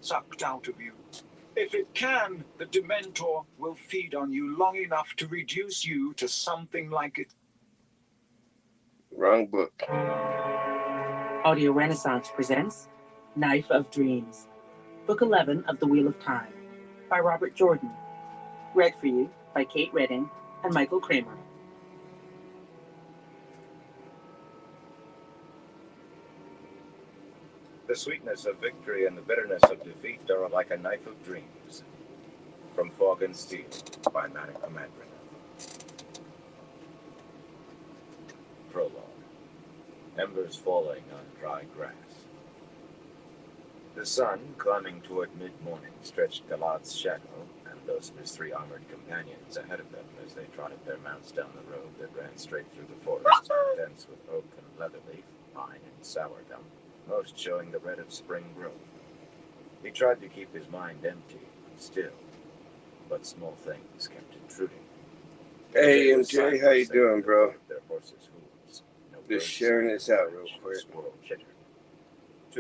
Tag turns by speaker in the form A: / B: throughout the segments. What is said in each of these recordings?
A: sucked out of you. If it can, the Dementor will feed on you long enough to reduce you to something like it.
B: Wrong book.
C: Audio Renaissance presents Knife of Dreams, Book 11 of The Wheel of Time, by Robert Jordan. Read for you by Kate Redding and Michael Kramer.
D: The sweetness of victory and the bitterness of defeat are like a knife of dreams. From Fog and Steel by Manica Madrid. Prologue. Embers falling on dry grass. The sun, climbing toward mid-morning, stretched Galad's shadow and those of his three armored companions ahead of them as they trotted their mounts down the road that ran straight through the forest, dense with oak and leatherleaf, pine and sour gum, most showing the red of spring growth. He tried to keep his mind empty, still, but small things kept intruding.
B: Hey MJ, how you doing, bro?
D: Their horses' hooves. No
B: Just
D: birds
B: sharing this out real quick.
D: squirrel chittered.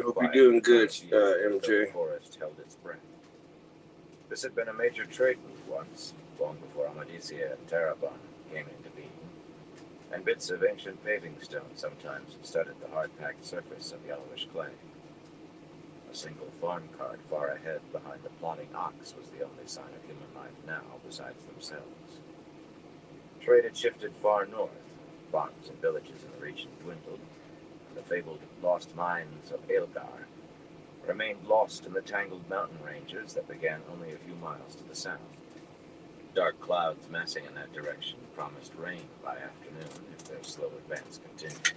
B: Hope you're doing good, MJ.
D: The forest held its breath. This had been a major trade route once, long before Amadisia and Tarabon came into being, and bits of ancient paving stone sometimes studded the hard-packed surface of yellowish clay. A single farm cart far ahead behind the plodding ox was the only sign of human life now besides themselves. Trade had shifted far north. Farms and villages in the region dwindled, and the fabled lost mines of Aelgar remained lost in the tangled mountain ranges that began only a few miles to the south. Dark clouds massing in that direction promised rain by afternoon if their slow advance continued.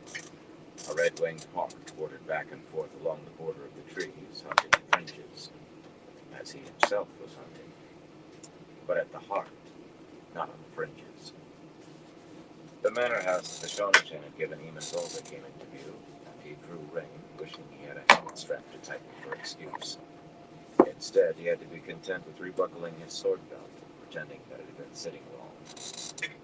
D: A red-winged hawk quartered back and forth along the border of the trees, hunting the fringes, as he himself was hunting, but at the heart, not on the fringes. The manor house that the Shawnigan had given Eamon Volga came into view, and he drew rein, wishing he had a helmet strap to tighten for excuse. Instead, he had to be content with rebuckling his sword belt, pretending that it had been sitting wrong.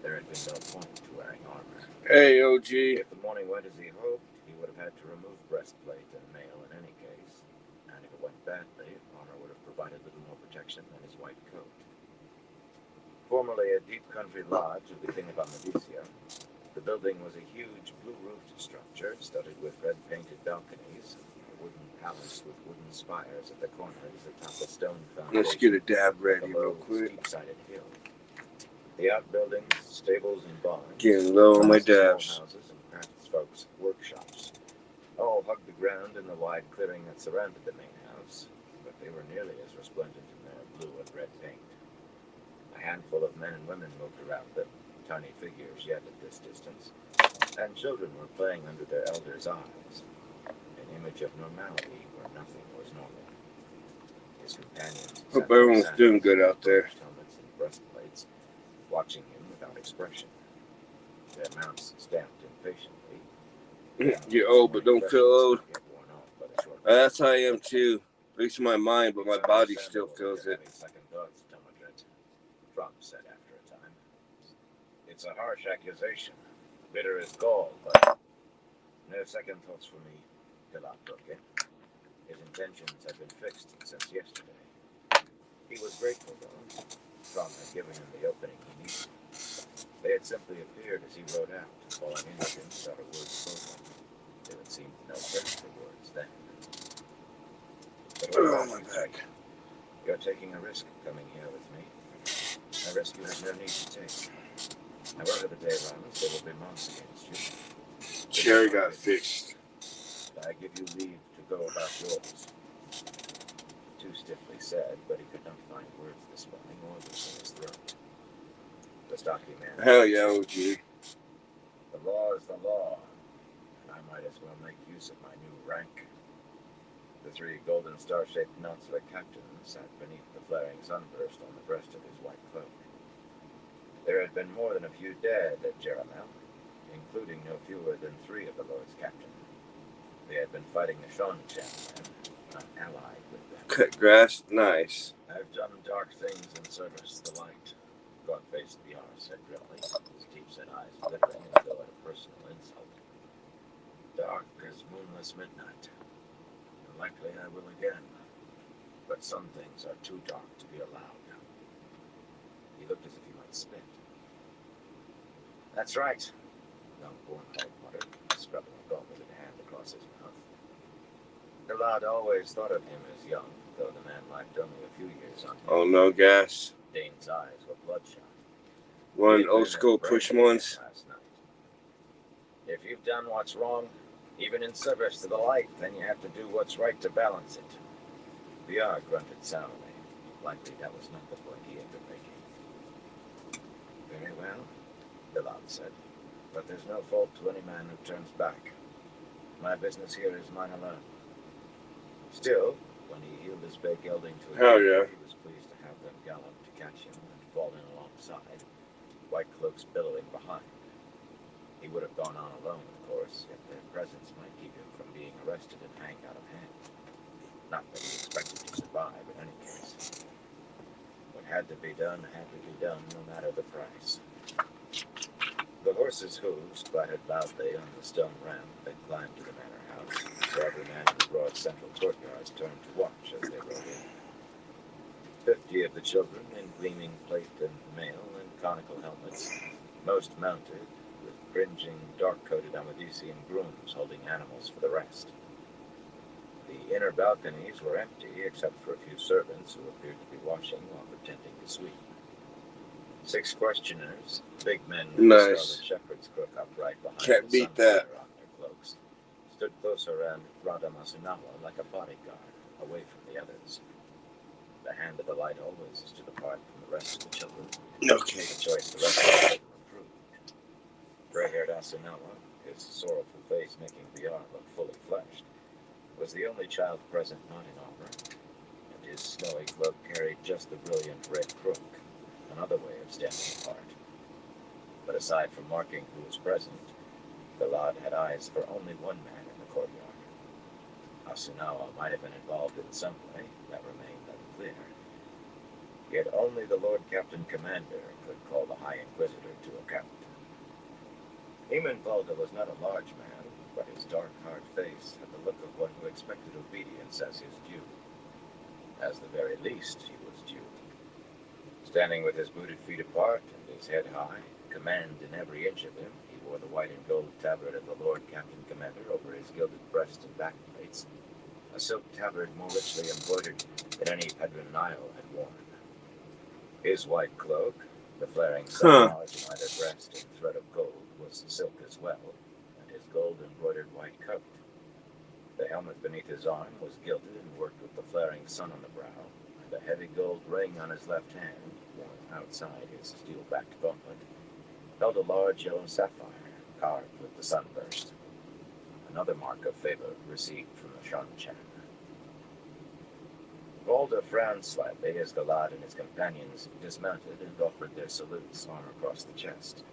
D: There had been no point to wearing armor.
B: Hey OG.
D: If the morning went as he hoped, he would have had to remove breastplate and mail in any case, and if it went badly, armor would have provided little more protection than his white coat. Formerly a deep country lodge of the King of Amadisia, the building was a huge blue-roofed structure studded with red-painted balconies, a wooden palace with wooden spires at the corners atop a stone foundation.
B: Let's get a dab ready
D: below
B: real quick.
D: steep-sided hill. The outbuildings, stables, and barns,
B: Getting low on my dabs.
D: small houses and craftsfolk's workshops, all hugged the ground in the wide clearing that surrounded the main house, but they were nearly as resplendent in their blue and red paint. A handful of men and women moved around them, tiny figures yet at this distance, and children were playing under their elders' eyes, an image of normality where nothing was normal. His companions
B: Hope everyone's doing good out there.
D: helmets and breastplates, watching him without expression. Their mounts stamped impatiently.
B: You're old, but don't feel old. That's how I am too. At least in my mind, but my body still feels it.
D: Second thoughts, Tomodred, Trump said after a time. It's a harsh accusation, bitter as gall, but no second thoughts for me, Galad broke in. His intentions had been fixed since yesterday. He was grateful, though. Trump had given him the opening he needed. They had simply appeared as he rode out, falling into him without a word spoken. There would seem no breath for words then. But
B: Oh, my back.
D: You're taking a risk coming here with me. A risk you have no need to take. However the day runs, there will be marks against you.
B: Cherry got fixed.
D: I give you leave to go about yours. Too stiffly said, but he could not find words this morning or this in his throat. The stocky man.
B: Hell yeah, OG.
D: The law is the law, and I might as well make use of my new rank. The three golden star-shaped knots of a captain sat beneath the flaring sunburst on the breast of his white cloak. There had been more than a few dead at Jeremel, including no fewer than 3 of the Lord's captain. They had been fighting the Shawnigan men, not allied with them.
B: Cut grass, nice.
D: I've done dark things in service to the light, God-faced Biar said grimly, his deep-set eyes glittering as though at a personal insult. Dark as moonless midnight, and likely I will again. but some things are too dark to be allowed. He looked as if he might spit. That's right, young Bornhold muttered, scrubbing a gauntleted hand across his mouth. Galad always thought of him as young, though the man lacked only a few years on him.
B: Oh, no gas.
D: Dane's eyes were bloodshot.
B: One old school push once.
D: Last night. If you've done what's wrong, even in service to the light, then you have to do what's right to balance it. VR grunted sourly. Likely that was not the point he had been making. Very well, Galad said. But there's no fault to any man who turns back. My business here is mine alone. Still, when he heeled his bay gelding to a
B: Hell
D: gallop,
B: yeah.
D: he was pleased to have them gallop to catch him and fall in alongside, white cloaks billowing behind. He would have gone on alone, of course, yet their presence might keep him from being arrested and hanged out of hand. Not that he expected to survive, in any case. What had to be done, no matter the price. The horses' hooves clattered loudly on the stone ramp that climbed to the manor house, so every man in the broad central courtyard turned to watch as they rode in. 50 of the children in gleaming plate and mail and conical helmets, most mounted, with cringing, dark-coated Amadisian grooms holding animals for the rest. The inner balconies were empty, except for a few servants who appeared to be washing while pretending to sweep. 6 questioners, big men with
B: Nice.
D: scarlet shepherd's crook upright behind
B: Can't
D: the
B: beat that.
D: sunfire on their cloaks, stood close around Radha Masunawa like a bodyguard, away from the others. The hand of the light always stood apart from the rest of the children.
B: Okay.
D: A choice the rest of the children approved. Gray-haired Asunawa, his sorrowful face making VR look fully fleshed, was the only child present not in armor, and his snowy cloak carried just the brilliant red crook, another way of standing apart. But aside from marking who was present, Galad had eyes for only one man in the courtyard. Asunawa might have been involved in some way, that remained unclear. Yet only the Lord Captain Commander could call the High Inquisitor to account. Eamon Volga was not a large man, but his dark, hard face had the look of one who expected obedience as his due. As the very least, he was due. Standing with his booted feet apart and his head high, command in every inch of him, he wore the white and gold tabard of the Lord Captain Commander over his gilded breast and backplates, a silk tabard more richly embroidered than any Pedron Nile had worn. His white cloak, the flaring sun knowledge on either breast and thread of gold, was silk as well, and his gold-embroidered white coat. The helmet beneath his arm was gilded and worked with the flaring sun on the brow, and a heavy gold ring on his left hand, worn outside his steel-backed gauntlet, held a large yellow sapphire carved with the sunburst, another mark of favor received from the Shan-Chan. Volda frowned slightly as Galad and his companions dismounted and offered their salutes, arm across the chest.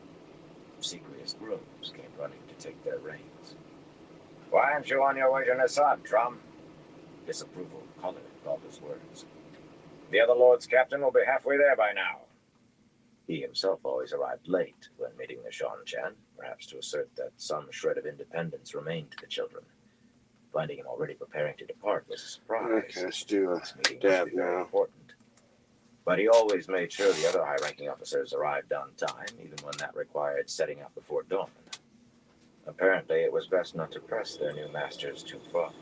D: Obsequious grooms came running to take their reins. Why aren't you on your way to Nassad, Trum? Disapproval colored Volda's words. The other Lord's captain will be halfway there by now. He himself always arrived late when meeting the Shan-Chan, perhaps to assert that some shred of independence remained to the children. Finding him already preparing to depart was a surprise.
B: Okay, let's do
D: This meeting
B: a
D: must
B: dab
D: be very
B: now.
D: important. But he always made sure the other high-ranking officers arrived on time, even when that required setting out before dawn. Apparently, it was best not to press their new masters too far.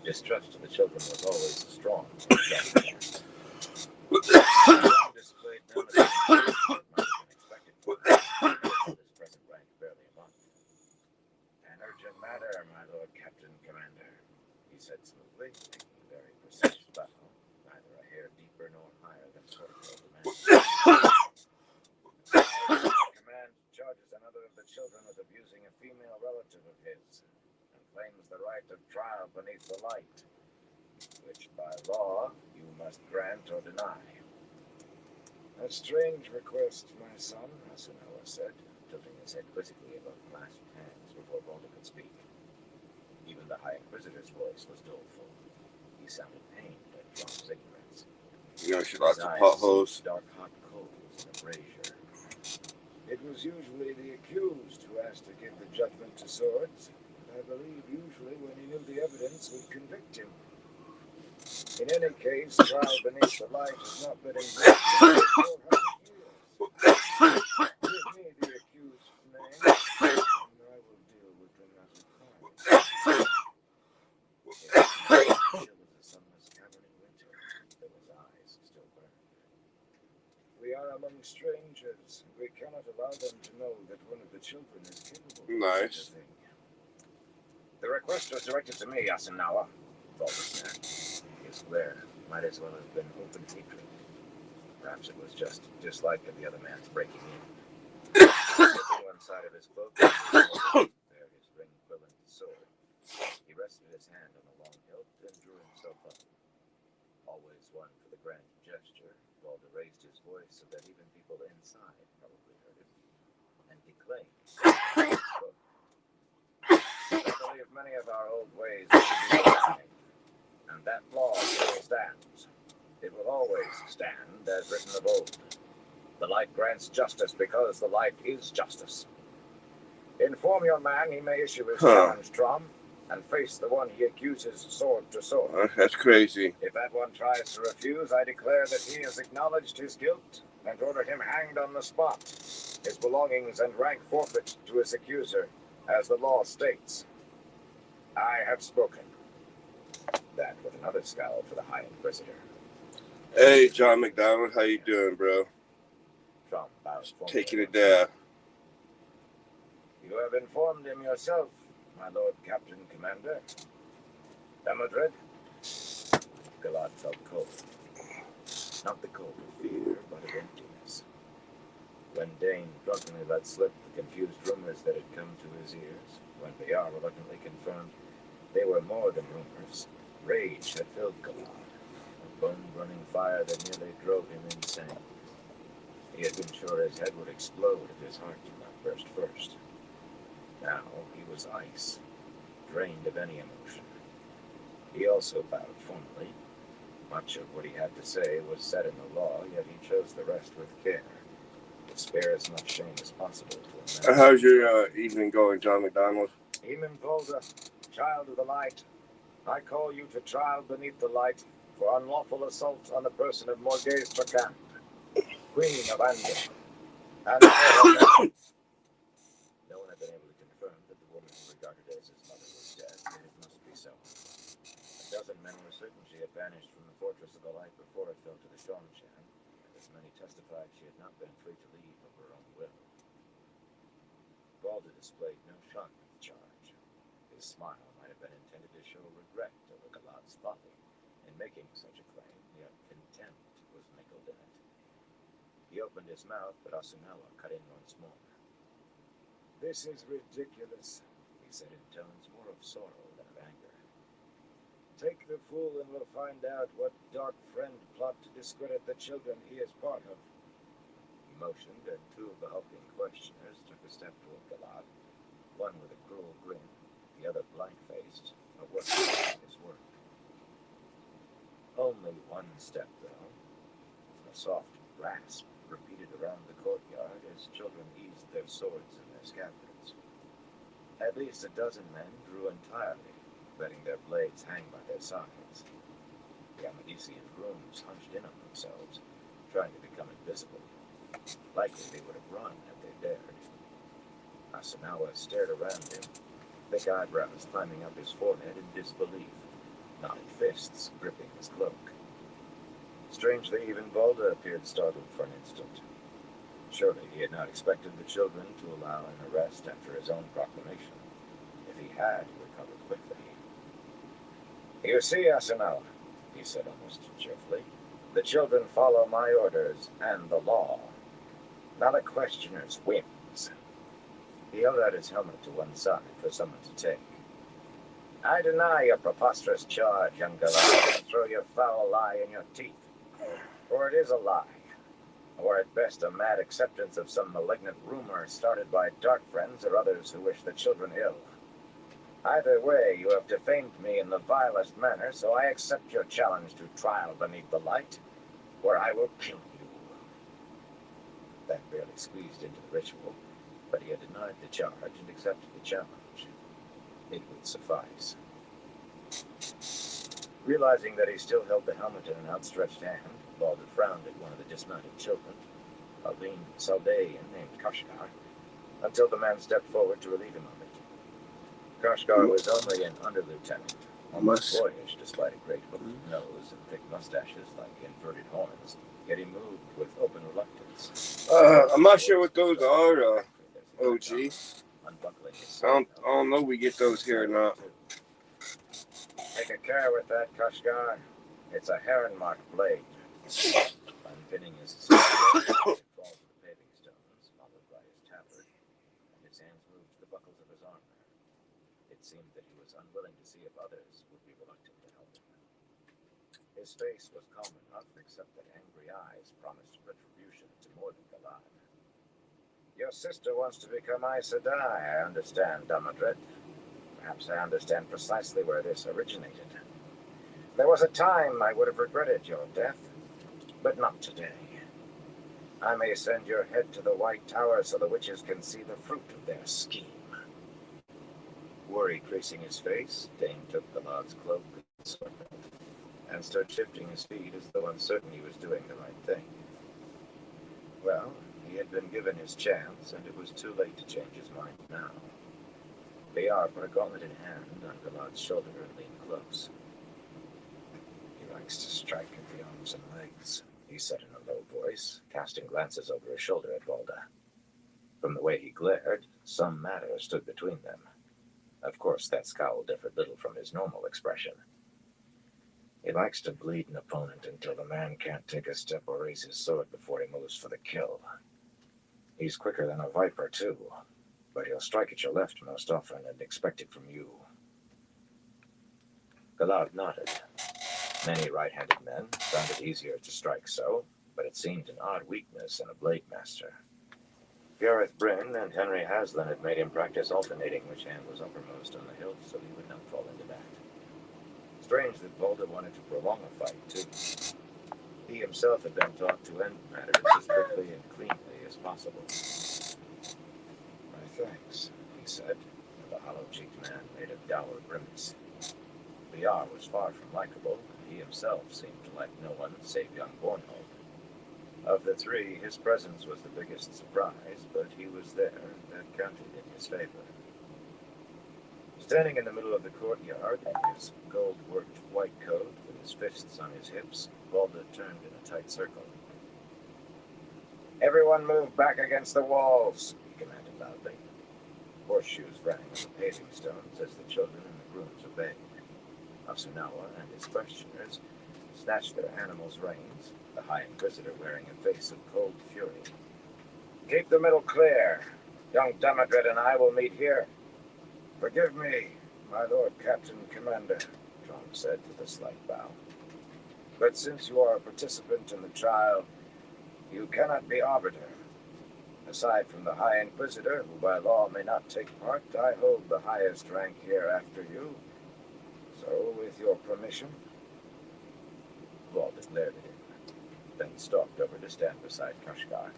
D: Distrust of the children was always strong. Displayed none of the might have been expected for his present rank barely a month. An urgent matter, my Lord Captain Commander, he said smoothly, making a very precise bow, neither a hair deeper nor higher than protocol demanded. Command charges another of the children with abusing a female relative of his, and claims the right of trial beneath the light, which by law you must grant or deny. A strange request, my son, Asunawa said, tilting his head quizzically above clasped hands before Volda could speak. Even the High Inquisitor's voice was doleful. He sounded pained at Drum's ignorance.
B: You know, she lots
D: His
B: of
D: eyes
B: potholes.
D: seemed dark hot coals in a brazier. It was usually the accused who asked to give the judgment to swords, and I believe usually when he knew the evidence would convict him. In any case, trial beneath the light has not been in existence for 400 years. Give me the accused name, and I will deal with the matter calmly. Chill as a sunless cavern in winter, though his eyes still burn. We are among strangers. We cannot allow them to know that one of the children is capable of
B: Nice.
D: such a thing. The request was directed to me, Asinawa. Balder snapped. His glare might as well have been open hatred. Perhaps it was just dislike of the other man's breaking in. Slipping one side of his cloak, there his ring-quillant sword. He rested his hand on the long hilt and drew himself up. Always one for the grand gesture, Balder raised his voice so that even people inside probably heard him, and declaimed. I believe many of our old ways will be forgotten, and that law still stands. It will always stand as written of old. The light grants justice because the light is justice. Inform your man he may issue his challenge, Trom, and face the one he accuses sword to sword.
B: That's crazy.
D: If that one tries to refuse, I declare that he has acknowledged his guilt and order him hanged on the spot, his belongings and rank forfeit to his accuser, as the law states. I have spoken. That with another scowl for the High Inquisitor.
B: Hey, John McDonald, how you doing, bro?
D: Trump bows
B: Taking it down.
D: You have informed him yourself, my Lord Captain Commander. Damodred? Galad felt cold. Not the cold of fear, but of emptiness. When Dane drunkenly let slip the confused rumors that had come to his ears, when Bayar reluctantly confirmed they were more than rumors, rage had filled Galad, a bone-running fire that nearly drove him insane. He had been sure his head would explode if his heart did not burst first. Now he was ice, drained of any emotion. He also bowed formally. Much of what he had to say was said in the law, yet he chose the rest with care, to spare as much shame as possible to a man.
B: How's your evening going, John McDonald?
D: Eamon Polder, child of the light, I call you to trial beneath the light for unlawful assault on the person of Morgase Trakand, Queen of Andor, and no one had been able to confirm that the woman regarded as his mother was dead, but it must be so. A dozen men were certain she had vanished from the Fortress of the Light before it fell to the Shawnshan, and as many testified she had not been free to leave of her own will. Balder displayed no shock at the charge. His smile might have been intended to show regret over Galad's folly in making such a claim, yet contempt was mingled in it. He opened his mouth, but Asunawa cut in once more. This is ridiculous, he said in tones more of sorrow than of anger. Take the fool and we'll find out what dark friend plot to discredit the children he is part of. He motioned, and two of the hulking questioners took a step toward Galad, one with a cruel grin, the other blank-faced, a worker doing his work. Only one step, though. A soft rasp repeated around the courtyard as children eased their swords in their scabbards. At least a dozen men drew entirely, letting their blades hang by their sides. The Amadisian grooms hunched in on themselves, trying to become invisible. Likely they would have run had they dared. Asinawa stared around him, thick eyebrows climbing up his forehead in disbelief, knotted fists gripping his cloak. Strangely, even Balder appeared startled for an instant. Surely he had not expected the children to allow an arrest after his own proclamation. If he had, he recovered quickly. You see, Asinawa, he said almost cheerfully, the children follow my orders and the law, not a questioner's whims. He held out his helmet to one side for someone to take. I deny your preposterous charge, young Galad, and throw your foul lie in your teeth. For it is a lie, or at best a mad acceptance of some malignant rumor started by dark friends or others who wish the children ill. Either way, you have defamed me in the vilest manner, so I accept your challenge to trial beneath the light, where I will kill you. That barely squeezed into the ritual, but he had denied the charge and accepted the challenge. It would suffice. Realizing that he still held the helmet in an outstretched hand, Balder frowned at one of the dismounted children, a lean Saldaean named Kashgar, until the man stepped forward to relieve him of it. Kashgar was only an under-lieutenant,
B: Almost.
D: boyish despite a great hooked nose and thick mustaches like inverted horns, yet he moved with open reluctance.
B: I'm not sure what those are, OG.
D: Unbuckling his
B: I don't know if we get those here or not.
D: Take a care with that, Kashgar. It's a heron-marked blade. Unpinning his sword, he falls to the paving stones, followed by his tabard, and his hands moved to the buckles of his armor. It seemed that he was unwilling to see if others would be reluctant to help him. His face was calm enough, except that angry eyes promised retribution to more than Galad. Your sister wants to become Aes Sedai, I understand, Damodred. Perhaps I understand precisely where this originated. There was a time I would have regretted your death, but not today. I may send your head to the White Tower so the witches can see the fruit of their scheme. Worry creasing his face, Dane took Galad's cloak and sword belt, and stood shifting his feet as though uncertain he was doing the right thing. Well, he had been given his chance, and it was too late to change his mind now. Bayar put a gauntlet in hand on Galad's shoulder and leaned close. He likes to strike at the arms and legs, he said in a low voice, casting glances over his shoulder at Valda. From the way he glared, some matter stood between them. Of course, that scowl differed little from his normal expression. He likes to bleed an opponent until the man can't take a step or raise his sword before he moves for the kill. He's quicker than a viper, too, but he'll strike at your left most often and expect it from you. Galad nodded. Many right-handed men found it easier to strike so, but it seemed an odd weakness in a blade master. Gareth Bryn and Henry Haslin had made him practice alternating which hand was uppermost on the hilt so he would not fall into that. Strange that Balder wanted to prolong a fight, too. He himself had been taught to end matters as quickly and cleanly as possible. My thanks, he said, and the hollow-cheeked man made a dour grimace. Bayar was far from likable, and he himself seemed to like no one save young Bornhold. Of the three, his presence was the biggest surprise, but he was there, and that counted in his favor. Standing in the middle of the courtyard, in his gold-worked white coat, with his fists on his hips, Balder turned in a tight circle. Everyone move back against the walls, he commanded loudly. Horseshoes rang on the paving stones as the children and the grooms obeyed. Asunawa and his questioners snatched their animals' reins, the High Inquisitor wearing a face of cold fury. Keep the middle clear. Young Damodred and I will meet here. Forgive me, my Lord Captain Commander, Trom said with a slight bow. But since you are a participant in the trial, you cannot be arbiter. Aside from the High Inquisitor, who by law may not take part, I hold the highest rank here after you. So, with your permission... Balder glared at him, then stalked over to stand beside Kashgar,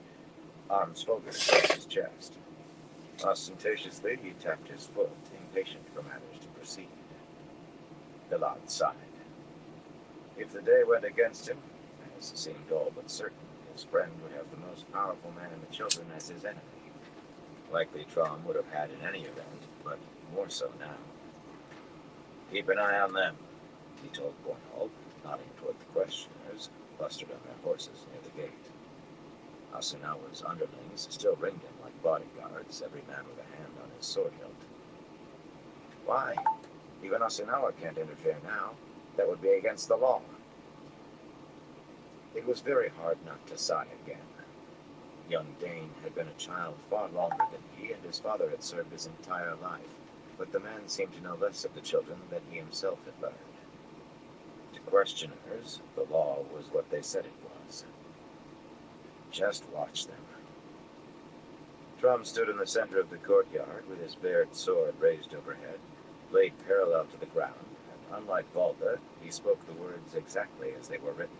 D: arms folded across his chest. Ostentatiously, he tapped his foot, impatient for matters to proceed. Galad sighed. If the day went against him, as seemed all but certain, his friend would have the most powerful man in the children as his enemy. Likely Trom would have had in any event, but more so now. Keep an eye on them, he told Bornhold, nodding toward the questioners, clustered on their horses near the gate. Asunawa's underlings still ringed him like bodyguards, every man with a hand on his sword hilt. Why? Even Asunawa can't interfere now. That would be against the law. It was very hard not to sigh again. Young Dane had been a child far longer than he, and his father had served his entire life, but the man seemed to know less of the children than he himself had learned. To questioners, the law was what they said it was. Just watch them. Trom stood in the center of the courtyard with his bared sword raised overhead, blade parallel to the ground, and unlike Valda, he spoke the words exactly as they were written.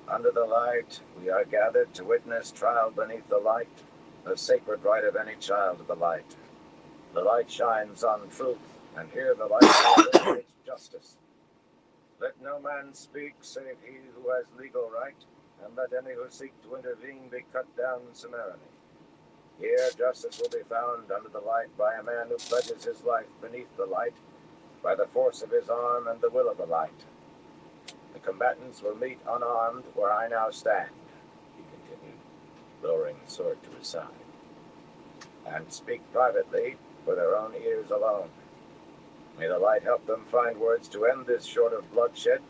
D: Under the light, we are gathered to witness trial beneath the light, the sacred right of any child of the light. The light shines on truth, and here the light illuminates justice. Let no man speak save he who has legal right, and let any who seek to intervene be cut down summarily. Here justice will be found under the light by a man who pledges his life beneath the light, by the force of his arm and the will of the light. The combatants will meet unarmed where I now stand, he continued, lowering the sword to his side, and speak privately for their own ears alone. May the light help them find words to end this sort of bloodshed,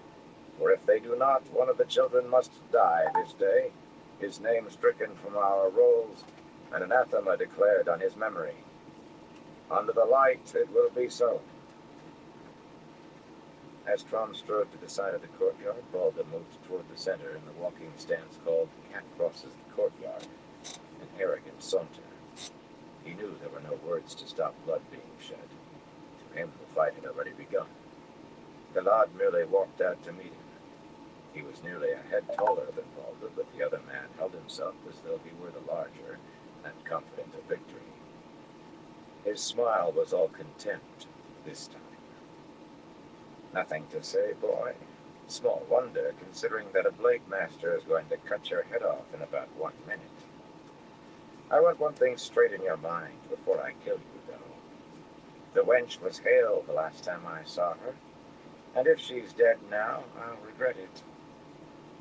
D: for if they do not, one of the children must die this day, his name stricken from our rolls, and anathema declared on his memory. Under the light it will be so. As Trom strode to the side of the courtyard, Balda moved toward the center in the walking stance called Cat Crosses the Courtyard, an arrogant saunter. He knew there were no words to stop blood being shed. To him, the fight had already begun. Galad merely walked out to meet him. He was nearly a head taller than Balda, but the other man held himself as though he were the larger and confident of victory. His smile was all contempt this time. Nothing to say, boy. Small wonder, considering that a blade master is going to cut your head off in about 1 minute. I want one thing straight in your mind before I kill you, though. The wench was hale the last time I saw her, and if she's dead now, I'll regret it.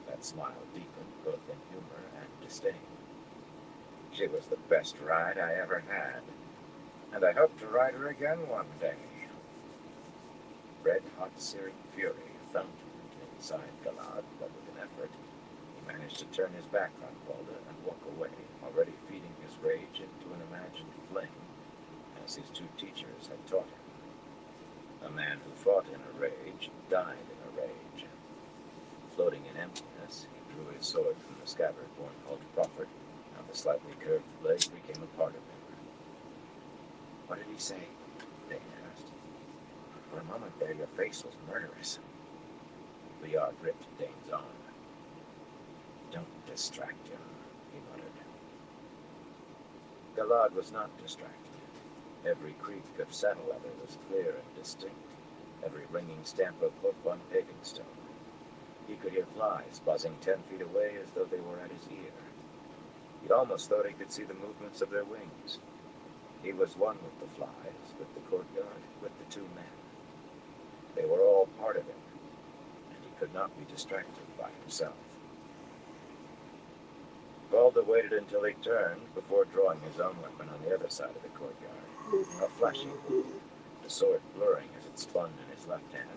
D: That smile deepened both in humor and disdain. She was the best ride I ever had, and I hope to ride her again one day. Red-hot searing fury fountained inside Galad, but with an effort, he managed to turn his back on Balda and walk away, already feeding his rage into an imagined flame, as his two teachers had taught him. A man who fought in a rage died in a rage. Floating in emptiness, he drew his sword from the scabbard one called Prophet, and the slightly curved blade became a part of him. What did he say? Dane asked. For a moment there, your face was murderous. Liard ripped Dane's arm. Don't distract him, he muttered. Galad was not distracted. Every creak of saddle leather was clear and distinct, every ringing stamp of hoof on paving stone. He could hear flies buzzing 10 feet away as though they were at his ear. He almost thought he could see the movements of their wings. He was one with the flies, with the courtyard, with the two men. They were all part of him, and he could not be distracted by himself. Balda waited until he turned before drawing his own weapon on the other side of the courtyard, a flashing move, the sword blurring as it spun in his left hand,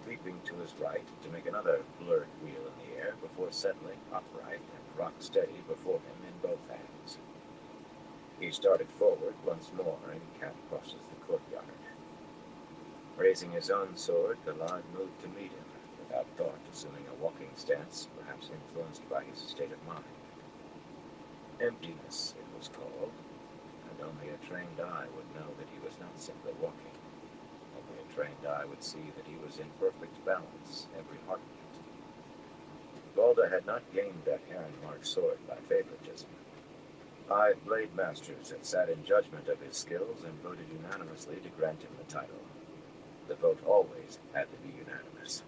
D: leaping to his right to make another blurred wheel in the air before settling upright and rock steady before him in both hands. He started forward once more and Cat crosses the courtyard. Raising his own sword, Galad moved to meet him, without thought assuming a walking stance, perhaps influenced by his state of mind. Emptiness, it was called, and only a trained eye would know that he was not simply walking. Only a trained eye would see that he was in perfect balance every heartbeat. Balda had not gained that Heron-marked sword by favoritism. 5 blade masters had sat in judgment of his skills and voted unanimously to grant him the title. The vote always had to be unanimous.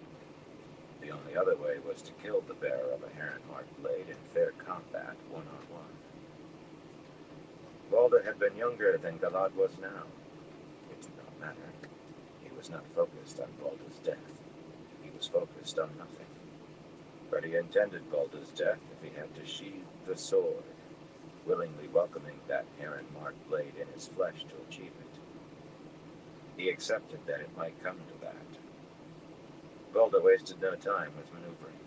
D: The only other way was to kill the bearer of a Heron-marked blade in fair combat, one-on-one. Balda had been younger than Galad was now. It did not matter. He was not focused on Balda's death. He was focused on nothing. But he intended Balda's death if he had to sheathe the sword, willingly welcoming that Heron-marked blade in his flesh to achieve it. He accepted that it might come to that. Balda wasted no time with maneuvering.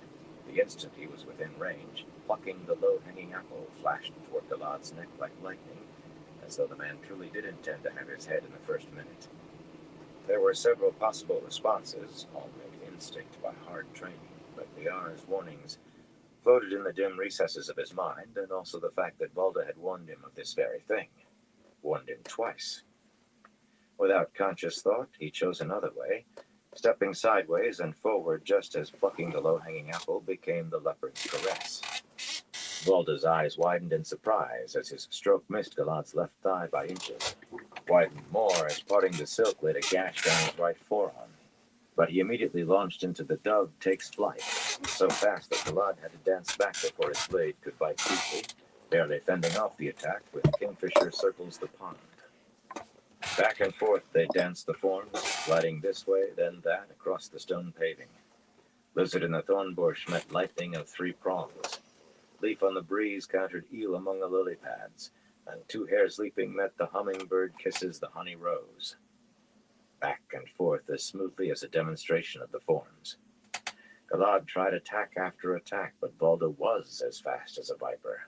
D: The instant he was within range, plucking the low-hanging apple flashed toward Galad's neck like lightning, as though the man truly did intend to have his head in the first minute. There were several possible responses, all made instinct by hard training, but Liar's warnings floated in the dim recesses of his mind, and also the fact that Balda had warned him of this very thing. Warned him twice. Without conscious thought, he chose another way, stepping sideways and forward just as plucking the low-hanging apple became the leopard's caress. Balda's eyes widened in surprise as his stroke missed Galad's left thigh by inches, widened more as parting the silk laid a gash down his right forearm. But he immediately launched into the dove takes flight, so fast that Galad had to dance back before his blade could bite deeply, barely fending off the attack with Kingfisher circles the pond. Back and forth they danced the forms, gliding this way, then that, across the stone paving. Lizard in the thorn bush met lightning of 3 prongs. Leaf on the breeze countered eel among the lily pads, and 2 hares leaping met the hummingbird kisses the honey rose. Back and forth as smoothly as a demonstration of the forms. Galad tried attack after attack, but Balda was as fast as a viper.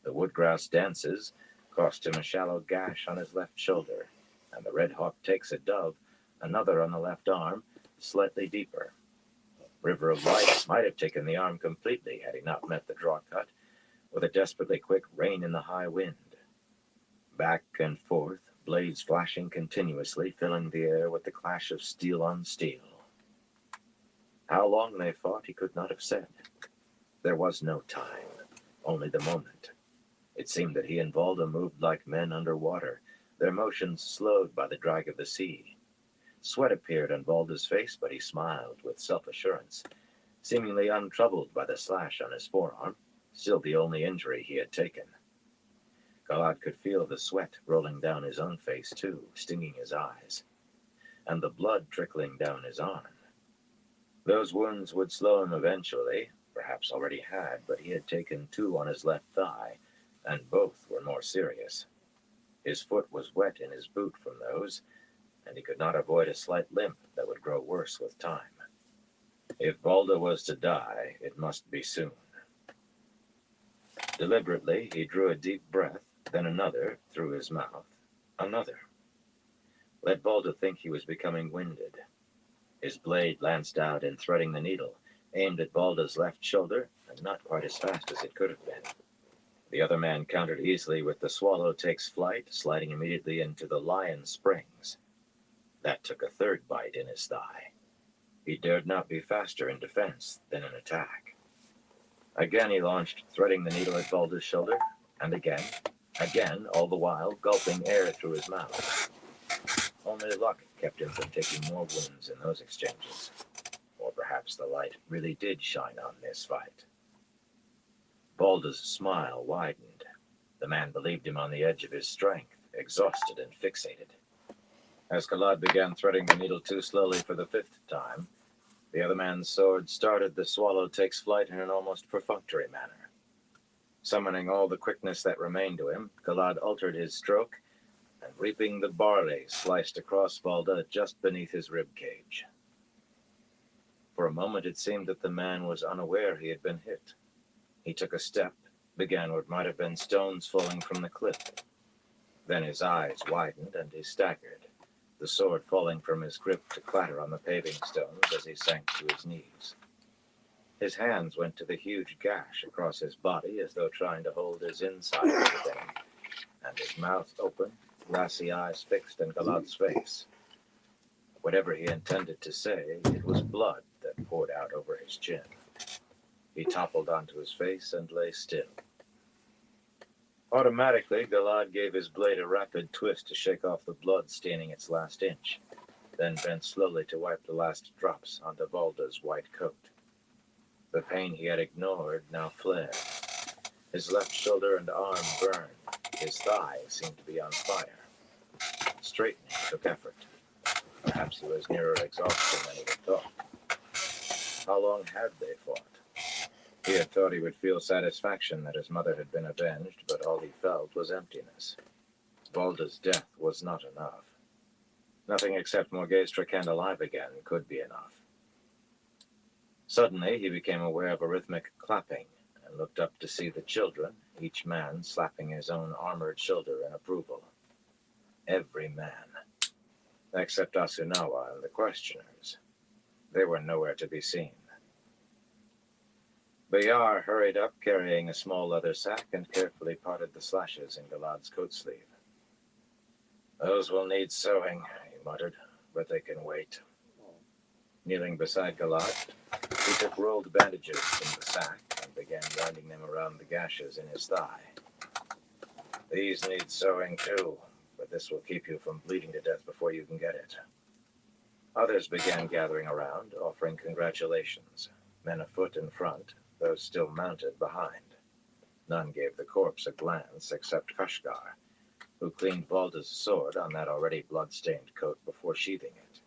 D: The woodgrouse dances cost him a shallow gash on his left shoulder, and the red hawk takes a dove, another on the left arm, slightly deeper. River of Light might have taken the arm completely had he not met the draw cut, with a desperately quick rein in the high wind. Back and forth, blades flashing continuously, filling the air with the clash of steel on steel. How long they fought he could not have said. There was no time, only the moment. It seemed that he and Balda moved like men under water, their motions slowed by the drag of the sea. Sweat appeared on Balda's face, but he smiled with self-assurance, seemingly untroubled by the slash on his forearm, still the only injury he had taken. Galad could feel the sweat rolling down his own face, too, stinging his eyes, and the blood trickling down his arm. Those wounds would slow him eventually, perhaps already had, but he had taken 2 on his left thigh, and both were more serious. His foot was wet in his boot from those, and he could not avoid a slight limp that would grow worse with time. If Balda was to die, it must be soon. Deliberately, he drew a deep breath, then another through his mouth, another. Let Balda think he was becoming winded. His blade lanced out in threading the needle, aimed at Balda's left shoulder, and not quite as fast as it could have been. The other man countered easily with the swallow takes flight, sliding immediately into the lion springs. That took a 3rd bite in his thigh. He dared not be faster in defense than in attack. Again he launched, threading the needle at Balda's shoulder, and again, all the while gulping air through his mouth. Only luck kept him from taking more wounds in those exchanges. Or perhaps the light really did shine on this fight. Balda's smile widened. The man believed him on the edge of his strength, exhausted and fixated. As Galad began threading the needle too slowly for the 5th time, the other man's sword started the swallow takes flight in an almost perfunctory manner. Summoning all the quickness that remained to him, Galad altered his stroke, and reaping the barley sliced across Balda just beneath his rib cage. For a moment it seemed that the man was unaware he had been hit. He took a step, began what might have been stones falling from the cliff. Then his eyes widened and he staggered, the sword falling from his grip to clatter on the paving stones as he sank to his knees. His hands went to the huge gash across his body as though trying to hold his insides within, and his mouth open, glassy eyes fixed in Galad's face. Whatever he intended to say, it was blood that poured out over his chin. He toppled onto his face and lay still. Automatically, Galad gave his blade a rapid twist to shake off the blood staining its last inch, then bent slowly to wipe the last drops onto Balda's white coat. The pain he had ignored now flared. His left shoulder and arm burned. His thigh seemed to be on fire. Straightening took effort. Perhaps he was nearer exhaustion than he had thought. How long had they fought? He had thought he would feel satisfaction that his mother had been avenged, but all he felt was emptiness. Balda's death was not enough. Nothing except Morghese Trakand alive again could be enough. Suddenly, he became aware of a rhythmic clapping and looked up to see the children, each man slapping his own armored shoulder in approval. Every man, except Asunawa and the questioners. They were nowhere to be seen. Bayar hurried up, carrying a small leather sack, and carefully parted the slashes in Galad's coat sleeve. "Those will need sewing," he muttered, "but they can wait." Kneeling beside Galad, he took rolled bandages from the sack and began winding them around the gashes in his thigh. "These need sewing too, but this will keep you from bleeding to death before you can get it." Others began gathering around, offering congratulations. Men afoot in front, those still mounted behind. None gave the corpse a glance except Kashgar, who cleaned Valda's sword on that already blood-stained coat before sheathing it.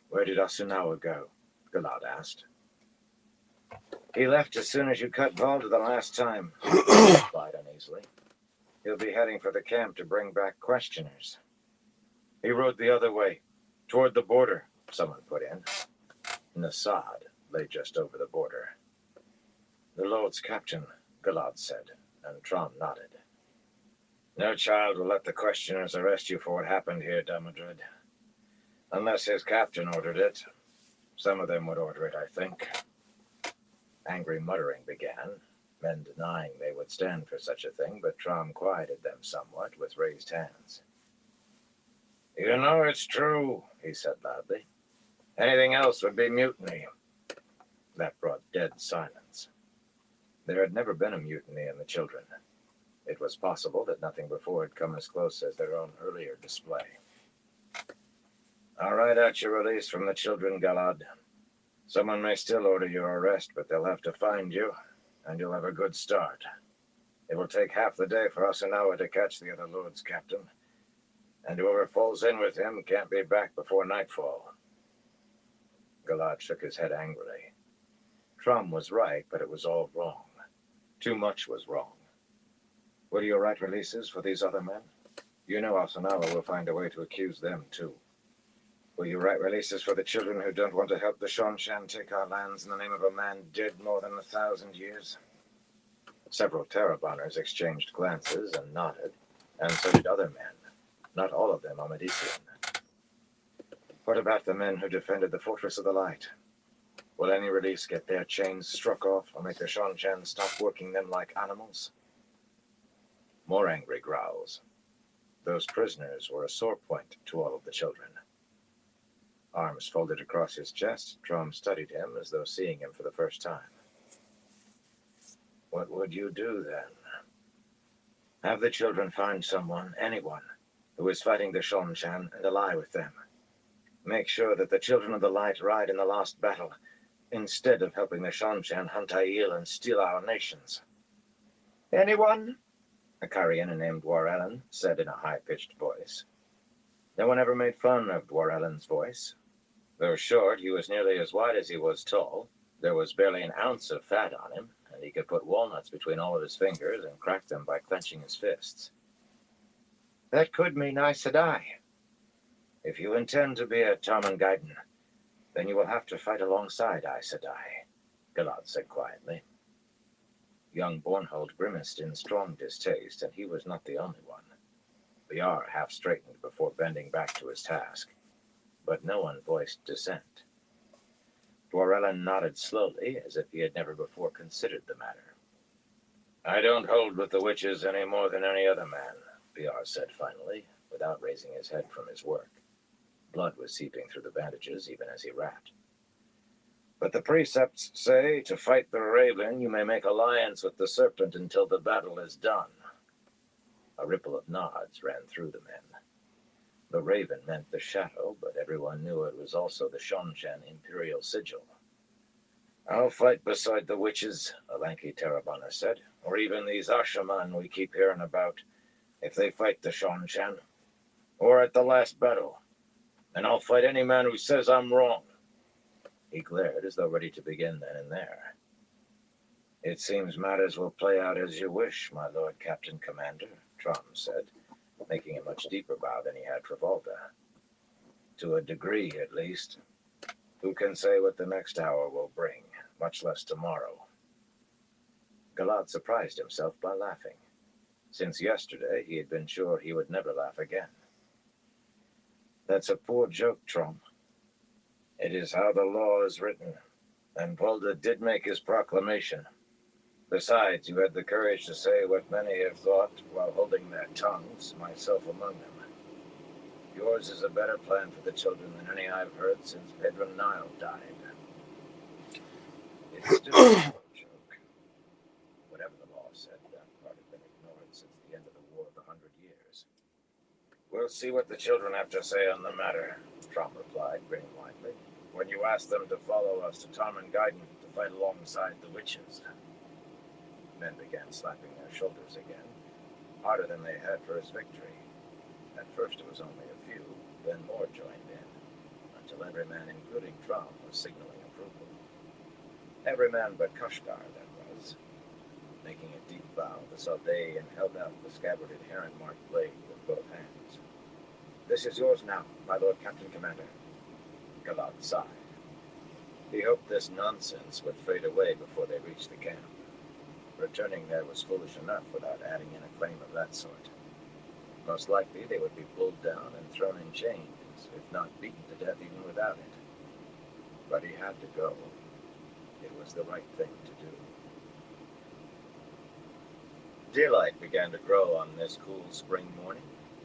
D: "Where did Asunawa go?" Galad asked. "He left as soon as you cut Valda the last time," he replied uneasily. "He'll be heading for the camp to bring back questioners." "He rode the other way, toward the border," someone put in. Nasad lay just over the border. "The Lord's captain," Galad said, and Trom nodded. "No child will let the questioners arrest you for what happened here, Damodred. Unless his captain ordered it. Some of them would order it, I think." Angry muttering began, men denying they would stand for such a thing, but Trom quieted them somewhat with raised hands. "You know it's true," he said loudly. "Anything else would be mutiny." That brought dead silence. There had never been a mutiny in the children. It was possible that nothing before had come as close as their own earlier display. "I'll write out your release from the children, Galad. Someone may still order your arrest, but they'll have to find you, and you'll have a good start. It will take half the day for Asunawa to catch the other Lord's captain, and whoever falls in with him can't be back before nightfall." Galad shook his head angrily. Trom was right, but it was all wrong. Too much was wrong. "Will you write releases for these other men? You know Asunawa will find a way to accuse them, too. Will you write releases for the children who don't want to help the Shongshan take our lands in the name of a man dead more than 1,000 years?" Several Tarabanners exchanged glances and nodded, and so did other men, not all of them Amadisian. "What about the men who defended the Fortress of the Light? Will any release get their chains struck off or make the Shongshan stop working them like animals?" More angry growls. Those prisoners were a sore point to all of the children. Arms folded across his chest, Trom studied him as though seeing him for the first time. "What would you do, then?" "Have the children find someone, anyone, who is fighting the Shongshan and ally with them. Make sure that the Children of the Light ride in the last battle, instead of helping the Shongshan hunt Aiel and steal our nations." "Anyone?" a Carian named Dwarellen said in a high-pitched voice. No one ever made fun of Dwarellen's voice. Though short, he was nearly as wide as he was tall. There was barely an ounce of fat on him, and he could put walnuts between all of his fingers and crack them by clenching his fists. "That could mean Aes Sedai." "If you intend to be a Tarmangaiden, then you will have to fight alongside Aes Sedai," Galad said quietly. Young Bornhold grimaced in strong distaste, and he was not the only one. Biar half straightened before bending back to his task, but no one voiced dissent. Dwarellen nodded slowly, as if he had never before considered the matter. "I don't hold with the witches any more than any other man," Biar said finally, without raising his head from his work. Blood was seeping through the bandages even as he rapped. "But the precepts say to fight the Raven, you may make alliance with the Serpent until the battle is done." A ripple of nods ran through the men. The Raven meant the Shadow, but everyone knew it was also the Shongshan Imperial Sigil. "I'll fight beside the witches," a lanky Tarabana said, "or even these Ashaman we keep hearing about, if they fight the Shongshan, or at the last battle. And I'll fight any man who says I'm wrong." He glared as though ready to begin then and there. "It seems matters will play out as you wish, my Lord Captain Commander," Trom said, making a much deeper bow than he had for Valda. "To a degree, at least. Who can say what the next hour will bring, much less tomorrow?" Galad surprised himself by laughing. Since yesterday, he had been sure he would never laugh again. "That's a poor joke, Trom. It is how the law is written, and Valda did make his proclamation. Besides, you had the courage to say what many have thought while holding their tongues, myself among them. Yours is a better plan for the children than any I've heard since Pedro Nile died." It's still a poor joke. Whatever the law said, that part had been ignored since the end of the War of the 100 Years. We'll see what the children have to say on the matter, Trump replied, grinning widely. When you ask them to follow us to Tarmangaiden to fight alongside the witches. Men began slapping their shoulders again, harder than they had for his victory. At first it was only a few, then more joined in, until every man, including Trump, was signaling approval. Every man but Kashgar, that was. Making a deep bow, the Saldane held out the scabbarded heron-marked blade with both hands. This is yours now, my Lord Captain Commander. Galad sighed. He hoped this nonsense would fade away before they reached the camp. Returning there was foolish enough without adding in a claim of that sort. Most likely they would be pulled down and thrown in chains, if not beaten to death even without it. But he had to go. It was the right thing to do. Daylight began to grow on this cool spring morning,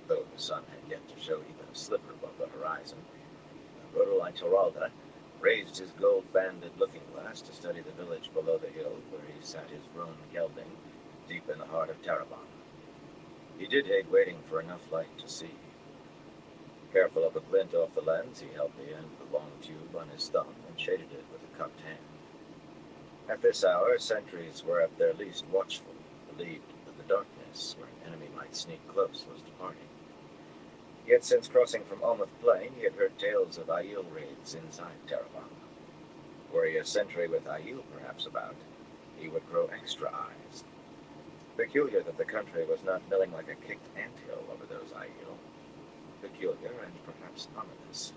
D: though the sun had yet to show even a sliver above the horizon. Rodolai Toralda raised his gold-banded looking-glass to study the village below the hill where he sat his roan gelding, deep in the heart of Tarabon. He did hate waiting for enough light to see. Careful of a glint off the lens, he held the end of the long tube on his thumb and shaded it with a cupped hand. At this hour, sentries were at their least watchful, believed that the darkness where an enemy might sneak close was departing. Yet since crossing from Almouth Plain, he had heard tales of Aiel raids inside Tarabon. Were he a sentry with Aiel perhaps about, he would grow extra eyes. Peculiar that the country was not milling like a kicked anthill over those Aiel. Peculiar and perhaps ominous.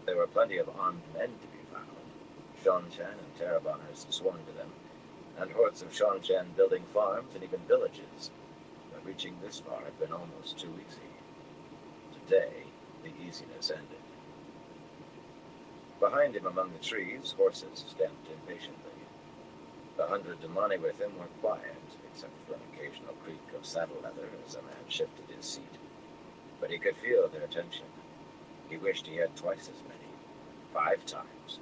D: There were plenty of armed men to be found, Seanchan and Taraboners sworn to them, and hordes of Seanchan building farms and even villages, but reaching this far had been almost too easy. Today, the easiness ended. Behind him among the trees, horses stamped impatiently. 100 Damani with him were quiet, except for an occasional creak of saddle leather as a man shifted his seat. But he could feel their tension. He wished he had twice as many, 5 times.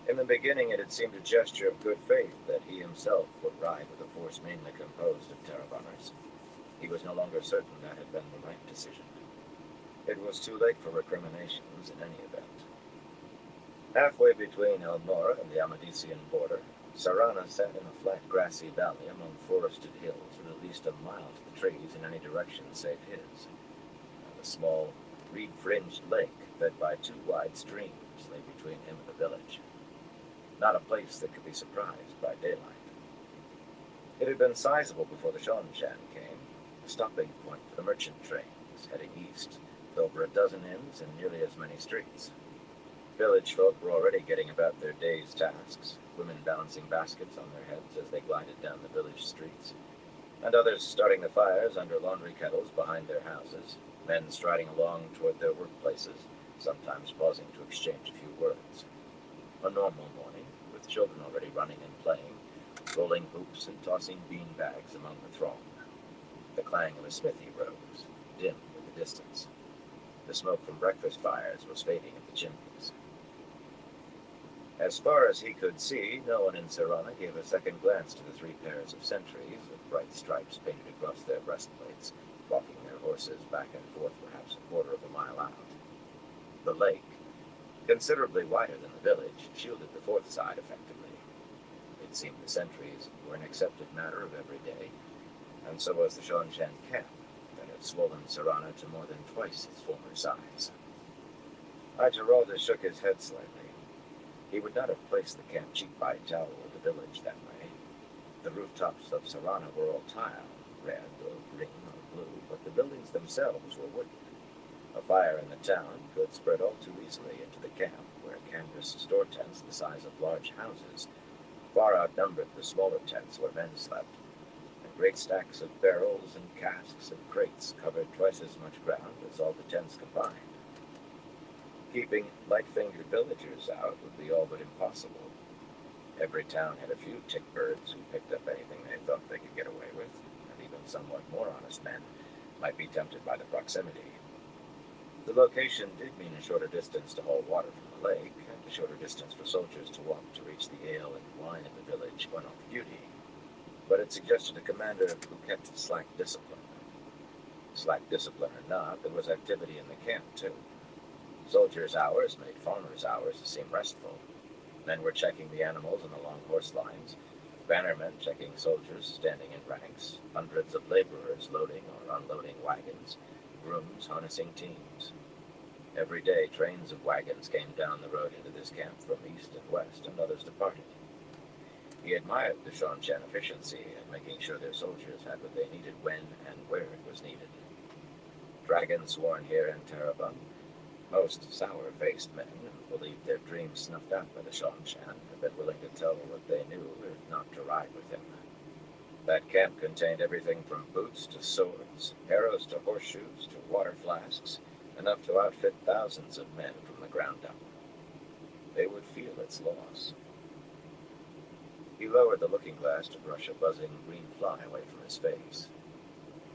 D: In the beginning, it had seemed a gesture of good faith that he himself would ride with a force mainly composed of Taraboners. He was no longer certain that had been the right decision. It was too late for recriminations in any event. Halfway between El Mora and the Amadisian border, Sarana sat in a flat grassy valley among forested hills with at least a mile to the trees in any direction save his. And a small, reed-fringed lake fed by 2 wide streams lay between him and the village. Not a place that could be surprised by daylight. It had been sizable before the Seanchan came, a stopping point for the merchant trains heading east, with over a dozen inns and nearly as many streets. Village folk were already getting about their day's tasks, women balancing baskets on their heads as they glided down the village streets, and others starting the fires under laundry kettles behind their houses, men striding along toward their workplaces, sometimes pausing to exchange a few words. A normal morning, with children already running and playing, rolling hoops and tossing bean bags among the throng. The clang of a smithy rose, dim in the distance. The smoke from breakfast fires was fading at the chimneys. As far as he could see, no one in Sarana gave a second glance to the 3 pairs of sentries with bright stripes painted across their breastplates, walking their horses back and forth perhaps a quarter of a mile out. The lake, considerably wider than the village, shielded the 4th side effectively. It seemed the sentries were an accepted matter of every day, and so was the Seanchan camp, that had swollen Sarana to more than twice its former size. Ajaralda shook his head slightly. He would not have placed the camp cheek by jowl of the village that way. The rooftops of Sarana were all tile, red or green or blue, but the buildings themselves were wooden. A fire in the town could spread all too easily into the camp, where canvas store tents the size of large houses far outnumbered the smaller tents where men slept, and great stacks of barrels and casks and crates covered twice as much ground as all the tents combined. Keeping light-fingered villagers out would be all but impossible. Every town had a few tick birds who picked up anything they thought they could get away with, and even somewhat more honest men might be tempted by the proximity. The location did mean a shorter distance to haul water from the lake, and a shorter distance for soldiers to walk to reach the ale and wine in the village when off duty, but it suggested a commander who kept slack discipline. Slack discipline or not, there was activity in the camp, too. Soldiers' hours made farmers' hours seem restful. Men were checking the animals in the long horse lines, bannermen checking soldiers standing in ranks, hundreds of laborers loading or unloading wagons, grooms harnessing teams. Every day, trains of wagons came down the road into this camp from east and west, and others departed. He admired the Shonchan efficiency in making sure their soldiers had what they needed when and where it was needed. Dragons sworn here in Terrebonne, most sour-faced men who believed their dreams snuffed out by the Shonchan had been willing to tell what they knew, if not to ride with him. That camp contained everything from boots to swords, arrows to horseshoes to water flasks, enough to outfit thousands of men from the ground up. They would feel its loss. He lowered the looking glass to brush a buzzing green fly away from his face.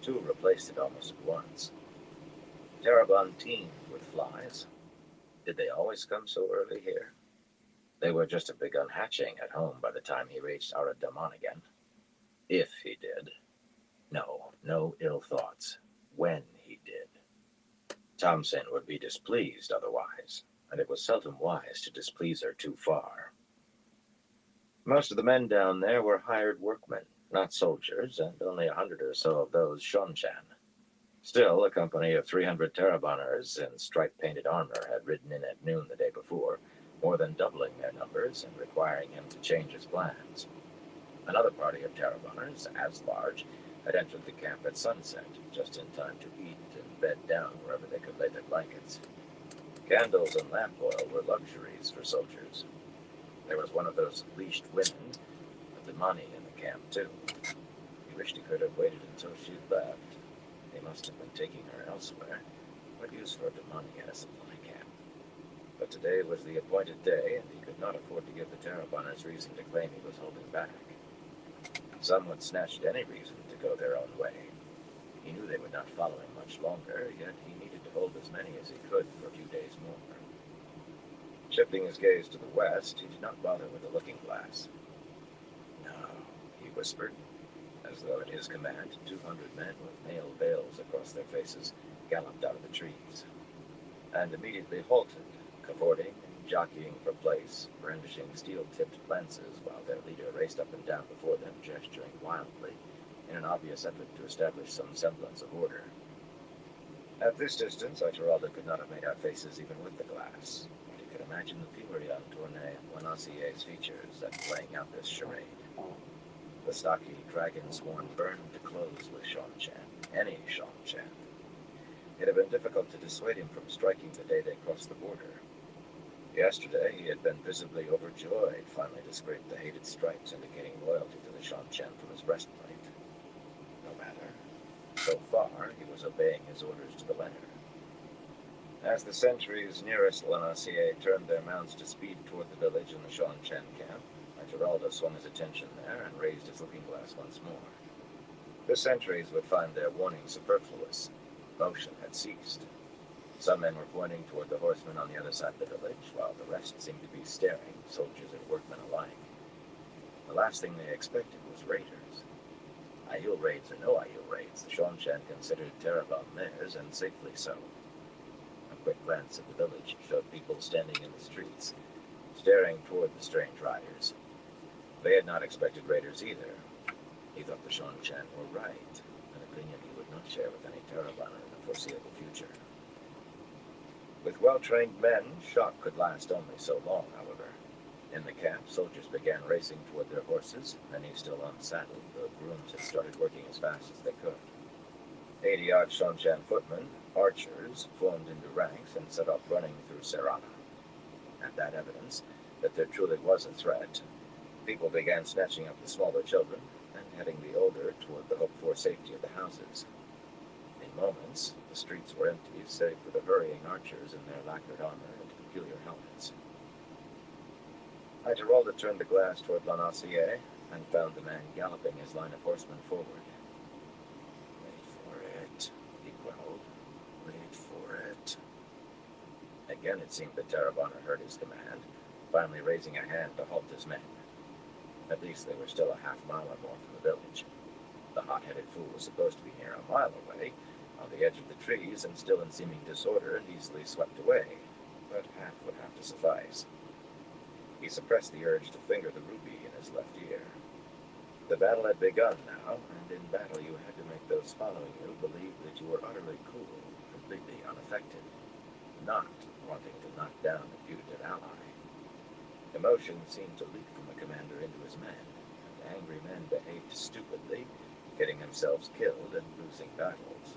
D: Two replaced it almost at once. Terrebonne teemed with flies. Did they always come so early here? They were just begun hatching at home by the time he reached Aradamon again. If he did. No ill thoughts. When he did. Thompson would be displeased otherwise, and it was seldom wise to displease her too far. Most of the men down there were hired workmen, not soldiers, and only 100 or so of those Shonchan. Still, a company of 300 Terrebonners in stripe-painted armor had ridden in at noon the day before, more than doubling their numbers and requiring him to change his plans. Another party of Terrebonners, as large, had entered the camp at sunset, just in time to eat and bed down wherever they could lay their blankets. Candles and lamp oil were luxuries for soldiers. There was one of those leashed women, with the money in the camp, too. He wished he could have waited until she left. They must have been taking her elsewhere. What use for Damani at a supply camp? But today was the appointed day, and he could not afford to give the Terrebonners reason to claim he was holding back. Some would snatch at any reason to go their own way. He knew they would not follow him much longer, yet he needed to hold as many as he could for a few days more. Shifting his gaze to the west, he did not bother with the looking glass. No, he whispered, as though at his command 200 men with mail veils across their faces galloped out of the trees, and immediately halted, cavorting and jockeying for place, brandishing steel-tipped lances while their leader raced up and down before them, gesturing wildly, in an obvious effort to establish some semblance of order. At this distance, Ituralde could not have made out faces even with the glass, but he could imagine the fury on Tournay Lanassier's features at playing out this charade. The stocky dragon-sworn burned to close with Shonchan, any Shonchan. It had been difficult to dissuade him from striking the day they crossed the border. Yesterday, he had been visibly overjoyed finally to scrape the hated stripes indicating loyalty to the Shonchan from his breastplate. No matter. So far, he was obeying his orders to the letter. As the sentries nearest Lanassier turned their mounts to speed toward the village in the Shonchan camp, Ituralde swung his attention there and raised his looking glass once more. The sentries would find their warning superfluous. Motion had ceased. Some men were pointing toward the horsemen on the other side of the village, while the rest seemed to be staring, soldiers and workmen alike. The last thing they expected was raiders. Aiel raids or no Aiel raids, the Shonchan considered Terrebonne theirs, and safely so. A quick glance at the village showed people standing in the streets, staring toward the strange riders. They had not expected raiders either. He thought the Shonchan were right, an opinion he would not share with any Terrebonner in the foreseeable future. With well-trained men, shock could last only so long, however. In the camp, soldiers began racing toward their horses, many still unsaddled, though grooms had started working as fast as they could. 80-odd Shonchan footmen, archers, formed into ranks and set off running through Serrana. At that evidence that there truly was a threat, people began snatching up the smaller children and heading the older toward the hoped-for safety of the houses. In moments, the streets were empty, save for the hurrying archers in their lacquered armor and peculiar helmets. Ituralde turned the glass toward Lanassier and found the man galloping his line of horsemen forward. "Wait for it," he growled. "Wait for it." Again it seemed that Terrebonner heard his command, finally raising a hand to halt his men. At least they were still a half mile or more from the village. The hot-headed fool was supposed to be near a mile away, on the edge of the trees and still in seeming disorder and easily swept away, but half would have to suffice. He suppressed the urge to finger the ruby in his left ear. The battle had begun now, and in battle you had to make those following you believe that you were utterly cool, completely unaffected, not wanting to knock down a putative ally. Emotion seemed to leak from the commander into his men, and angry men behaved stupidly, getting themselves killed and losing battles.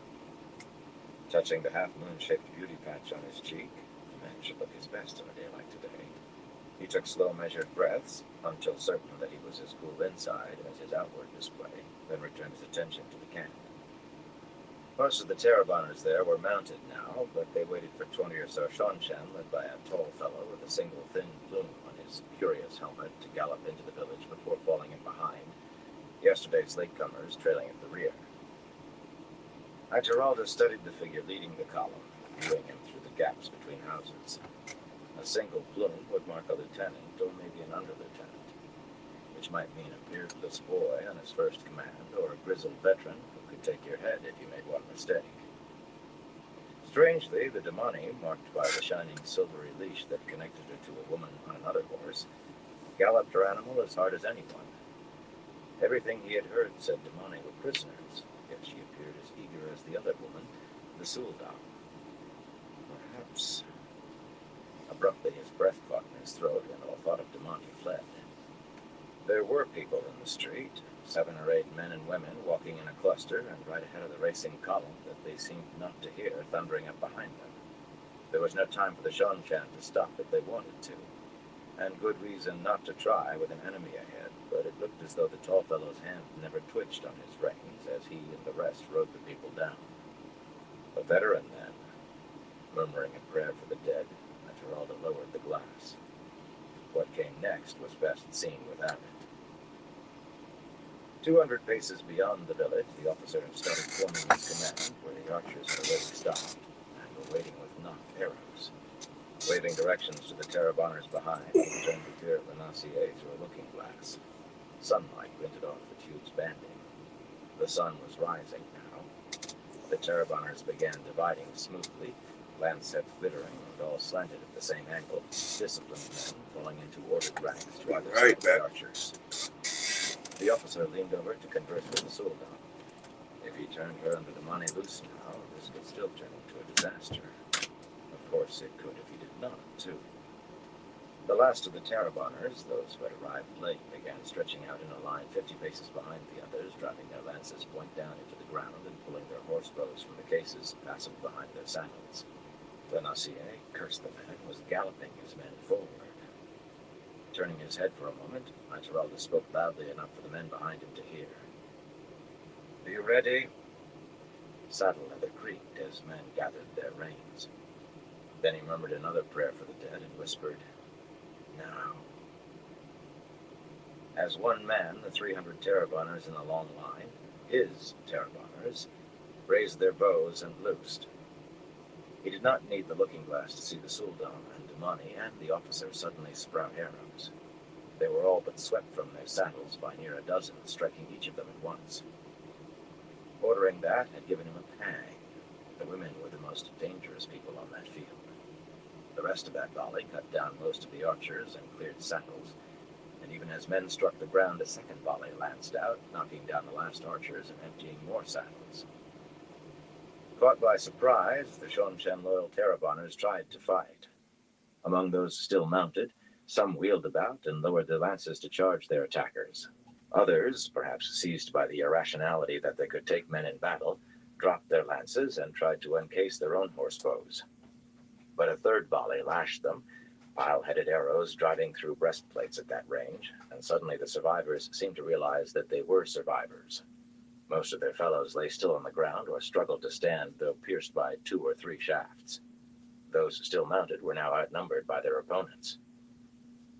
D: Touching the half-moon-shaped beauty patch on his cheek, the man should look his best on a day like today. He took slow, measured breaths until certain that he was as cool inside as his outward display, then returned his attention to the camp. Most of the Taraboners there were mounted now, but they waited for 20 or so Shanshan, led by a tall fellow with a single thin plume on his curious helmet, to gallop into the village before falling in behind, yesterday's latecomers trailing at the rear. Giralda studied the figure leading the column, viewing him through the gaps between houses. A single plume would mark a lieutenant or maybe an under-lieutenant, which might mean a beardless boy on his first command or a grizzled veteran who could take your head if you made one mistake. Strangely, the Damani, marked by the shining silvery leash that connected her to a woman on another horse, galloped her animal as hard as anyone. Everything he had heard said Damani were prisoners, yet she appeared as eager as the other woman, the Sul'dam. Perhaps... Abruptly, his breath caught in his throat, and all thought of Damani fled. There were people in the street, 7 or 8 men and women walking in a cluster, and right ahead of the racing column that they seemed not to hear thundering up behind them. There was no time for the Shanshan to stop if they wanted to, and good reason not to try with an enemy ahead, but it looked as though the tall fellow's hand never twitched on his reins as he and the rest rode the people down. A veteran, then, murmuring a prayer for the dead, Giralda lowered the glass. What came next was best seen without it. 200 paces beyond the village, the officer had started forming his command, where the archers had already stopped and were waiting with knocked arrows. Waving directions to the Taraboners behind, he turned to peer at Lenassier through a looking glass. Sunlight glinted off the tube's banding. The sun was rising now. The Taraboners began dividing smoothly, lancets glittering and all slanted at the same angle, disciplined men falling into ordered ranks to either side of the archers. The officer leaned over to converse with the Sul'dam. If he turned her under the money loose now, this could still turn into a disaster. Of course it could if he did not, too. The last of the Taraboners, those who had arrived late, began stretching out in a line 50 paces behind the others, driving their lances point down into the ground and pulling their horse-bows from the cases fastened behind their saddles. Lenassier cursed the man and was galloping his men forward. Turning his head for a moment, Giralda spoke loudly enough for the men behind him to hear. "Be ready." Saddle leather creaked as men gathered their reins. Then he murmured another prayer for the dead and whispered, "Now." As one man, the 300 Taraboners in the long line, his Taraboners, raised their bows and loosed. He did not need the looking glass to see the Sul'dam and Damani and the officer suddenly sprout arrows. They were all but swept from their saddles by near a dozen, striking each of them at once. Ordering that had given him a pang. The women were the most dangerous people on that field. The rest of that volley cut down most of the archers and cleared saddles, and even as men struck the ground, a second volley lanced out, knocking down the last archers and emptying more saddles. Caught by surprise, the Shanshan loyal Taraboners tried to fight. Among those still mounted, some wheeled about and lowered their lances to charge their attackers. Others, perhaps seized by the irrationality that they could take men in battle, dropped their lances and tried to encase their own horsebows. But a third volley lashed them, pile-headed arrows driving through breastplates at that range, and suddenly the survivors seemed to realize that they were survivors. Most of their fellows lay still on the ground or struggled to stand, though pierced by 2 or 3 shafts. Those still mounted were now outnumbered by their opponents.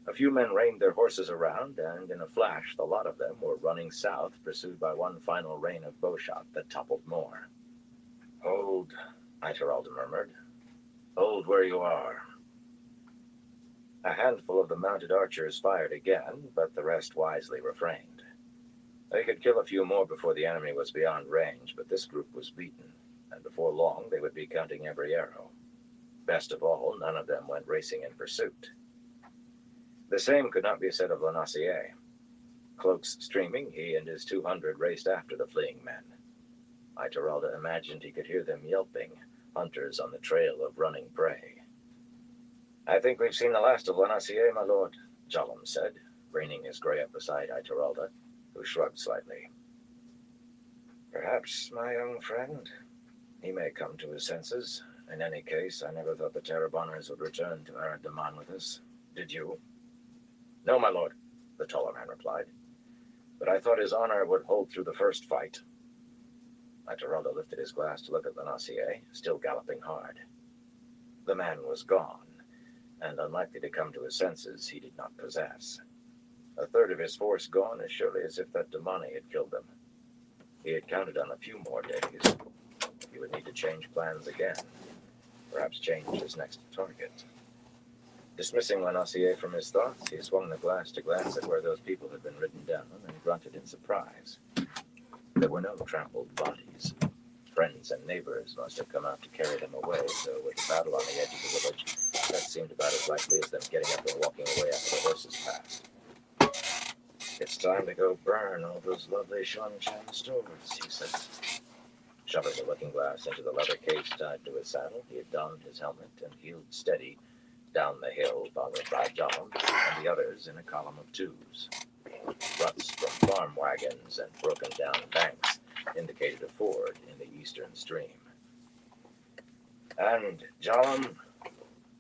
D: A few men reined their horses around, and in a flash the lot of them were running south, pursued by one final rain of bowshot that toppled more. "Hold," Giralda murmured. "Hold where you are." A handful of the mounted archers fired again, but the rest wisely refrained. They could kill a few more before the enemy was beyond range, but this group was beaten, and before long they would be counting every arrow. Best of all, none of them went racing in pursuit. The same could not be said of Lenassier. Cloaks streaming, he and his 200 raced after the fleeing men. Ituralde imagined he could hear them yelping, hunters on the trail of running prey. "I think we've seen the last of Lenassier, my lord," Jolum said, reining his gray up beside Ituralde, who shrugged slightly. "Perhaps, my young friend. He may come to his senses. In any case, I never thought the Taraboners would return to Arad Daman with us. Did you?" "No, my lord," the taller man replied. "But I thought his honor would hold through the first fight." Ituralde lifted his glass to look at Lenassier, still galloping hard. The man was gone, and unlikely to come to his senses, he did not possess. A third of his force gone as surely as if that Damani had killed them. He had counted on a few more days. He would need to change plans again, perhaps change his next target. Dismissing Lenassier from his thoughts, he swung the glass to glance at where those people had been ridden down and grunted in surprise. There were no trampled bodies. Friends and neighbors must have come out to carry them away, so with the battle on the edge of the village, that seemed about as likely as them getting up and walking away after the horses passed. "It's time to go burn all those lovely Shanshan stores," he said. Shoving the looking glass into the leather case tied to his saddle, he had donned his helmet and heeled steady down the hill, followed by Jolum and the others in a column of twos. Ruts from farm wagons and broken down banks indicated a ford in the eastern stream. "And, Jolum,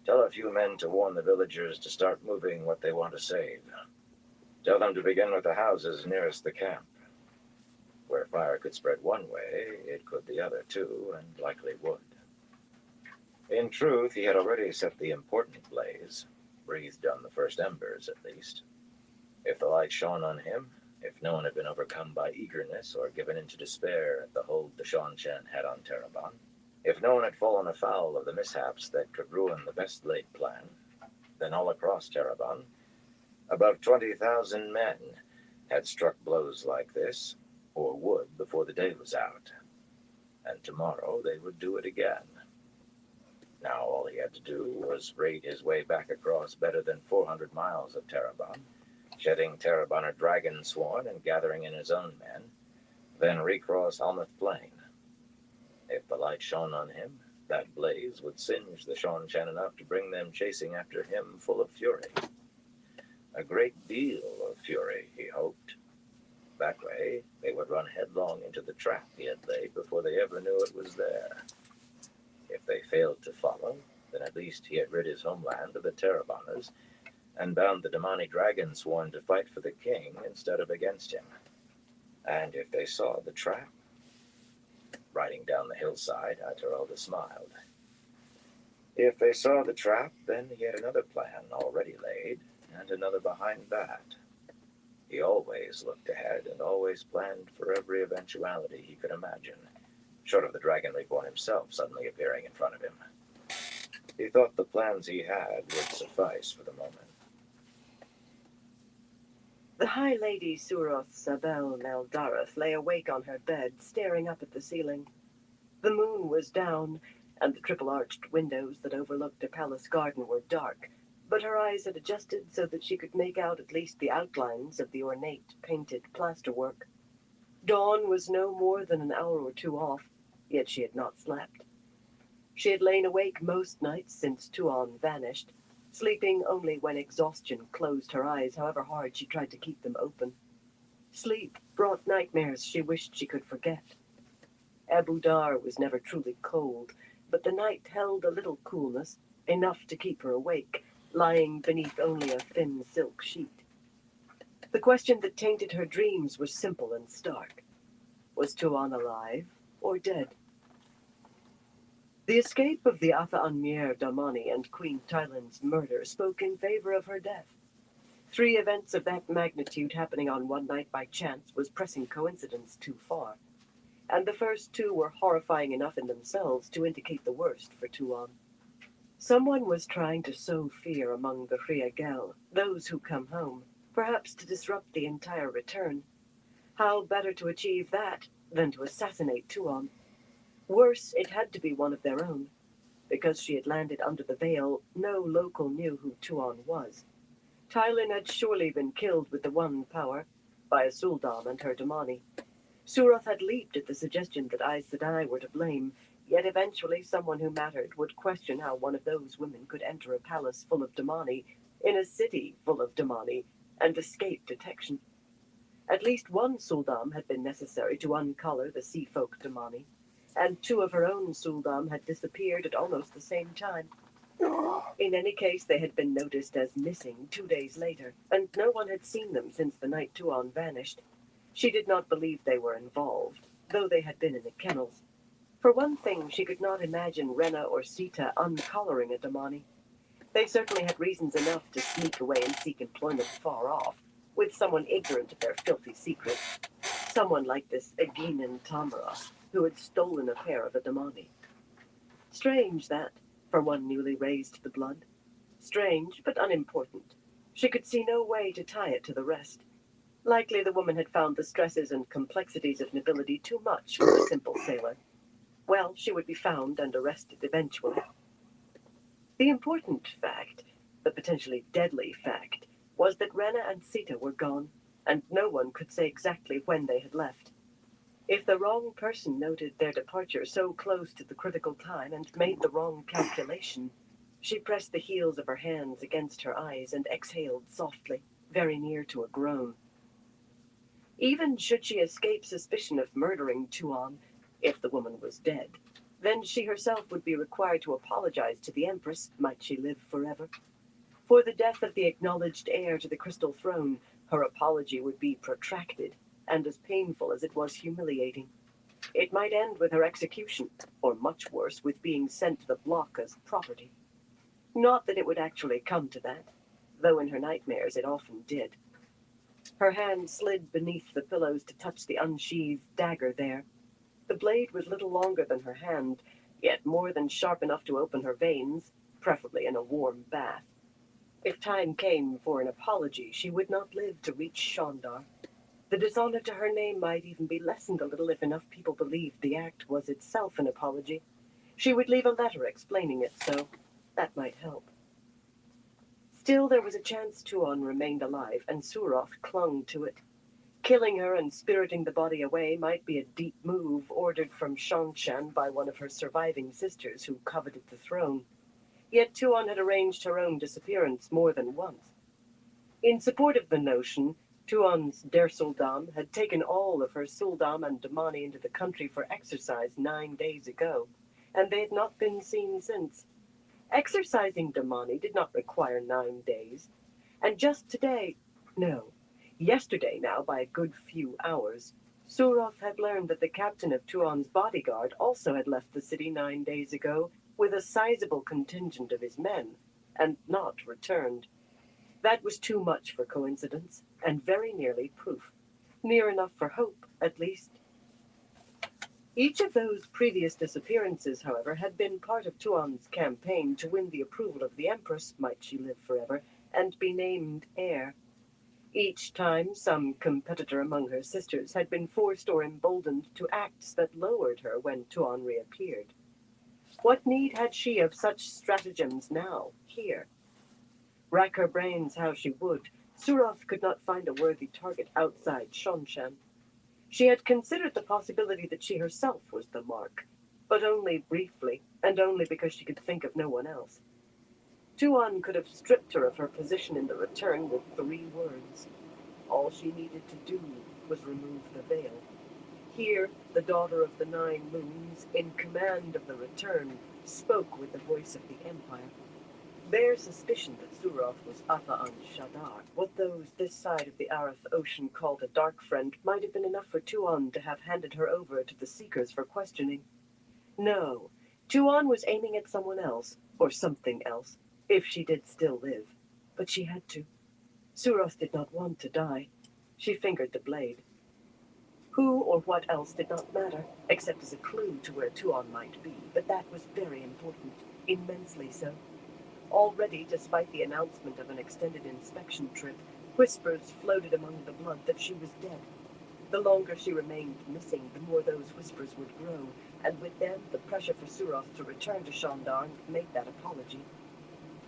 D: tell a few men to warn the villagers to start moving what they want to save. Tell them to begin with the houses nearest the camp. Where fire could spread one way, it could the other too, and likely would." In truth, he had already set the important blaze, breathed on the first embers at least. If the light shone on him, if no one had been overcome by eagerness or given into despair at the hold the Shanshan had on Tarabon, if no one had fallen afoul of the mishaps that could ruin the best laid plan, then all across Tarabon, above 20,000 men had struck blows like this, or would before the day was out. And tomorrow they would do it again. Now all he had to do was raid his way back across better than 400 miles of Tarabon, shedding Tarabonner dragon sworn and gathering in his own men, then recross Almeth Plain. If the light shone on him, that blaze would singe the Shanshan enough to bring them chasing after him full of fury. A great deal of fury, he hoped. That way, they would run headlong into the trap he had laid before they ever knew it was there. If they failed to follow, then at least he had rid his homeland of the Taraboners and bound the Damani dragon sworn to fight for the king instead of against him. And if they saw the trap? Riding down the hillside, Ituralde smiled. If they saw the trap, then he had another plan already laid, and another behind that. He always looked ahead and always planned for every eventuality he could imagine, short of the Dragon Reborn himself suddenly appearing in front of him. He thought the plans he had would suffice for the moment.
E: The High Lady Suroth Sabel Meldareth lay awake on her bed, staring up at the ceiling. The moon was down, and the triple-arched windows that overlooked a palace garden were dark, but her eyes had adjusted so that she could make out at least the outlines of the ornate, painted plasterwork. Dawn was no more than an hour or two off, yet she had not slept. She had lain awake most nights since Tuon vanished, sleeping only when exhaustion closed her eyes, however hard she tried to keep them open. Sleep brought nightmares she wished she could forget. Abu Dar was never truly cold, but the night held a little coolness, enough to keep her awake, lying beneath only a thin silk sheet. The question that tainted her dreams was simple and stark. Was Tuon alive or dead? The escape of the Atha Anmir Damani and Queen Tyland's murder spoke in favor of her death. 3 events of that magnitude happening on one night by chance was pressing coincidence too far, and the first 2 were horrifying enough in themselves to indicate the worst for Tuon. Someone was trying to sow fear among the Friagel, those who come home, perhaps to disrupt the entire return. How better to achieve that than to assassinate Tuon? Worse, it had to be one of their own. Because she had landed under the veil, no local knew who Tuon was. Tylin had surely been killed with the One Power by a Suldam and her Damani. Suroth had leaped at the suggestion that Aes Sedai were to blame, yet eventually someone who mattered would question how one of those women could enter a palace full of Damani, in a city full of Damani, and escape detection. At least one Suldam had been necessary to uncolor the sea folk Damani, and 2 of her own Suldam had disappeared at almost the same time. In any case, they had been noticed as missing 2 days later, and no one had seen them since the night Tuon vanished. She did not believe they were involved, though they had been in the kennels. For one thing, she could not imagine Rena or Sita uncoloring a Damani. They certainly had reasons enough to sneak away and seek employment far off, with someone ignorant of their filthy secrets. Someone like this Aeginan Tamara, who had stolen a pair of a Damani. Strange that, for one newly raised to the blood. Strange, but unimportant. She could see no way to tie it to the rest. Likely the woman had found the stresses and complexities of nobility too much for a simple sailor. Well, she would be found and arrested eventually. The important fact, the potentially deadly fact, was that Rena and Sita were gone, and no one could say exactly when they had left. If the wrong person noted their departure so close to the critical time and made the wrong calculation, she pressed the heels of her hands against her eyes and exhaled softly, very near to a groan. Even should she escape suspicion of murdering Tuon, if the woman was dead, then she herself would be required to apologize to the Empress, might she live forever. For the death of the acknowledged heir to the Crystal Throne, her apology would be protracted, and as painful as it was humiliating. It might end with her execution, or much worse, with being sent to the block as property. Not that it would actually come to that, though in her nightmares it often did. Her hand slid beneath the pillows to touch the unsheathed dagger there. The blade was little longer than her hand, yet more than sharp enough to open her veins, preferably in a warm bath. If time came for an apology, she would not live to reach Shondar. The dishonor to her name might even be lessened a little if enough people believed the act was itself an apology. She would leave a letter explaining it, so that might help. Still, there was a chance Tuon remained alive, and Suroth clung to it. Killing her and spiriting the body away might be a deep move ordered from Seanchan by one of her surviving sisters who coveted the throne. Yet Tuon had arranged her own disappearance more than once. In support of the notion, Tuon's Der Suldam had taken all of her Suldam and Damani into the country for exercise 9 days ago, and they had not been seen since. Exercising Damani did not require 9 days, and just today, no, yesterday now by a good few hours, Suroth had learned that the captain of Tuon's bodyguard also had left the city 9 days ago with a sizable contingent of his men, and not returned. That was too much for coincidence, and very nearly proof. Near enough for hope, at least. Each of those previous disappearances, however, had been part of Tuon's campaign to win the approval of the Empress, might she live forever, and be named heir. Each time, some competitor among her sisters had been forced or emboldened to acts that lowered her when Tuon reappeared. What need had she of such stratagems now, here? Rack her brains how she would, Suroth could not find a worthy target outside Seanchan. She had considered the possibility that she herself was the mark, but only briefly, and only because she could think of no one else. Tuon could have stripped her of her position in the return with 3 words. All she needed to do was remove the veil. Here, the daughter of the 9 Moons, in command of the return, spoke with the voice of the Empire. Their suspicion that Suroth was Appa on Shadar, what those this side of the Arath Ocean called a dark friend, might have been enough for Tuon to have handed her over to the Seekers for questioning. No, Tuon was aiming at someone else, or something else, if she did still live. But she had to. Suroth did not want to die. She fingered the blade. Who or what else did not matter, except as a clue to where Tuon might be, but that was very important, immensely so. Already, despite the announcement of an extended inspection trip, whispers floated among the blood that she was dead. The longer she remained missing, the more those whispers would grow, and with them the pressure for Suroth to return to Shandar and make that apology.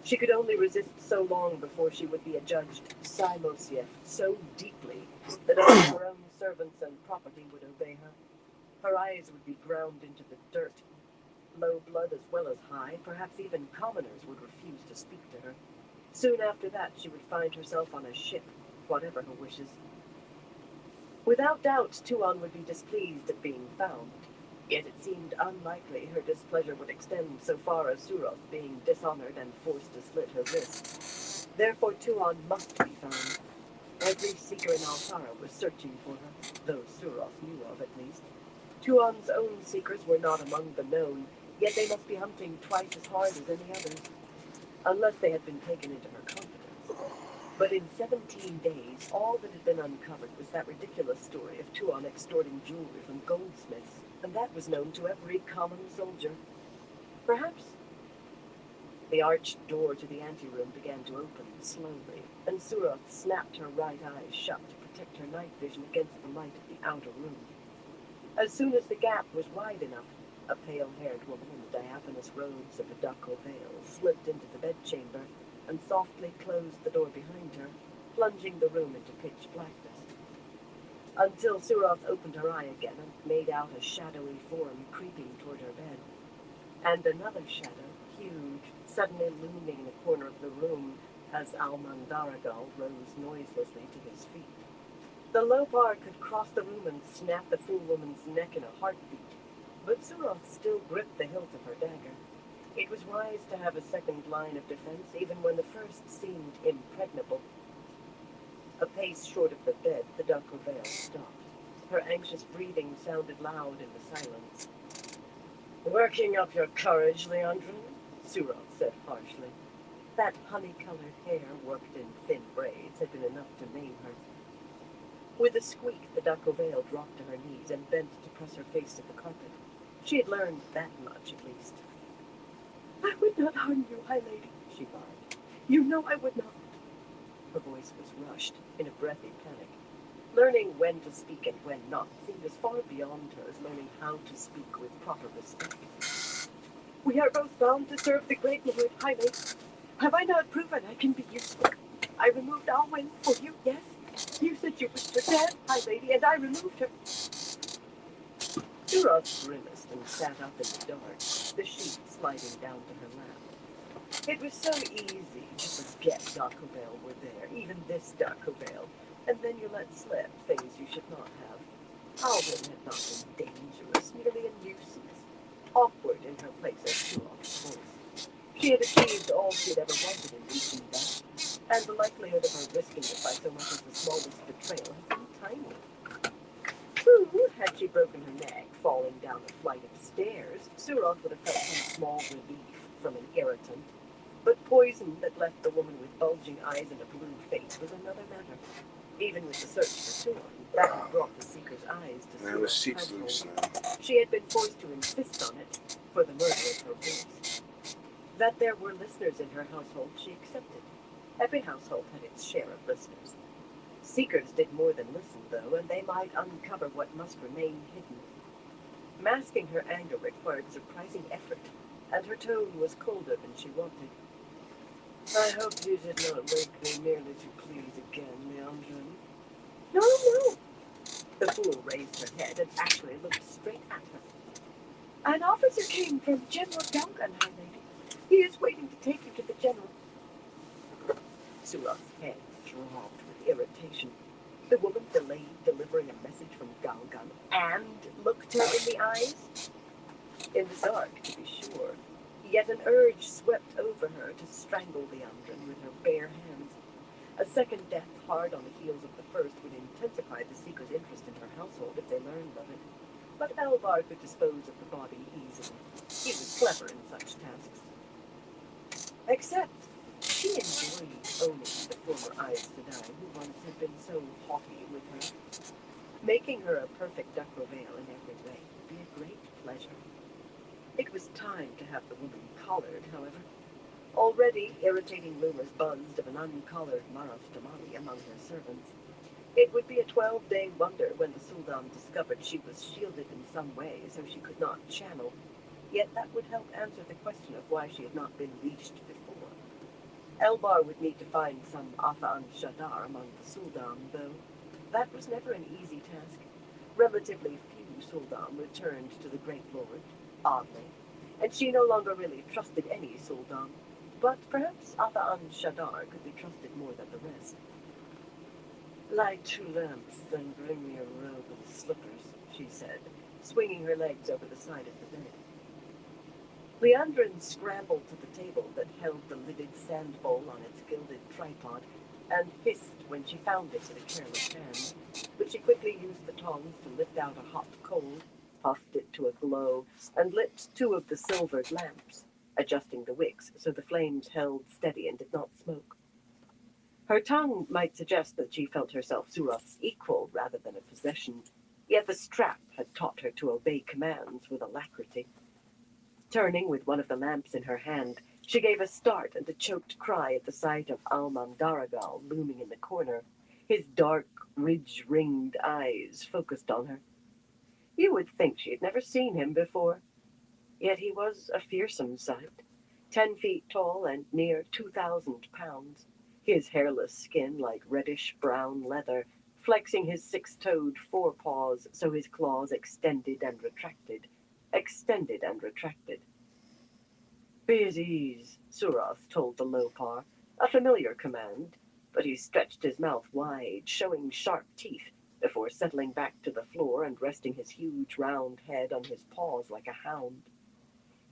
E: She could only resist so long before she would be adjudged Simosiev so deeply that only her own servants and property would obey her. Her eyes would be ground into the dirt. Low blood as well as high, perhaps even commoners would refuse to speak to her. Soon after that she would find herself on a ship, whatever her wishes. Without doubt, Tuon would be displeased at being found, yet it seemed unlikely her displeasure would extend so far as Suroth being dishonored and forced to slit her wrist. Therefore Tuon must be found. Every seeker in Altara was searching for her, those Suroth knew of at least. Tuon's own seekers were not among the known, yet they must be hunting twice as hard as any others, unless they had been taken into her confidence. But in 17 days, all that had been uncovered was that ridiculous story of Tuon extorting jewelry from goldsmiths, and that was known to every common soldier. Perhaps. The arched door to the anteroom began to open slowly, and Suroth snapped her right eye shut to protect her night vision against the light of the outer room. As soon as the gap was wide enough, a pale-haired woman in the diaphanous robes of a ducal veil slipped into the bedchamber and softly closed the door behind her, plunging the room into pitch blackness. Until Suroth opened her eye again and made out a shadowy form creeping toward her bed. And another shadow, huge, suddenly looming in a corner of the room as Alman Daragal rose noiselessly to his feet. The Lopar could cross the room and snap the fool woman's neck in a heartbeat, but Suroth still gripped the hilt of her dagger. It was wise to have a second line of defense, even when the first seemed impregnable. A pace short of the bed, the ducal veil stopped. Her anxious breathing sounded loud in the silence. "Working up your courage, Leandrin?" Suroth said harshly. That honey-colored hair, worked in thin braids, had been enough to maim her. With a squeak, the ducal veil dropped to her knees and bent to press her face to the carpet. She had learned that much, at least. "I would not harm you, High Lady," she barked. "You know I would not." Her voice was rushed, in a breathy panic. Learning when to speak and when not seemed as far beyond her as learning how to speak with proper respect. "We are both bound to serve the great Lord, High Lady. Have I not proven I can be useful? I removed Alwyn for you, yes? You said you wished her dead, High Lady, and I removed her." Suroth grimaced and sat up in the dark, the sheet sliding down to her lap. It was so easy to forget Darkovale were there, even this Darkovale, and then you let slip things you should not have. Alwyn had not been dangerous, merely a nuisance, awkward in her place as Suroth's voice. She had achieved all she had ever wanted in reaching that, and the likelihood of her risking it by so much as the smallest betrayal had been tiny. True, had she broken her neck falling down a flight of stairs, Suroth would have felt some small relief from an irritant. But poison that left the woman with bulging eyes and a blue face was another matter. Even with the search for Tuon, that had brought the seeker's eyes to
B: Now the
E: Suroth's
B: seat's loose
E: household.
B: now.
E: She had been forced to insist on it for the murder of her voice. That there were listeners in her household she accepted. Every household had its share of listeners. Seekers did more than listen, though, and they might uncover what must remain hidden. Masking her anger required surprising effort, and her tone was colder than she wanted. "I hope you did not wake me merely to please again, Leandrin." "No, no." The fool raised her head and actually looked straight at her. "An officer came from General Galgan, High Lady. He is waiting to take you to the General." Suroth's head throbbed with irritation. The woman delayed delivering a message from Galgan and looked her in the eyes? In the dark, to be sure. Yet an urge swept over her to strangle Leandrin with her bare hands. A second death hard on the heels of the first would intensify the seeker's interest in her household if they learned of it. But Elbar could dispose of the body easily. He was clever in such tasks. Except she enjoyed owning the former Aes Sedai, who once had been so haughty with her. Making her a perfect Darkovale in every way would be a great pleasure. It was time to have the woman collared, however. Already, irritating rumors buzzed of an uncollared Maros Damali among her servants. It would be a 12-day wonder when the Sultan discovered she was shielded in some way so she could not channel. Yet that would help answer the question of why she had not been leashed before. Elbar would need to find some Athan Shadar among the Sultan, though that was never an easy task. Relatively few Sultan returned to the Great Lord, oddly, and she no longer really trusted any Sultan. But perhaps Athan Shadar could be trusted more than the rest. Light 2 lamps, then bring me a robe and slippers, she said, swinging her legs over the side of the bed. Leandrin scrambled to the table that held the lidded sand bowl on its gilded tripod, and hissed when she found it with a careless hand. But she quickly used the tongs to lift out a hot coal, puffed it to a glow, and lit 2 of the silvered lamps, adjusting the wicks so the flames held steady and did not smoke. Her tongue might suggest that she felt herself Suroth's equal rather than a possession, yet the strap had taught her to obey commands with alacrity. Turning with one of the lamps in her hand, she gave a start and a choked cry at the sight of Alman-Daragal looming in the corner, his dark, ridge-ringed eyes focused on her. You would think she had never seen him before, yet he was a fearsome sight, 10 feet tall and near 2,000 pounds, his hairless skin like reddish-brown leather, flexing his 6-toed forepaws so his claws extended and retracted. Be at ease, Suroth told the Lopar, a familiar command, but he stretched his mouth wide, showing sharp teeth, before settling back to the floor and resting his huge round head on his paws like a hound.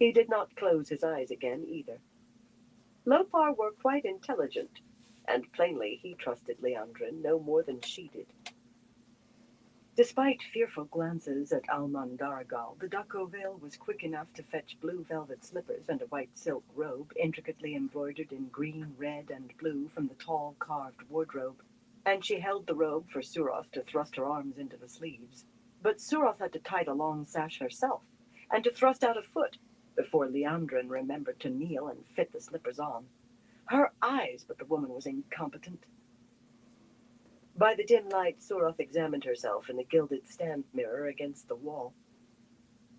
E: He did not close his eyes again either. Lopar were quite intelligent, and plainly he trusted Leandrin no more than she did. Despite fearful glances at Alman-Daragal, the Dako Vale was quick enough to fetch blue velvet slippers and a white silk robe intricately embroidered in green, red, and blue from the tall carved wardrobe, and she held the robe for Suroth to thrust her arms into the sleeves. But Suroth had to tie the long sash herself, and to thrust out a foot, before Leandrin remembered to kneel and fit the slippers on. Her eyes, but the woman was incompetent. By the dim light, Suroth examined herself in the gilded stand mirror against the wall.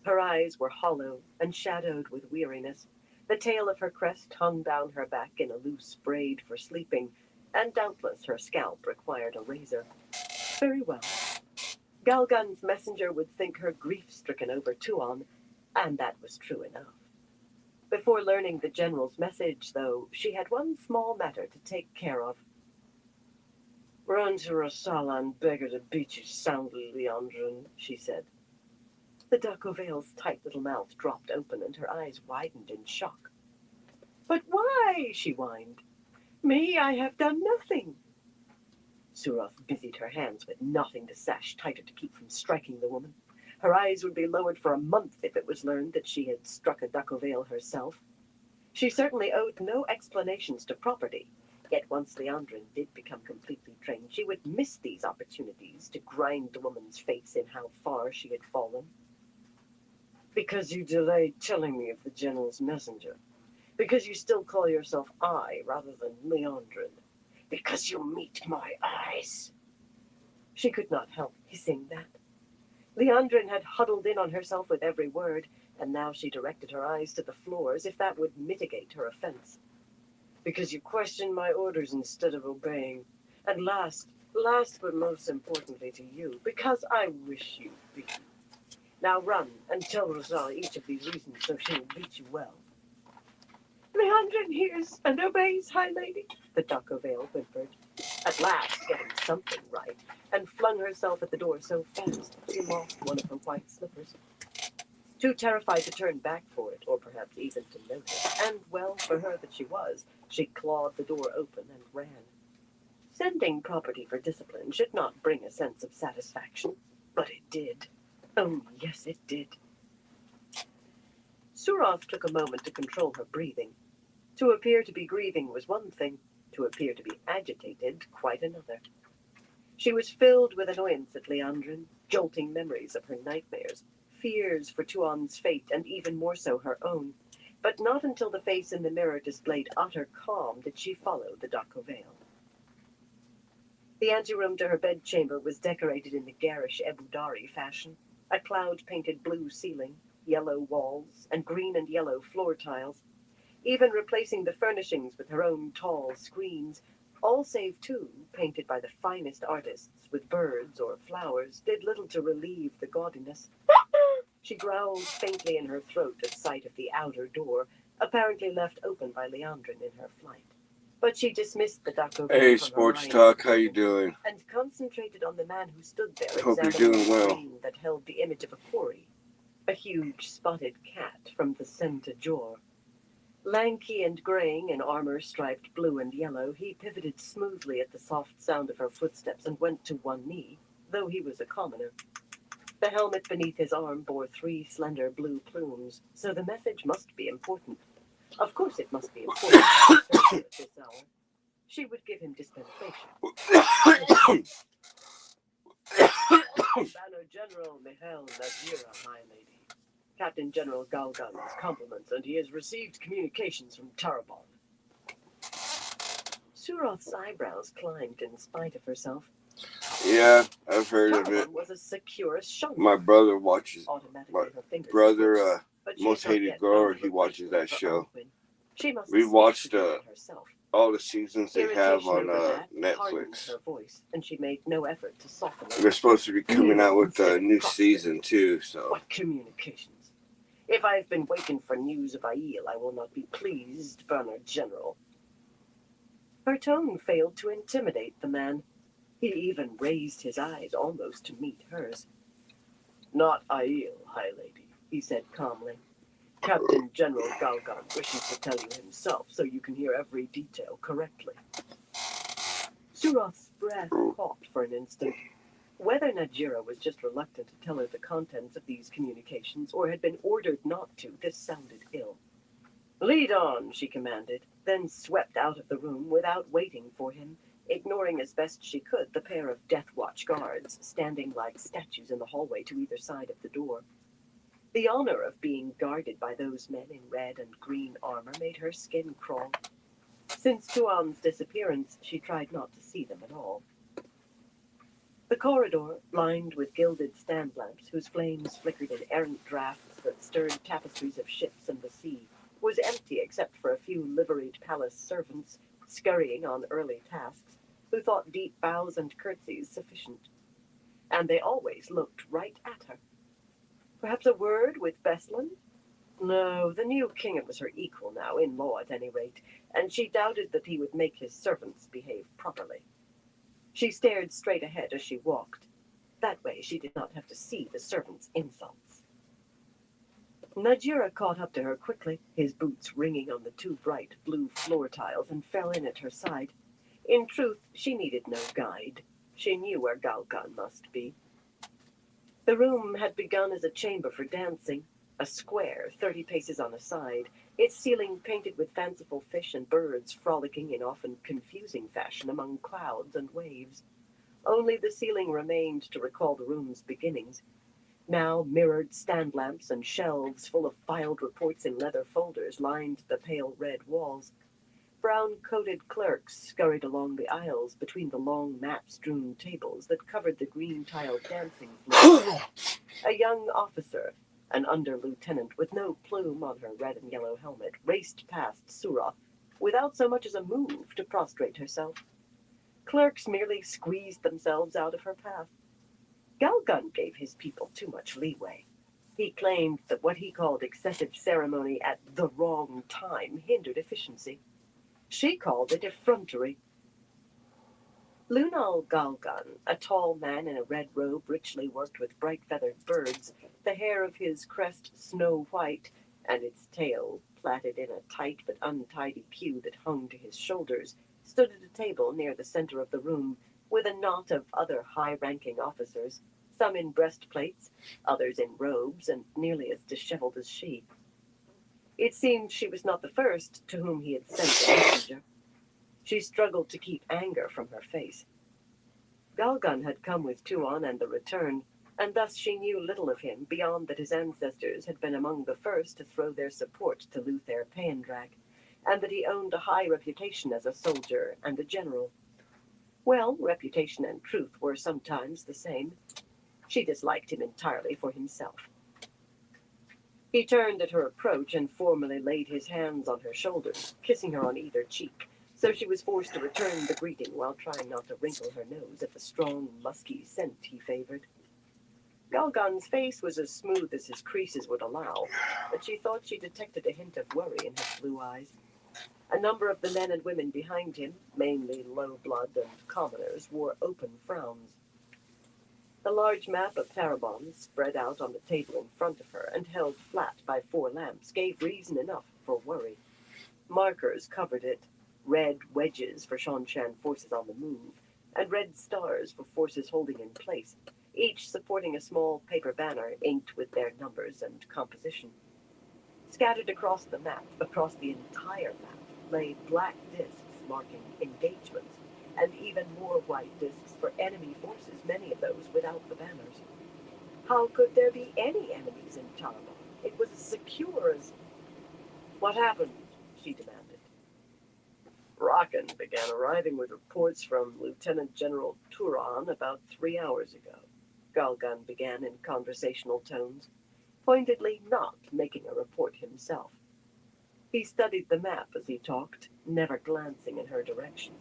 E: Her eyes were hollow and shadowed with weariness. The tail of her crest hung down her back in a loose braid for sleeping, and doubtless her scalp required a razor. Very well. Galgan's messenger would think her grief-stricken over Tuon, and that was true enough. Before learning the general's message, though, she had one small matter to take care of. Run to Rosala and beg her to beat you soundly, Leandrin, she said. The Dako Vale's tight little mouth dropped open and her eyes widened in shock. But why? She whined. Me, I have done nothing. Suroth busied her hands with knotting the sash tighter to keep from striking the woman. Her eyes would be lowered for a month if it was learned that she had struck a Dako Vale herself. She certainly owed no explanations to property. Yet once Leandrin did become completely trained, she would miss these opportunities to grind the woman's face in how far she had fallen. Because you delayed telling me of the general's messenger. Because you still call yourself I rather than Leandrin. Because you meet my eyes. She could not help hissing that. Leandrin had huddled in on herself with every word, and now she directed her eyes to the floor as if that would mitigate her offense. Because you questioned my orders instead of obeying. And last but most importantly to you, because I wish you beaten. Now run and tell Rosala each of these reasons so she will beat you well. Leandrin hears and obeys, High Lady, the Dako Vale whimpered, at last getting something right, and flung herself at the door so fast she lost one of her white slippers. Too terrified to turn back for it, or perhaps even to notice, and well for her that she was, she clawed the door open and ran. Sending property for discipline should not bring a sense of satisfaction, but it did. Oh, yes, it did. Suroth took a moment to control her breathing. To appear to be grieving was one thing, to appear to be agitated quite another. She was filled with annoyance at Leandrin, jolting memories of her nightmares, fears for Tuon's fate, and even more so her own. But not until the face in the mirror displayed utter calm did she follow the Dako Vale. The anteroom to her bedchamber was decorated in the garish Ebudari fashion, a cloud-painted blue ceiling, yellow walls, and green and yellow floor tiles, even replacing the furnishings with her own tall screens, all save two, painted by the finest artists with birds or flowers, did little to relieve the gaudiness. She growled faintly in her throat at sight of the outer door, apparently left open by Leandrin in her flight. But she dismissed the Dakovian
B: Hey,
E: from her
B: Sports
E: mind
B: Talk, how you doing?
E: and concentrated on the man who stood there
B: Hope you're
E: examining
B: doing
E: the
B: well.
E: screen that held the image of a quarry, a huge spotted cat from the Centaur. Lanky and graying in armor striped blue and yellow, he pivoted smoothly at the soft sound of her footsteps and went to one knee, though he was a commoner. The helmet beneath his arm bore 3 slender blue plumes, so the message must be important. Of course it must be important to serve her at this hour. She would give him dispensation. Banner General Mihail Najira, my lady. Captain General Galgan's compliments, and he has received communications from Tarabon. Suroth's eyebrows climbed in spite of herself.
B: Yeah, I've heard of it.
E: Tarabon was a secure shunk.
B: My brother watches.
E: Automatically,
B: My
E: her fingers
B: brother,
E: twitched, but she
B: Most
E: had not
B: Hated
E: yet
B: Girl,
E: found
B: he watches that
E: replacement for
B: show.
E: Alcuin. She must
B: We
E: stick
B: watched
E: to it herself.
B: all the seasons they have
E: Irritation
B: on
E: over that hardened
B: Netflix.
E: her voice, and she made no effort to soften it.
B: They're supposed to be coming out with a new season too, so
E: What communications? If I have been waiting for news of Aiel, I will not be pleased, Bernard General. Her tone failed to intimidate the man. He even raised his eyes almost to meet hers. Not Aiel, High Lady, he said calmly. Captain General Galgan wishes to tell you himself, so you can hear every detail correctly. Suroth's breath caught for an instant. Whether Najira was just reluctant to tell her the contents of these communications or had been ordered not to, this sounded ill. Lead on, she commanded, then swept out of the room without waiting for him, ignoring as best she could the pair of Death Watch guards standing like statues in the hallway to either side of the door. The honor of being guarded by those men in red and green armor made her skin crawl. Since Tuan's disappearance, she tried not to see them at all. The corridor, lined with gilded stand lamps whose flames flickered in errant drafts that stirred tapestries of ships and the sea, was empty except for a few liveried palace servants scurrying on early tasks, who thought deep bows and curtsies sufficient. And they always looked right at her. Perhaps a word with Beslan? No, the new king was her equal now, in law at any rate, and she doubted that he would make his servants behave properly. She stared straight ahead as she walked. That way she did not have to see the servants' insults. Najira caught up to her quickly, his boots ringing on the 2 bright blue floor tiles, and fell in at her side. In truth, she needed no guide. She knew where Galgan must be. The room had begun as a chamber for dancing, a square 30 paces on a side, its ceiling painted with fanciful fish and birds frolicking in often confusing fashion among clouds and waves. Only the ceiling remained to recall the room's beginnings. Now mirrored stand lamps and shelves full of filed reports in leather folders lined the pale red walls. Brown-coated clerks scurried along the aisles between the long mat-strewn tables that covered the green-tiled dancing floor. A young officer, an under-lieutenant with no plume on her red and yellow helmet, raced past Suroth without so much as a move to prostrate herself. Clerks merely squeezed themselves out of her path. Galgan gave his people too much leeway. He claimed that what he called excessive ceremony at the wrong time hindered efficiency. She called it effrontery. Lunal Galgan, a tall man in a red robe richly worked with bright feathered birds, the hair of his crest snow white, and its tail plaited in a tight but untidy queue that hung to his shoulders, stood at a table near the center of the room with a knot of other high-ranking officers, some in breastplates, others in robes, and nearly as disheveled as she. It seemed she was not the first to whom he had sent a messenger. She struggled to keep anger from her face. Galgan had come with Tuan and the Return, and thus she knew little of him beyond that his ancestors had been among the first to throw their support to Luther Peyendrag, and that he owned a high reputation as a soldier and a general. Well, reputation and truth were sometimes the same. She disliked him entirely for himself. He turned at her approach and formally laid his hands on her shoulders, kissing her on either cheek, so she was forced to return the greeting while trying not to wrinkle her nose at the strong, musky scent he favored. Galgan's face was as smooth as his creases would allow, but she thought she detected a hint of worry in his blue eyes. A number of the men and women behind him, mainly low blood and commoners, wore open frowns. The large map of Tarabon, spread out on the table in front of her and held flat by 4 lamps, gave reason enough for worry. Markers covered it, red wedges for Shanshan forces on the move, and red stars for forces holding in place, each supporting a small paper banner inked with their numbers and composition. Scattered across the map, across the entire map, lay black discs marking engagements, and even more white discs for enemy forces, many of those without the banners. How could there be any enemies in Tarabon? It was as secure as... What happened? She demanded. Rakan began arriving with reports from Lieutenant General Turan about 3 hours ago. Galgan began in conversational tones, pointedly not making a report himself. He studied the map as he talked, never glancing in her direction.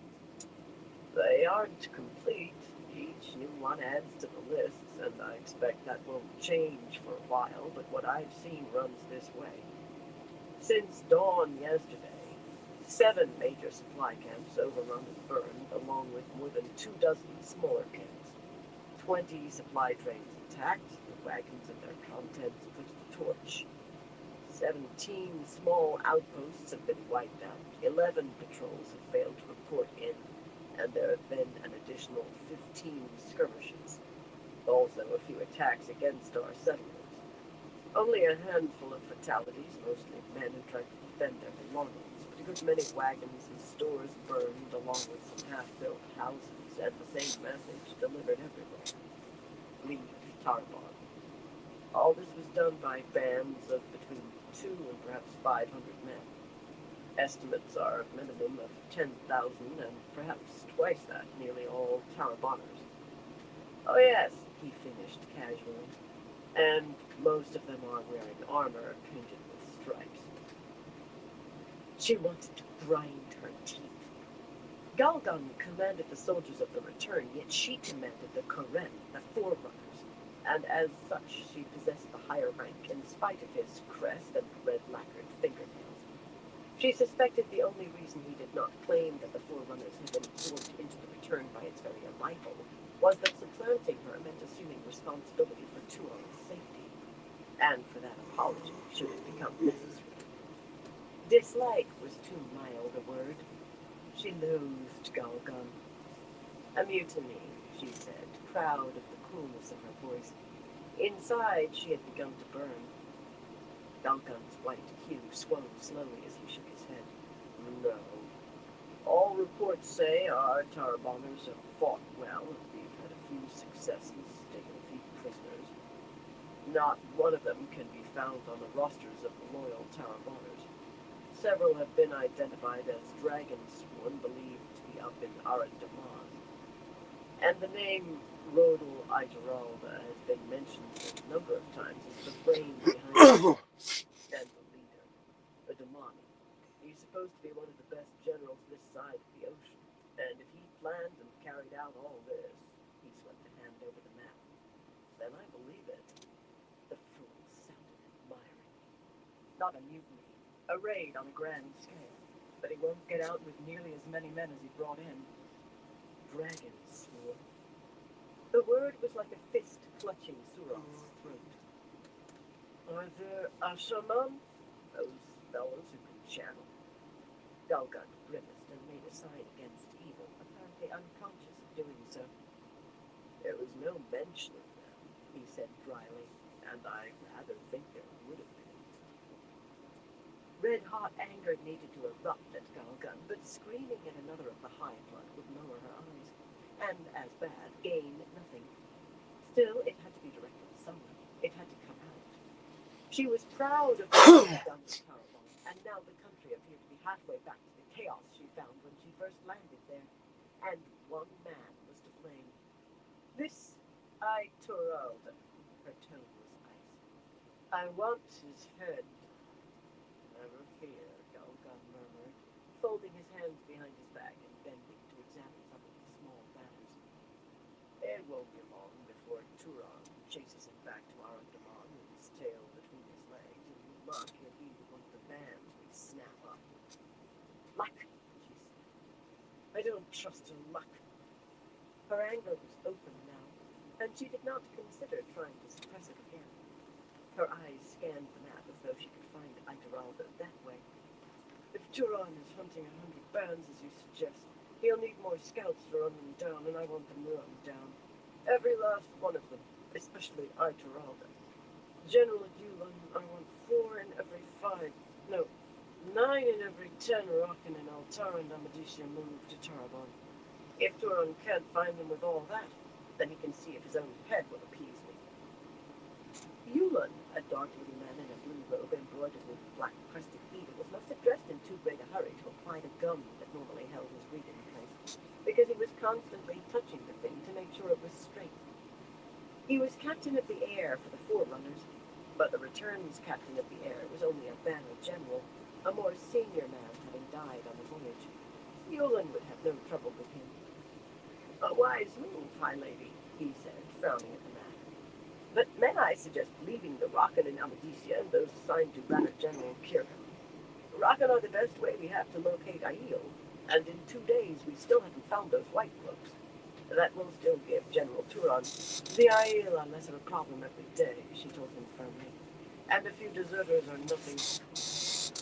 E: They aren't complete. Each new one adds to the lists, and I expect that won't change for a while, but what I've seen runs this way. Since dawn yesterday, 7 major supply camps overrun and burned, along with more than 24 smaller camps. 20 supply trains attacked, the wagons and their contents put to the torch. 17 small outposts have been wiped out. 11 patrols have failed to report in, and there have been an additional 15 skirmishes. Also a few attacks against our settlers. Only a handful of fatalities, mostly men who tried to defend their belongings, but a good many wagons and stores burned, along with some half-built houses, and the same message delivered everywhere. Leave Tarabon. All this was done by bands of between 2 and perhaps 500 men. Estimates are a minimum of 10,000 and perhaps twice that, nearly all Taraboners. Oh yes, he finished casually, and most of them are wearing armor painted with stripes. She wanted to grind her teeth. Galgan commanded the soldiers of the return, yet she commanded the Karen, the Forerunners, and as such she possessed the higher rank in spite of his crest and red lacquered fingernails. She suspected the only reason he did not claim that the Forerunners had been absorbed into the return by its very arrival was that supplanting her meant assuming responsibility for Turan's safety, and for that apology should it become necessary. Dislike was too mild a word. She loathed Galgan. A mutiny, she said, proud of the coolness of her voice. Inside, she had begun to burn. Galgan's white hue swung slowly as he shook his head. No. All reports say our Taraboners have fought well, and we've had a few successes, taken a few prisoners. Not one of them can be found on the rosters of the loyal Taraboners. Several have been identified as Dragonsworn, believed to be up in Arad-Daman. And the name Rodal Igeralda has been mentioned a number of times as the brain behind it, and the leader, the Damani. He's supposed to be one of the best generals this side of the ocean, and if he planned and carried out all this, he swept a hand over the map. Then I believe it. The fool sounded admiring. Not a mutiny, a raid on a grand scale, but he won't get out with nearly as many men as he brought in. Dragonsworn. The word was like a fist clutching Suroth's throat. Are there Ashaman? Those fellows who can channel. Galgan grimaced and made a sign against evil, apparently unconscious of doing so. There was no mention of them, he said dryly, and I rather think there would have been. Red-hot anger needed to erupt at Galgan, but screaming at another of the high blood would lower her eyes, and, as bad, gain nothing. Still, it had to be directed at someone. It had to come out. She was proud of what she had done with Tarabon, and now the country appeared to be halfway back to the chaos she found when she first landed there. and one man was to blame. This Aitoralda, her tone was icy. I want his head. Never fear, Galgan murmured, folding his hands behind his back and bending to examine some of the small matters. It won't be long before Turon chases him back to Arandaman with his tail between his legs, and with luck he'll be one of the bands we snap up. Luck, she said. I don't trust her luck. Her anger was open now, and she did not consider trying to suppress it again. Her eyes scanned the map as though she could find Aitoralda that way. If Turon is hunting 100 bands, as you suggest, he'll need more scouts to run them down, and I want them run down. Every last one of them, especially Aitoralda. General Yulon, I want 4 in every 5. No, 9 in every 10 Rockin and Altar and Amadisia move to Tarabon. If Turon can't find them with all that, then he can see if his own head will appease me. Yulon, a dark little man in a blue robe embroidered with black-crested eagles, must have dressed in too great a hurry to apply the gum that normally held his reed in place, because he was constantly touching the thing to make sure it was straight. He was captain of the air for the Forerunners, but the returns captain of the air was only a banner general, a more senior man having died on the voyage. Yulon would have no trouble with him. A wise move, High Lady, he said, frowning at the map. But may I suggest leaving the Rockin and Amadisia and those assigned to Banner General Kirkham? Rockin are the best way we have to locate Aiel, and in 2 days we still haven't found those white cloaks. That will still give General Turon. The Aiel are less of a problem every day, she told him firmly. And a few deserters are nothing.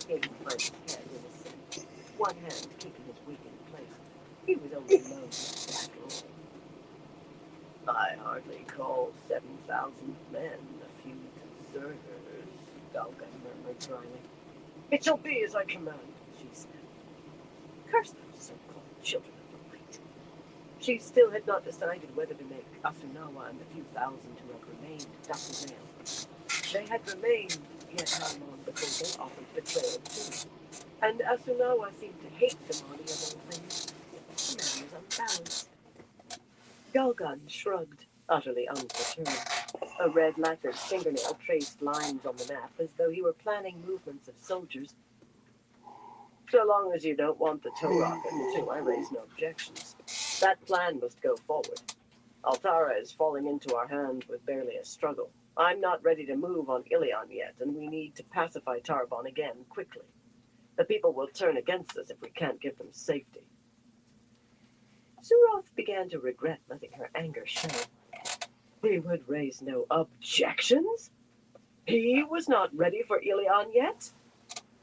E: He inclined his head in assent, one hand keeping his wig in place. He was only alone after all. I hardly call 7,000 men a few deserters, Galgan murmured dryly. It shall be as I command, she said. Curse those so-called children of the light. She still had not decided whether to make Asunawa and the few thousand who had remained Dr. Mail. They had remained, yet how long before they offered betrayal too. And Asunawa seemed to hate Damani of all things. The man was unbalanced. Galgan shrugged, utterly unperturbed. A red lacquered fingernail traced lines on the map as though he were planning movements of soldiers. So long as you don't want the tow rocket, too, I raise no objections. That plan must go forward. Altara is falling into our hands with barely a struggle. I'm not ready to move on Ilion yet, and we need to pacify Tarabon again quickly. The people will turn against us if we can't give them safety. Suroth began to regret letting her anger show. He would raise no objections? He was not ready for Ilion yet?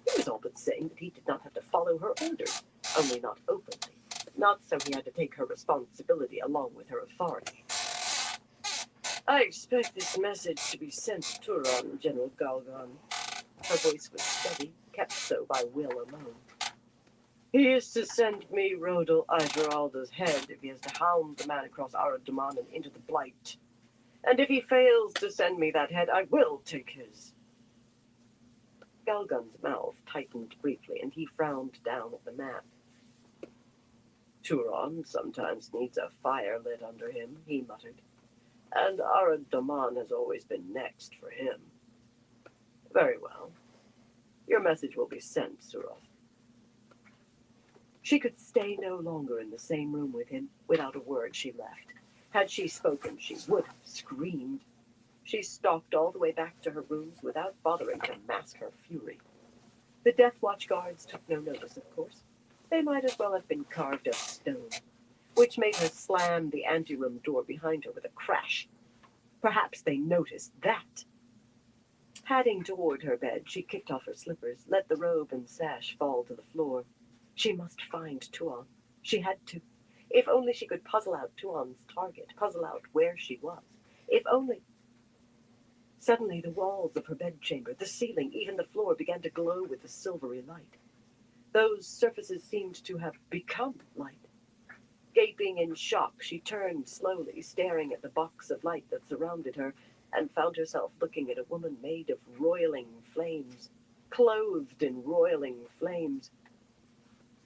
E: He was all but saying that he did not have to follow her orders, only not openly. Not so he had to take her responsibility along with her authority. I expect this message to be sent to Turon, General Galgan. Her voice was steady, kept so by will alone. He is to send me Rodel Aitoralda's head if he has to hound the man across Arandaman and into the Blight. And if he fails to send me that head, I will take his. Galgan's mouth tightened briefly, and he frowned down at the map. Turon sometimes needs a fire lit under him, he muttered. And Arandaman has always been next for him. Very well. Your message will be sent, Suroth. She could stay no longer in the same room with him. Without a word, she left. Had she spoken, she would have screamed. She stalked all the way back to her rooms without bothering to mask her fury. The Death Watch guards took no notice, of course. They might as well have been carved of stone, which made her slam the anteroom door behind her with a crash. Perhaps they noticed that. Padding toward her bed, she kicked off her slippers, let the robe and sash fall to the floor. She must find Tuon. She had to. If only she could puzzle out Tuon's target, puzzle out where she was. If only... Suddenly the walls of her bedchamber, the ceiling, even the floor began to glow with a silvery light. Those surfaces seemed to have become light. Gaping in shock, she turned slowly, staring at the box of light that surrounded her, and found herself looking at a woman made of roiling flames, clothed in roiling flames.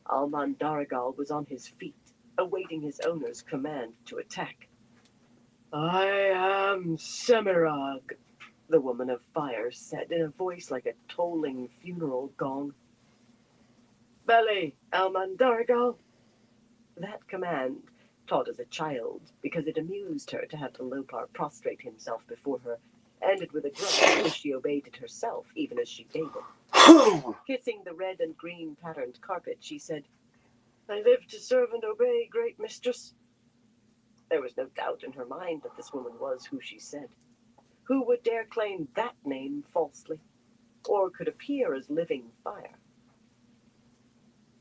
E: Alman Daragal was on his feet, awaiting his owner's command to attack. "I am Semirag," the woman of fire said in a voice like a tolling funeral gong. "Belly, Almandargal." That command, taught as a child because it amused her to have the Lopar prostrate himself before her, ended with a grunt as she obeyed it herself, even as she gave it. Kissing the red and green patterned carpet, she said, "I live to serve and obey, great mistress." There was no doubt in her mind that this woman was who she said. Who would dare claim that name falsely, or could appear as living fire?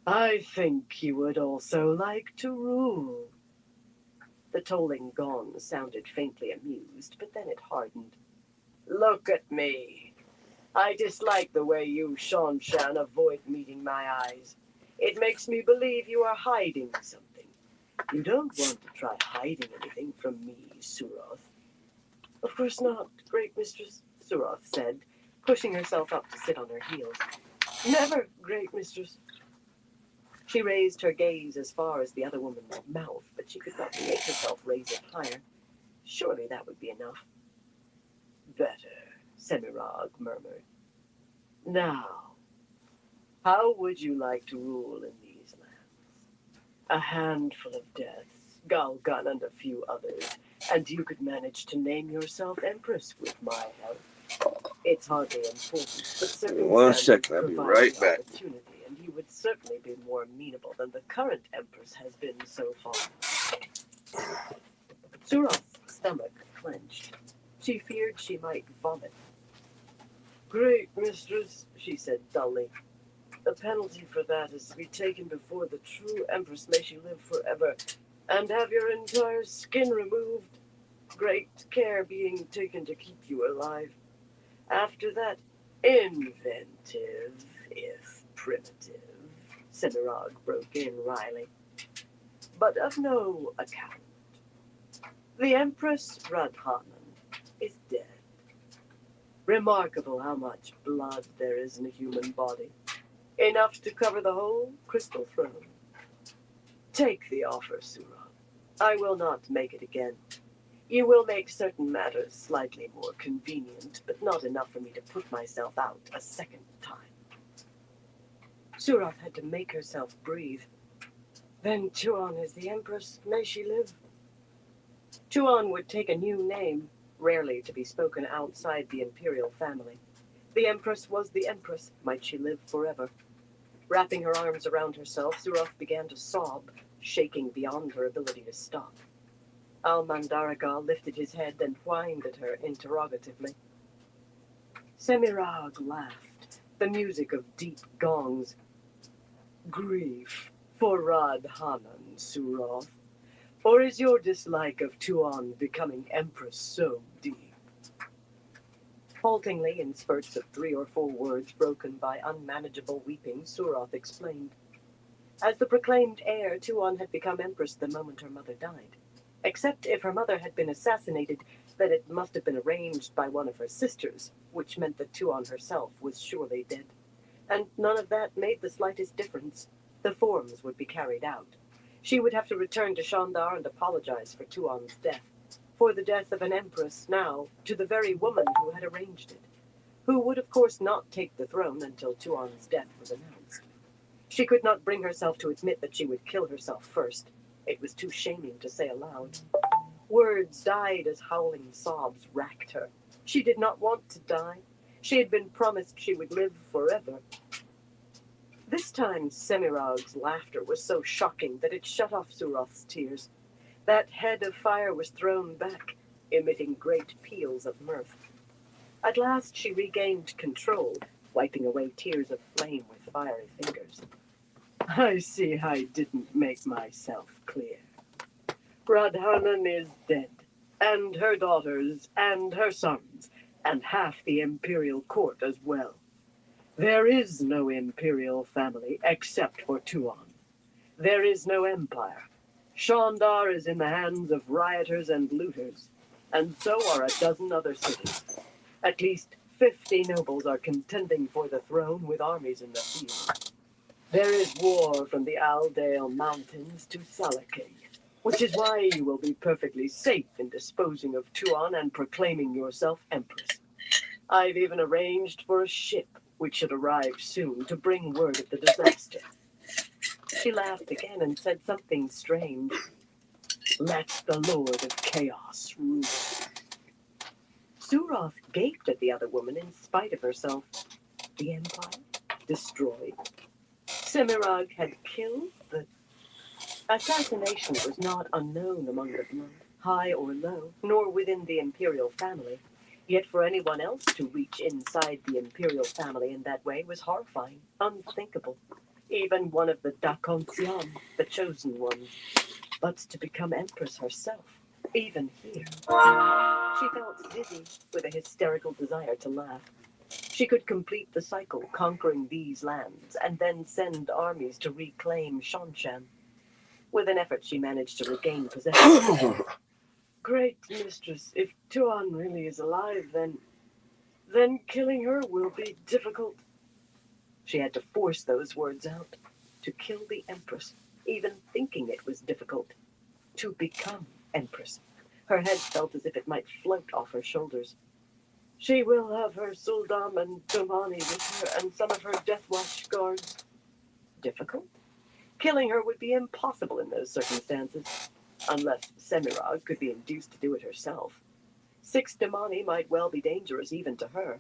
E: "I think you would also like to rule." The tolling gong sounded faintly amused, but then it hardened. "Look at me. I dislike the way you Shanshan avoid meeting my eyes. It makes me believe you are hiding something. You don't want to try hiding anything from me, Suroth." "Of course not, great mistress," Suroth said, pushing herself up to sit on her heels. "Never, great mistress." She raised her gaze as far as the other woman's mouth, but she could not make herself raise it higher. Surely that would be enough. "Better," Semirag murmured. "Now, how would you like to rule in these lands? A handful of deaths, Galgun and a few others, and you could manage to name yourself Empress with my help. It's hardly important, but circumstances
B: 1 second, I'll be
E: provide
B: right
E: the
B: back.
E: opportunity, and you would certainly be more amenable than the current Empress has been so far." Suroth's stomach clenched. She feared she might vomit. "Great mistress," she said dully, "the penalty for that is to be taken before the true Empress, may she live forever, and have your entire skin removed. Great care being taken to keep you alive. After that, inventive, if primitive," Semirag broke in wryly, "but of no account. The Empress Radhanan is dead. Remarkable how much blood there is in a human body. Enough to cover the whole crystal throne. Take the offer, Suroth. I will not make it again. You will make certain matters slightly more convenient, but not enough for me to put myself out a second time." Suroth had to make herself breathe. "Then Tuon is the Empress, may she live." Tuon would take a new name, rarely to be spoken outside the imperial family. The Empress was the Empress, might she live forever. Wrapping her arms around herself, Suroth began to sob, shaking beyond her ability to stop. Almandargal lifted his head and whined at her interrogatively. Semirag laughed, the music of deep gongs. "Grief for Radhanan, Suroth? Or is your dislike of Tuon becoming Empress so deep?" Haltingly, in spurts of 3 or 4 words broken by unmanageable weeping, Suroth explained. As the proclaimed heir, Tuon had become Empress the moment her mother died. Except if her mother had been assassinated, that it must have been arranged by one of her sisters, which meant that Tuon herself was surely dead. And none of that made the slightest difference. The forms would be carried out. She would have to return to Shandar and apologize for Tuon's death, for the death of an empress now, to the very woman who had arranged it, who would of course not take the throne until Tuon's death was announced. She could not bring herself to admit that she would kill herself first. It was too shaming to say aloud. Words died as howling sobs racked her. She did not want to die. She had been promised she would live forever. This time, Semirag's laughter was so shocking that it shut off Suroth's tears. That head of fire was thrown back, emitting great peals of mirth. At last she regained control, wiping away tears of flame with fiery fingers. "I see I didn't make myself clear. Radhanan is dead, and her daughters, and her sons, and half the imperial court as well. There is no imperial family except for Tuon. There is no empire. Shandar is in the hands of rioters and looters, and so are a dozen other cities. At least 50 nobles are contending for the throne with armies in the field. There is war from the Aldale Mountains to Salakay, which is why you will be perfectly safe in disposing of Tuon and proclaiming yourself Empress. I've even arranged for a ship which should arrive soon to bring word of the disaster. She laughed again and said something strange. Let the Lord of Chaos rule. Suroth gaped at the other woman in spite of herself. The Empire? Destroyed? Semirag had killed the... Assassination was not unknown among the blood, high or low, nor within the Imperial family. Yet for anyone else to reach inside the Imperial family in that way was horrifying, unthinkable. Even one of the Dakonsian, the chosen ones. But to become Empress herself, even here. She felt dizzy with a hysterical desire to laugh. She could complete the cycle, conquering these lands, and then send armies to reclaim Shanshan. With an effort, she managed to regain possession. Great mistress, if Tuan really is alive, then killing her will be difficult. She had to force those words out. To kill the Empress, even thinking it was difficult. To become Empress. Her head felt as if it might float off her shoulders. She will have her Suldam and Domani with her, and some of her Death Watch guards. Difficult? Killing her would be impossible in those circumstances, unless Semirag could be induced to do it herself. 6 Domani might well be dangerous even to her.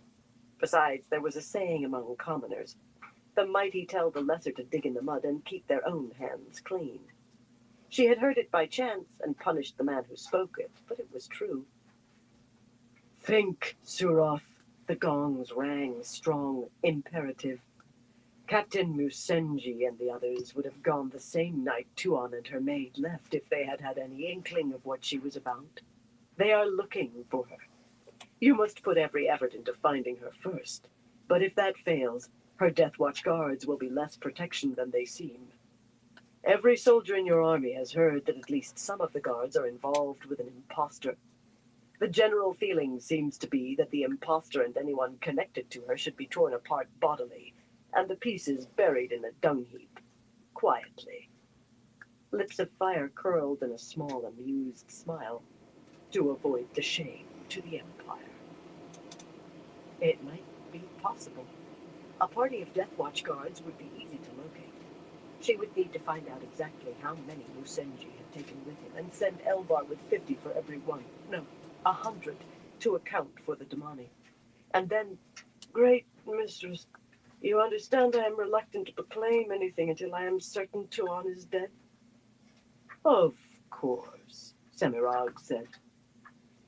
E: Besides, there was a saying among commoners. The mighty tell the lesser to dig in the mud and keep their own hands clean. She had heard it by chance and punished the man who spoke it, but it was true. Think, Suroth. The gongs rang, strong, imperative. Captain Musenji and the others would have gone the same night Tuon and her maid left if they had had any inkling of what she was about. They are looking for her. You must put every effort into finding her first. But if that fails, her Death Watch guards will be less protection than they seem. Every soldier in your army has heard that at least some of the guards are involved with an imposter. The general feeling seems to be that the imposter and anyone connected to her should be torn apart bodily, and the pieces buried in a dung heap, quietly. Lips of fire curled in a small, amused smile, to avoid the shame to the Empire. It might be possible. A party of Death Watch guards would be easy to locate. She would need to find out exactly how many Musenji had taken with him, and send Elvar with 50 for every one. No, 100, to account for the Damani. And then, great mistress, you understand I am reluctant to proclaim anything until I am certain Tuon is dead? Of course, Semirag said.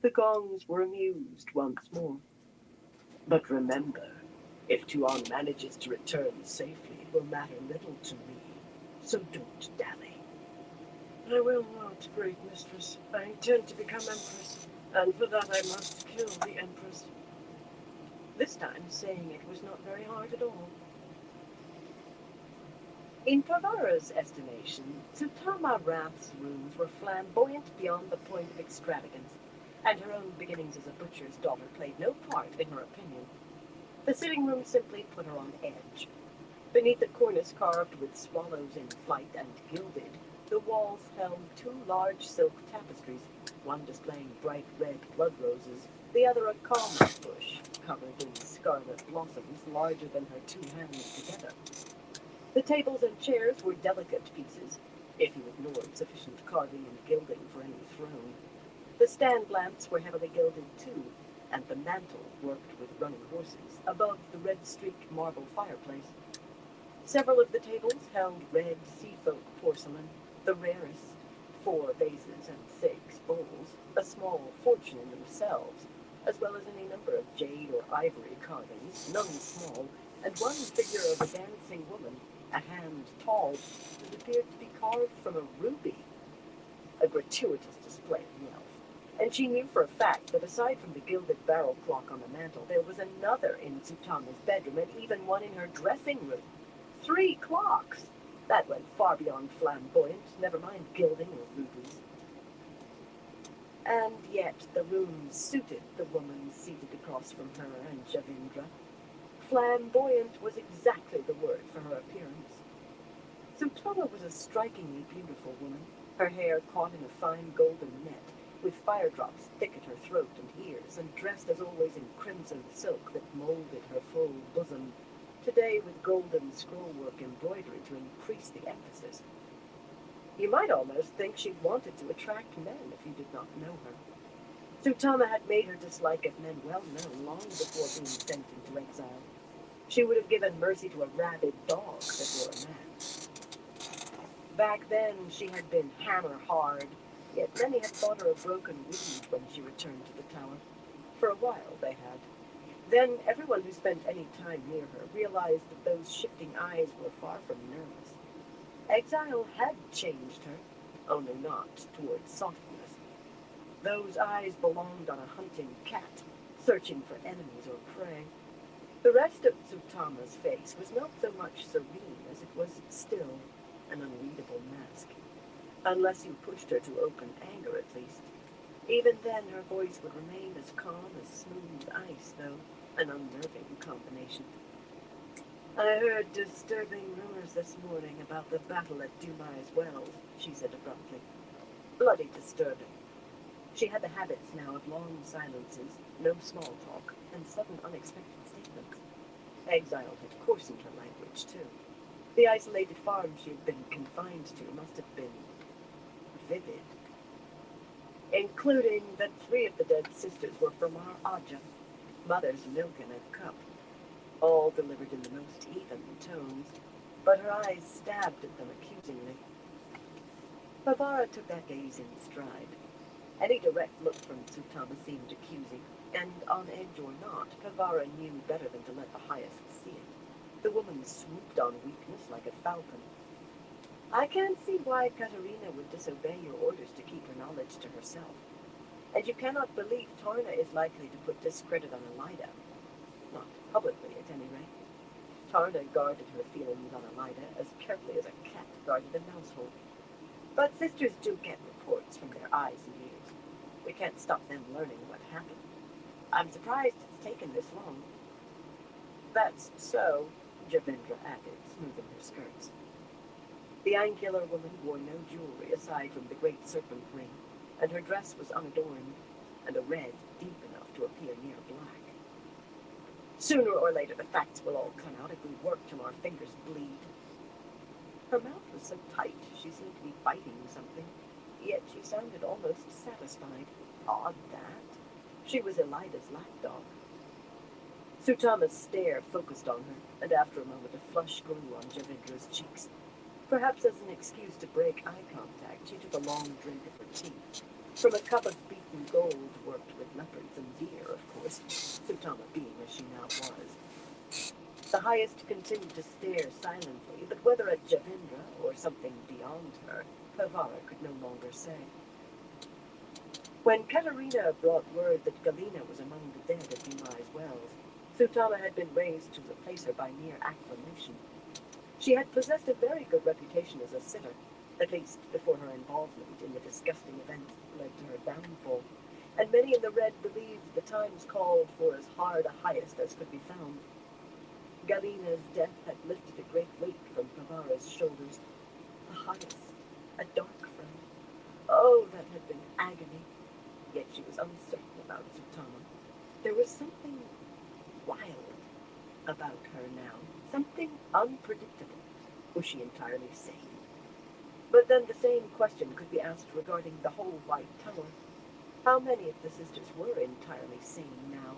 E: The gongs were amused once more. But remember, if Tuon manages to return safely, it will matter little to me. So don't dally. I will not, great mistress. I intend to become Empress, and for that I must kill the Empress. This time, saying it was not very hard at all. In Parvara's estimation, Tsutama Wrath's rooms were flamboyant beyond the point of extravagance, and her own beginnings as a butcher's daughter played no part in her opinion. The sitting room simply put her on edge. Beneath a cornice carved with swallows in flight and gilded, the walls held 2 large silk tapestries, one displaying bright red blood roses, the other a calmness bush, covered in scarlet blossoms larger than her 2 hands together. The tables and chairs were delicate pieces, if you ignored sufficient carving and gilding for any throne. The stand lamps were heavily gilded too, and the mantel worked with running horses above the red-streaked marble fireplace. Several of the tables held red sea-folk porcelain, the rarest, 4 vases and 6 bowls, a small fortune in themselves, as well as any number of jade or ivory carvings, none small, and one figure of a dancing woman, a hand tall, that appeared to be carved from a ruby. A gratuitous display of wealth. And she knew for a fact that aside from the gilded barrel clock on the mantel, there was another in Tsutama's bedroom, and even one in her dressing room. 3 clocks! That went far beyond flamboyant, never mind gilding or rubies. And yet the rooms suited the woman seated across from her and Javindra. Flamboyant was exactly the word for her appearance. Sutama was a strikingly beautiful woman, her hair caught in a fine golden net, with fire drops thick at her throat and ears, and dressed as always in crimson silk that molded her full bosom, today with golden scrollwork embroidery to increase the emphasis. You might almost think she wanted to attract men if you did not know her. Sutama had made her dislike of men well known long before being sent into exile. She would have given mercy to a rabid dog before a man. Back then, she had been hammer hard, yet many had thought her a broken reed when she returned to the tower. For a while, they had. Then everyone who spent any time near her realized that those shifting eyes were far from nervous. Exile had changed her, only not towards softness. Those eyes belonged on a hunting cat, searching for enemies or prey. The rest of Tsutama's face was not so much serene as it was still, an unreadable mask. Unless you pushed her to open anger, at least. Even then, her voice would remain as calm as smooth ice, though an unnerving combination. I heard disturbing rumors this morning about the battle at Dumai's Wells, she said abruptly. Bloody disturbing. She had the habits now of long silences, no small talk, and sudden unexpected statements. Exile had coarsened her language, too. The isolated farm she had been confined to must have been vivid. Including that 3 of the dead sisters were from our Aja, mother's milk in a cup, all delivered in the most even tones, but her eyes stabbed at them accusingly. Pavara took that gaze in stride. Any direct look from Tsutama seemed accusing, and on edge or not, Pavara knew better than to let the highest see it. The woman swooped on weakness like a falcon. I can't see why Katerina would disobey your orders to keep her knowledge to herself. And you cannot believe Tarna is likely to put discredit on Elida. Not publicly, at any rate. Tarna guarded her feelings on Elida as carefully as a cat guarded a mousehole. But sisters do get reports from their eyes and ears. We can't stop them learning what happened. I'm surprised it's taken this long. That's so, Javindra added, smoothing her skirts. The angular woman wore no jewelry aside from the great serpent ring, and her dress was unadorned, and a red deep enough to appear near black. Sooner or later the facts will all come out if we work till our fingers bleed. Her mouth was so tight she seemed to be biting something, yet she sounded almost satisfied. Odd that. She was Elida's lapdog. Sutama's stare focused on her, and after a moment a flush grew on Javindra's cheeks. Perhaps as an excuse to break eye contact, she took a long drink of her tea. From a cup of beaten gold worked with leopards and deer, of course, Sutama being as she now was. The highest continued to stare silently, but whether at Javindra or something beyond her, Pavara could no longer say. When Katerina brought word that Galina was among the dead at Dumai's Wells, Sutama had been raised to replace her by mere acclamation. She had possessed a very good reputation as a sitter, at least before her involvement in the disgusting events that led to her downfall, and many in the Red believed the times called for as hard a highest as could be found. Galina's death had lifted a great weight from Pavara's shoulders. The highest, a dark friend. Oh, that had been agony. Yet she was uncertain about Sutama. There was something wild about her now, something unpredictable. Was she entirely sane? But then the same question could be asked regarding the whole White Tower. How many of the sisters were entirely sane now?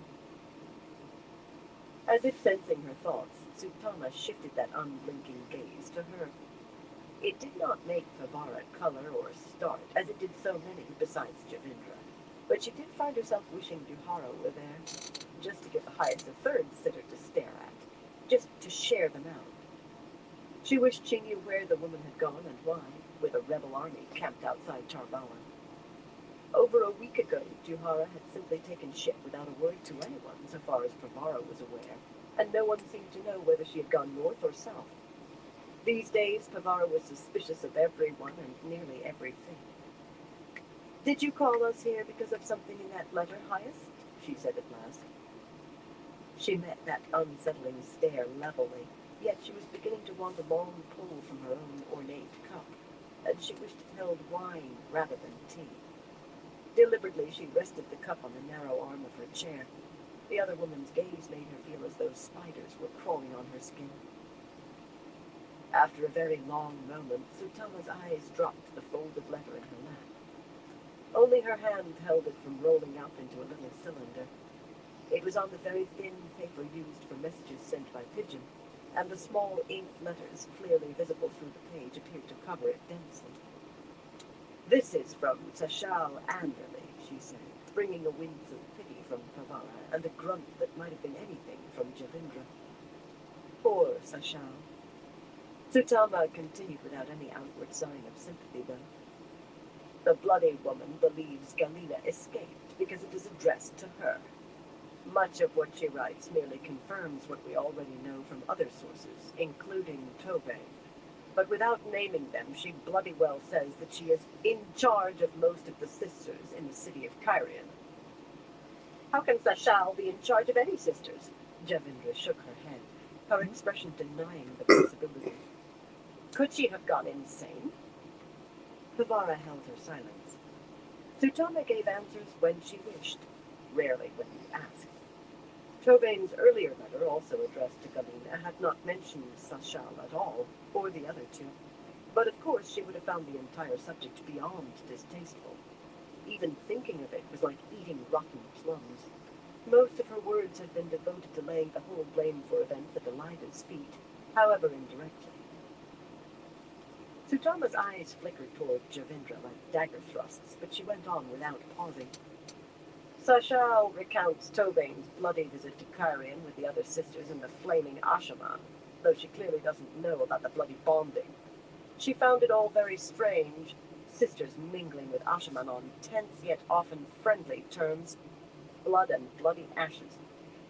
E: As if sensing her thoughts, Sutama shifted that unblinking gaze to her. It did not make Pavara color or start, as it did so many besides Javindra, but she did find herself wishing Duhara were there, just to give the highest a third sitter to stare at, just to share them out. She wished she knew where the woman had gone and why, with a rebel army camped outside Tarbawan. Over a week ago, Duhara had simply taken ship without a word to anyone, so far as Pavara was aware, and no one seemed to know whether she had gone north or south. These days, Pavara was suspicious of everyone and nearly everything. Did you call us here because of something in that letter, highest? She said at last. She met that unsettling stare levelly, Yet she was beginning to want a long pull from her own ornate cup, and she wished it held wine rather than tea. Deliberately, she rested the cup on the narrow arm of her chair. The other woman's gaze made her feel as though spiders were crawling on her skin. After a very long moment, Tsutama's eyes dropped to the folded letter in her lap. Only her hand held it from rolling up into a little cylinder. It was on the very thin paper used for messages sent by pigeon, and the small inked letters, clearly visible through the page, appeared to cover it densely. "This is from Sashal Anderley," she said, bringing a wince of pity from Pavara and a grunt that might have been anything from Javindra. "Poor Sashal." Tsutama continued without any outward sign of sympathy, though. "The bloody woman believes Galina escaped because it is addressed to her. Much of what she writes merely confirms what we already know from other sources, including Tove. But without naming them, she bloody well says that she is in charge of most of the sisters in the city of Kyrian." "How can Sashal be in charge of any sisters?" Javindra shook her head, her expression denying the possibility. "Could she have gone insane?" Pavara held her silence. Tsutama gave answers when she wished, rarely when we asked. Tovain's earlier letter, also addressed to Galina, had not mentioned Sashal at all, or the other two. But of course she would have found the entire subject beyond distasteful. Even thinking of it was like eating rotten plums. Most of her words had been devoted to laying the whole blame for events at Elida's feet, however indirectly. Tsutama's eyes flickered toward Javindra like dagger thrusts, but she went on without pausing. "Sashal recounts Tovain's bloody visit to Kyrian with the other sisters in the flaming Ashaman, though she clearly doesn't know about the bloody bonding. She found it all very strange, sisters mingling with Ashaman on tense yet often friendly terms. Blood and bloody ashes.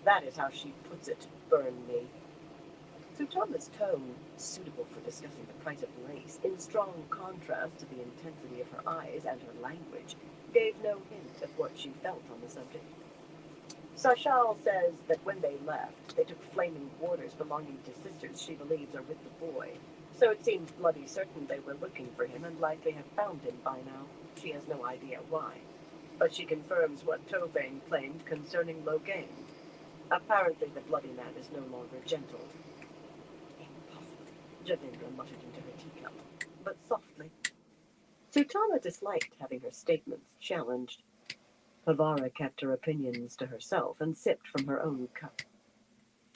E: That is how she puts it, burn me." Tsutama's tone, suitable for discussing the price of lace, in strong contrast to the intensity of her eyes and her language, gave no hint of what she felt on the subject. "Sashal says that when they left, they took flaming warders belonging to sisters she believes are with the boy. So it seems bloody certain they were looking for him and likely have found him by now. She has no idea why. But she confirms what Tovain claimed concerning Logain. Apparently the bloody man is no longer gentle." "Impossible," Javindra muttered into her teacup, but softly. Tsutama disliked having her statements challenged. Pavara kept her opinions to herself and sipped from her own cup.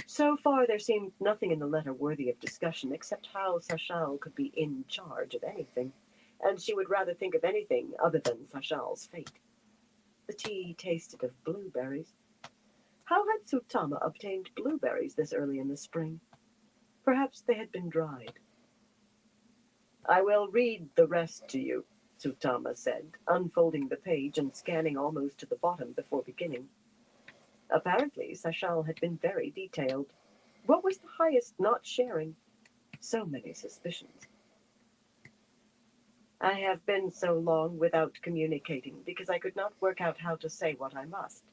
E: So far there seemed nothing in the letter worthy of discussion except how Sashal could be in charge of anything, and she would rather think of anything other than Sashal's fate. The tea tasted of blueberries. How had Tsutama obtained blueberries this early in the spring? Perhaps they had been dried. "I will read the rest to you," Tsutama said, unfolding the page and scanning almost to the bottom before beginning. Apparently, Sashal had been very detailed. What was the highest not sharing? So many suspicions. "I have been so long without communicating because I could not work out how to say what I must.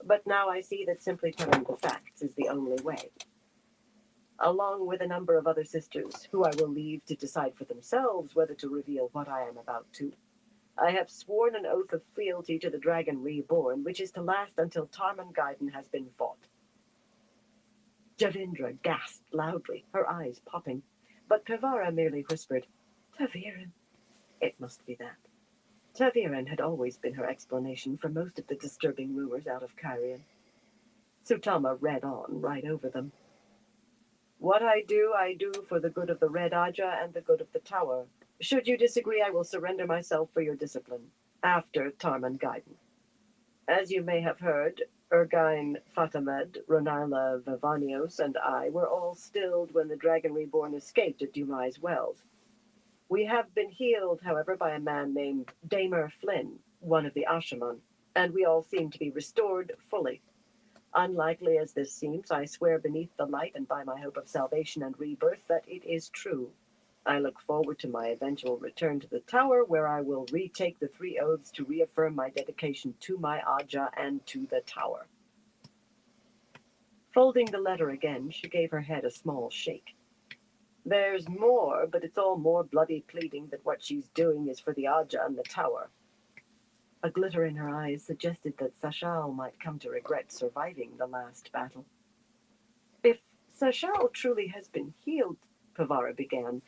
E: But now I see that simply telling the facts is the only way. Along with a number of other sisters, who I will leave to decide for themselves whether to reveal what I am about to, I have sworn an oath of fealty to the Dragon Reborn, which is to last until Tarmangaiden has been fought." Javindra gasped loudly, her eyes popping, but Pavara merely whispered, "Taviran." It must be that. Taviran had always been her explanation for most of the disturbing rumors out of Kyrian. Tsutama read on, right over them. "What I do for the good of the Red Aja and the good of the Tower. Should you disagree, I will surrender myself for your discipline, after Tarmangaiden. As you may have heard, Ergine Fatamed, Ronarla Vivanios, and I were all stilled when the Dragon Reborn escaped at Dumai's Wells. We have been healed, however, by a man named Damer Flynn, one of the Ashaman, and we all seem to be restored fully. Unlikely as this seems, I swear beneath the light and by my hope of salvation and rebirth that it is true. I look forward to my eventual return to the Tower, where I will retake the 3 oaths to reaffirm my dedication to my Aja and to the Tower." Folding the letter again, she gave her head a small shake. There's more, but it's all more bloody pleading that what she's doing is for the Aja and the tower. A glitter in her eyes suggested that Sashal might come to regret surviving the last battle. If Sashal truly has been healed, Pavara began,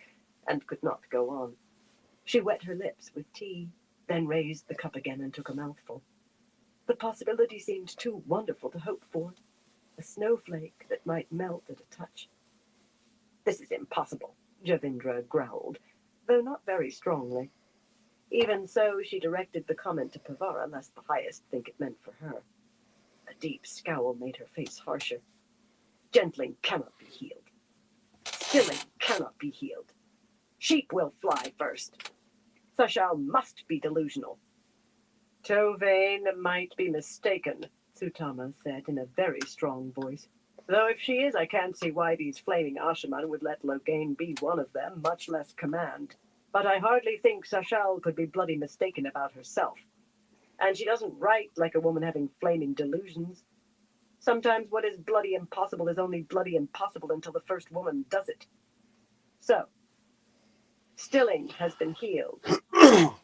E: and could not go on. She wet her lips with tea, then raised the cup again and took a mouthful. The possibility seemed too wonderful to hope for. A snowflake that might melt at a touch. This is impossible, Javindra growled, though not very strongly. Even so, she directed the comment to Pavara, lest the highest think it meant for her. A deep scowl made her face harsher. Gentling cannot be healed. Stilling cannot be healed. Sheep will fly first. Sashal must be delusional. Tovane might be mistaken, Sutama said in a very strong voice. Though if she is, I can't see why these flaming Ashaman would let Loghain be one of them, much less command. But I hardly think Sashal could be bloody mistaken about herself. And she doesn't write like a woman having flaming delusions. Sometimes what is bloody impossible is only bloody impossible until the first woman does it. So, Stilling has been healed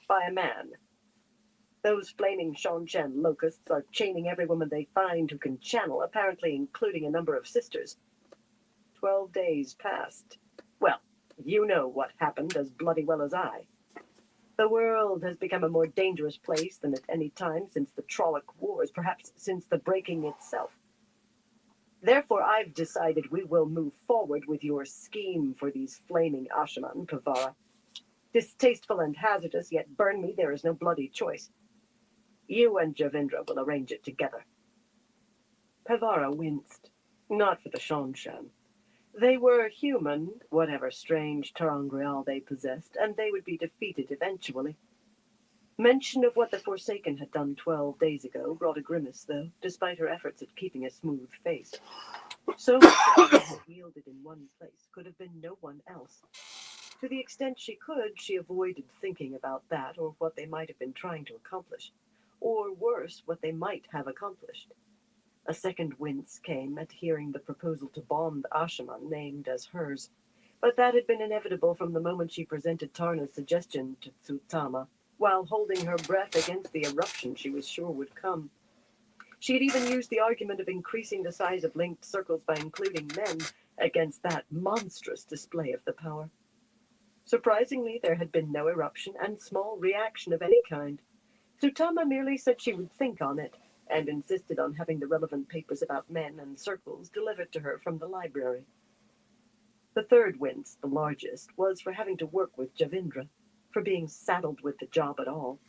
E: by a man. Those flaming Shanshan locusts are chaining every woman they find who can channel, apparently including a number of sisters. 12 days passed. Well, you know what happened as bloody well as I. The world has become a more dangerous place than at any time since the Trolloc Wars, perhaps since the breaking itself. Therefore, I've decided we will move forward with your scheme for these flaming Ashaman, Pavara. Distasteful and hazardous, yet burn me, there is no bloody choice. You and Javindra will arrange it together. Pavara winced, not for the Shanshan. They were human, whatever strange ter'angreal they possessed, and they would be defeated eventually. Mention of what the Forsaken had done 12 days ago brought a grimace, though, despite her efforts at keeping a smooth face. So much that wielded in one place could have been no one else. To the extent she could, she avoided thinking about that or what they might have been trying to accomplish. Or worse, what they might have accomplished. A second wince came at hearing the proposal to bomb the Ashaman named as hers, but that had been inevitable from the moment she presented Tarna's suggestion to Tsutama, while holding her breath against the eruption she was sure would come. She had even used the argument of increasing the size of linked circles by including men against that monstrous display of the power. Surprisingly, there had been no eruption and small reaction of any kind. Tsutama merely said she would think on it, and insisted on having the relevant papers about men and circles delivered to her from the library. The third wince, the largest, was for having to work with Javindra, for being saddled with the job at all.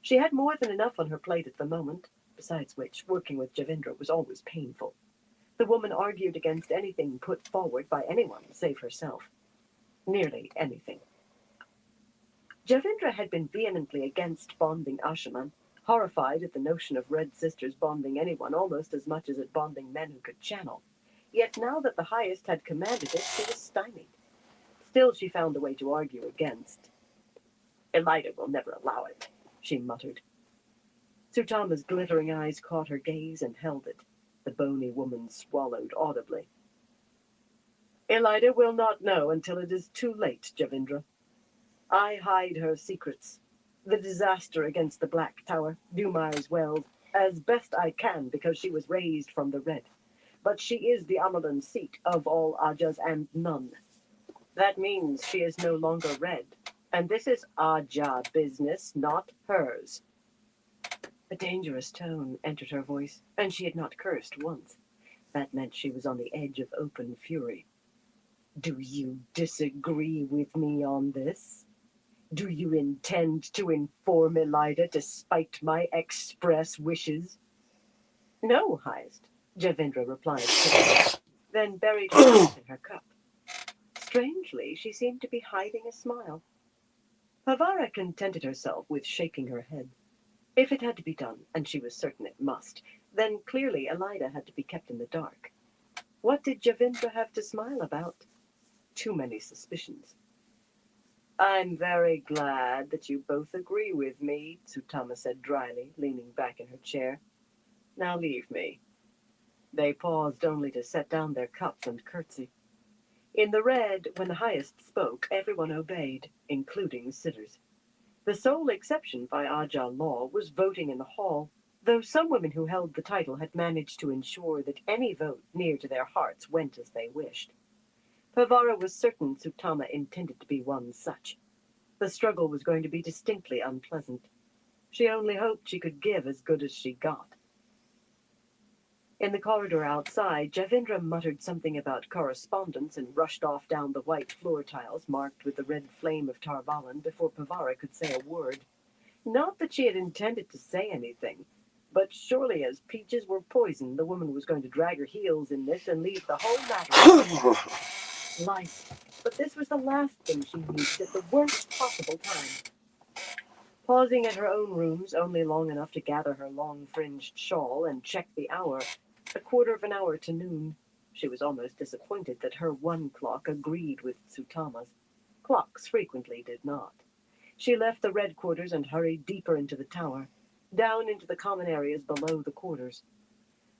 E: She had more than enough on her plate at the moment, besides which working with Javindra was always painful. The woman argued against anything put forward by anyone save herself. Nearly anything. Javindra had been vehemently against bonding Ashaman, horrified at the notion of Red Sisters bonding anyone almost as much as at bonding men who could channel. Yet now that the highest had commanded it, she was stymied. Still she found a way to argue against. Elida will never allow it, she muttered. Tsutama's glittering eyes caught her gaze and held it. The bony woman swallowed audibly. Elida will not know until it is too late, Javindra. I hide her secrets. The disaster against the Black Tower, Dumar's Wells, as best I can because she was raised from the Red. But she is the Amalan seat of all Ajas and none. That means she is no longer Red. And this is Aja business, not hers. A dangerous tone entered her voice, and she had not cursed once. That meant she was on the edge of open fury. Do you disagree with me on this? Do you intend to inform Elida despite my express wishes? No, highest, Javindra replied quickly, then buried her face in her cup. Strangely, she seemed to be hiding a smile. Pavara contented herself with shaking her head. If it had to be done, and she was certain it must, then clearly Elida had to be kept in the dark. What did Javindra have to smile about? Too many suspicions. I'm very glad that you both agree with me, Tsutama said dryly, leaning back in her chair. Now leave me. They paused only to set down their cups and curtsy. In the Red, when the highest spoke, everyone obeyed, including sitters. The sole exception by Aja law was voting in the hall, though some women who held the title had managed to ensure that any vote near to their hearts went as they wished. Pavara was certain Sutama intended to be one such. The struggle was going to be distinctly unpleasant. She only hoped she could give as good as she got. In the corridor outside, Javindra muttered something about correspondence and rushed off down the white floor tiles marked with the red flame of Tarvalin before Pavara could say a word. Not that she had intended to say anything, but surely as peaches were poison, the woman was going to drag her heels in this and leave the whole matter light. But this was the last thing she needed at the worst possible time. Pausing at her own rooms only long enough to gather her long-fringed shawl and check the hour, a quarter of an hour to noon, she was almost disappointed that her one clock agreed with Sutama's. Clocks frequently did not. She left the red quarters and hurried deeper into the tower, down into the common areas below the quarters.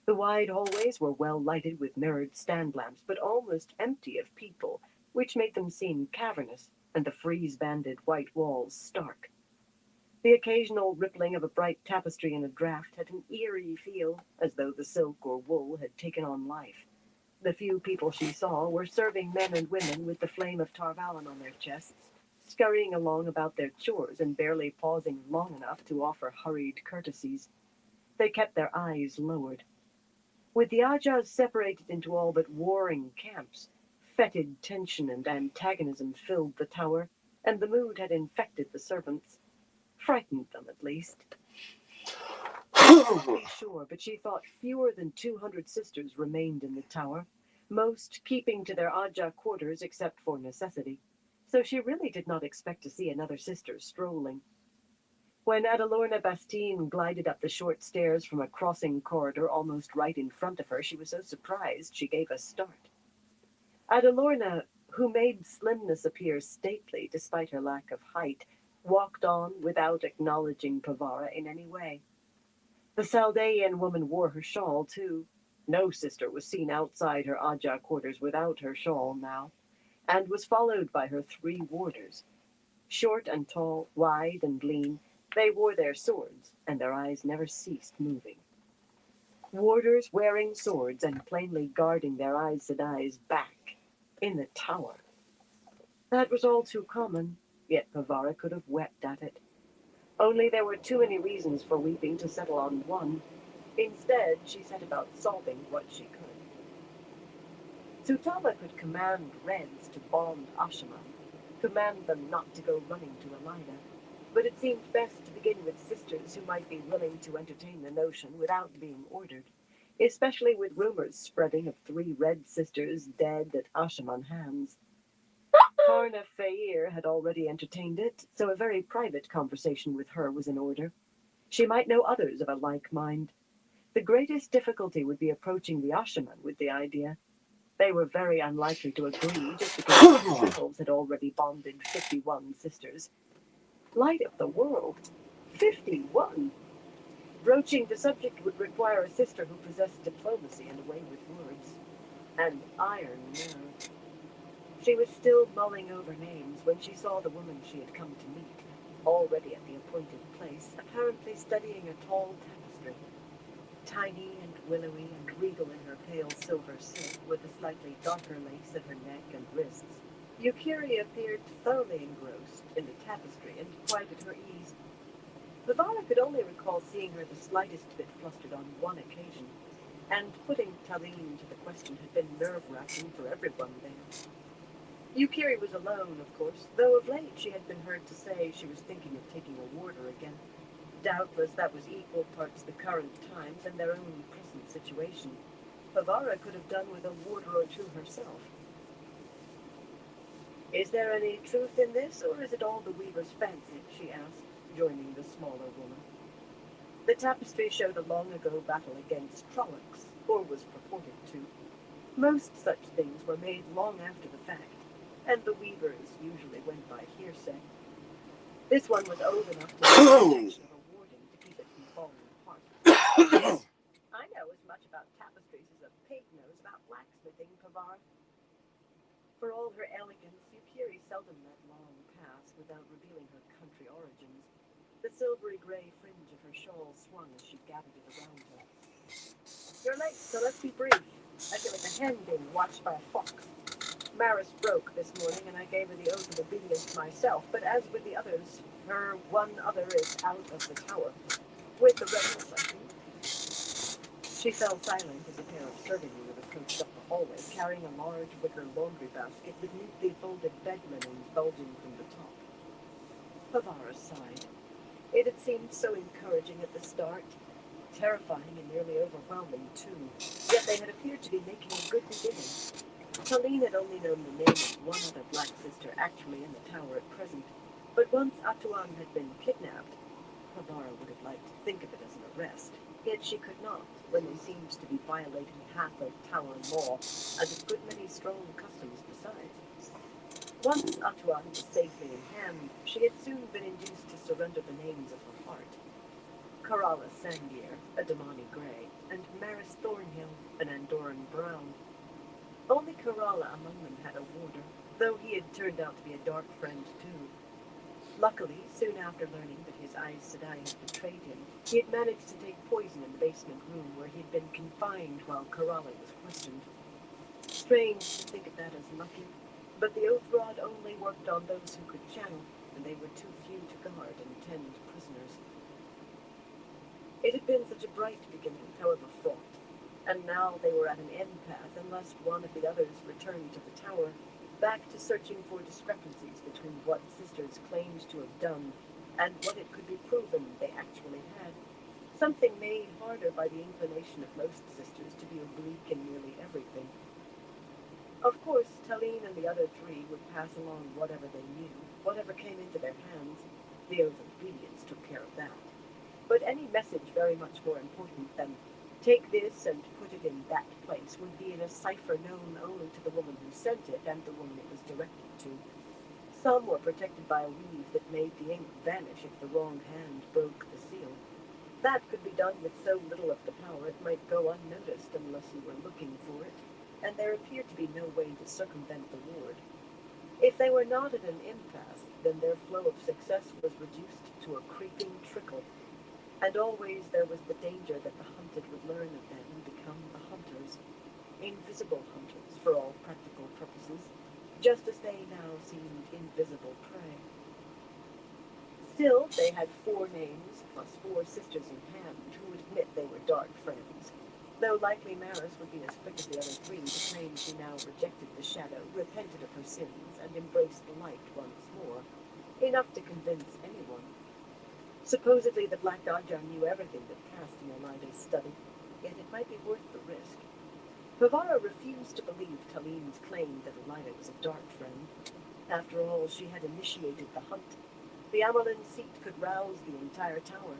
E: The wide hallways were well lighted with mirrored stand lamps, but almost empty of people, which made them seem cavernous, and the frieze-banded white walls stark. The occasional rippling of a bright tapestry in a draught had an eerie feel, as though the silk or wool had taken on life. The few people she saw were serving men and women with the flame of Tarvalin on their chests, scurrying along about their chores and barely pausing long enough to offer hurried courtesies. They kept their eyes lowered. With the Ajas separated into all but warring camps, fetid tension and antagonism filled the tower, and the mood had infected the servants. Frightened them, at least. She couldn't be sure, but she thought fewer than 200 sisters remained in the tower, most keeping to their Aja quarters except for necessity. So she really did not expect to see another sister strolling. When Adalorna Bastine glided up the short stairs from a crossing corridor almost right in front of her, she was so surprised she gave a start. Adalorna, who made slimness appear stately despite her lack of height, walked on without acknowledging Pavara in any way. The Saldaean woman wore her shawl, too. No sister was seen outside her Aja quarters without her shawl now, and was followed by her 3 warders. Short and tall, wide and lean, they wore their swords, and their eyes never ceased moving. Warders wearing swords and plainly guarding their Aes Sedai's back in the tower. That was all too common, yet Pavara could have wept at it. Only there were too many reasons for weeping to settle on one. Instead, she set about solving what she could. Sutama could command Reds to bond Ashaman, command them not to go running to Elida, but it seemed best to begin with sisters who might be willing to entertain the notion without being ordered, especially with rumors spreading of 3 Red sisters dead at Ashaman hands. Karna Fair had already entertained it, so a very private conversation with her was in order. She might know others of a like mind. The greatest difficulty would be approaching the Ashaman with the idea. They were very unlikely to agree just because the Trickles had already bonded 51 sisters. Light of the world! 51! Broaching the subject would require a sister who possessed diplomacy and a way with words. And iron nerve. She was still mulling over names when she saw the woman she had come to meet, already at the appointed place, apparently studying a tall tapestry. Tiny and willowy and regal in her pale silver silk, with a slightly darker lace at her neck and wrists, Yukiri appeared thoroughly engrossed in the tapestry and quite at her ease. Pavara could only recall seeing her the slightest bit flustered on one occasion, and putting Taline to the question had been nerve-wracking for everyone there. Yukiri was alone, of course, though of late she had been heard to say she was thinking of taking a warder again. Doubtless that was equal parts the current times and their own present situation. Pavara could have done with a warder or 2 herself. Is there any truth in this, or is it all the weaver's fancy? She asked, joining the smaller woman. The tapestry showed a long-ago battle against Trollocs, or was purported to. Most such things were made long after the fact, and the weavers usually went by hearsay. This one was old enough to be the protection of a warden to keep it from falling apart. I know as much about tapestries as a pig knows about blacksmithing, Pavara. For all her elegance, Yukiri seldom let long pass without revealing her country origins. The silvery gray fringe of her shawl swung as she gathered it around her. You're late, so let's be brief. I feel like a hen being watched by a fox. Maris broke this morning, and I gave her the oath of obedience myself, but as with the others, her one other is out of the tower. With the rebels, I think. She fell silent as a pair of serving women approached up the hallway, carrying a large wicker laundry basket with neatly folded bed linens bulging from the top. Pavara sighed. It had seemed so encouraging at the start, terrifying and nearly overwhelming, too. Yet they had appeared to be making a good beginning. Talene had only known the name of one other black sister actually in the tower at present, but once Atuan had been kidnapped, Pavara would have liked to think of it as an arrest. Yet she could not, when they seemed to be violating half of tower law, and a good many strong customs besides. Once Atuan was safely in hand, she had soon been induced to surrender the names of her heart. Karala Sangier, a Damani Grey, and Maris Thornhill, an Andoran Brown. Only Karala among them had a warder, though he had turned out to be a dark friend too. Luckily, soon after learning that his Aes Sedai had betrayed him, he had managed to take poison in the basement room where he had been confined while Karala was questioned. Strange to think of that as lucky, but the oath rod only worked on those who could channel, and they were too few to guard and tend prisoners. It had been such a bright beginning, however fraught, and now they were at an impasse unless one of the others returned to the tower, back to searching for discrepancies between what sisters claimed to have done and what it could be proven they actually had. Something made harder by the inclination of most sisters to be oblique in nearly everything. Of course, Talene and the other three would pass along whatever they knew, whatever came into their hands. The oath of obedience took care of that. But any message very much more important than take this and put it in that place would be in a cipher known only to the woman who sent it and the woman it was directed to. Some were protected by a weave that made the ink vanish if the wrong hand broke the seal. That could be done with so little of the power it might go unnoticed unless you were looking for it, and there appeared to be no way to circumvent the ward. If they were not at an impasse, then their flow of success was reduced to a creeping trickle, and always there was the danger that the hunted would learn of them and become the hunters, invisible hunters for all practical purposes, just as they now seemed invisible prey. Still, they had 4 names, plus 4 sisters in hand, who would admit they were dark friends, though likely Maris would be as quick as the other 3 to claim she now rejected the shadow, repented of her sins, and embraced the light once more, enough to convince anyone. Supposedly the Black Ajah knew everything that passed in Elida's study, yet it might be worth the risk. Pavara refused to believe Talene's claim that Elida was a dark friend. After all, she had initiated the hunt. The Amarlin seat could rouse the entire tower.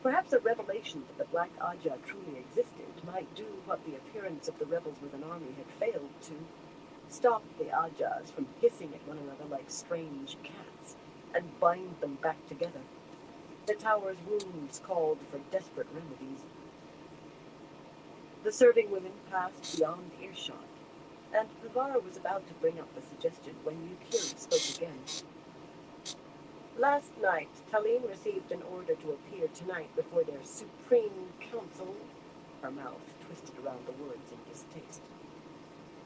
E: Perhaps a revelation that the Black Ajah truly existed might do what the appearance of the rebels with an army had failed to: stop the Ajahs from hissing at one another like strange cats, and bind them back together. The tower's wounds called for desperate remedies. The serving women passed beyond earshot, and Pavara was about to bring up the suggestion when Yukiri spoke again. Last night, Talene received an order to appear tonight before their Supreme Council. Her mouth twisted around the words in distaste.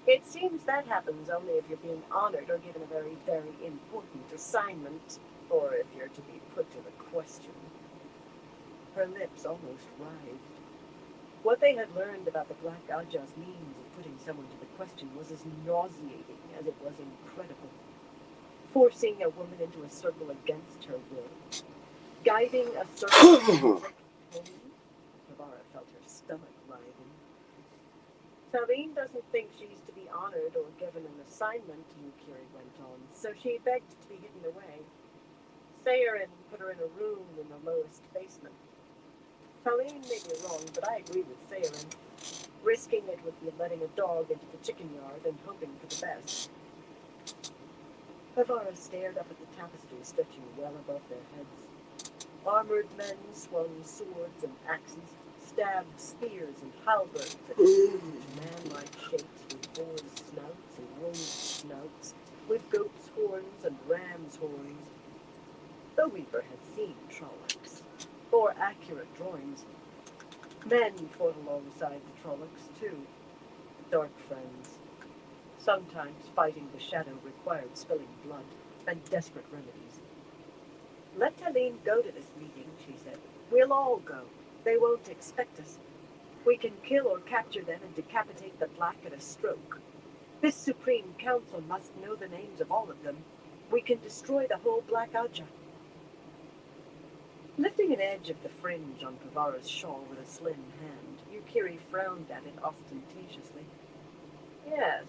E: It seems that happens only if you're being honored or given a very, very important assignment, or if you're to be put to the question. Her lips almost writhed. What they had learned about the Black Ajah's means of putting someone to the question was as nauseating as it was incredible. Forcing a woman into a circle against her will. Guiding a circle like pony. Pavara felt her stomach writhing. Talene doesn't think she's to be honored or given an assignment, Yukiri went on, so she begged to be hidden away. Sayerin put her in a room in the lowest basement. Talene may be wrong, but I agree with Sayerin. Risking it would be letting a dog into the chicken yard and hoping for the best. Pavara stared up at the tapestry stretching well above their heads. Armored men swung swords and axes, stabbed spears and halberds at huge man-like shapes with boars' snouts and wolves' snouts, with goats' horns and rams' horns. The Weaver had seen Trollocs. For accurate drawings. Men fought alongside the Trollocs, too. Dark friends. Sometimes fighting the shadow required spilling blood and desperate remedies. Let Talene go to this meeting, she said. We'll all go. They won't expect us. We can kill or capture them and decapitate the Black at a stroke. This Supreme Council must know the names of all of them. We can destroy the whole Black Ajah. Lifting an edge of the fringe on Pavara's shawl with a slim hand, Yukiri frowned at it ostentatiously. Yes,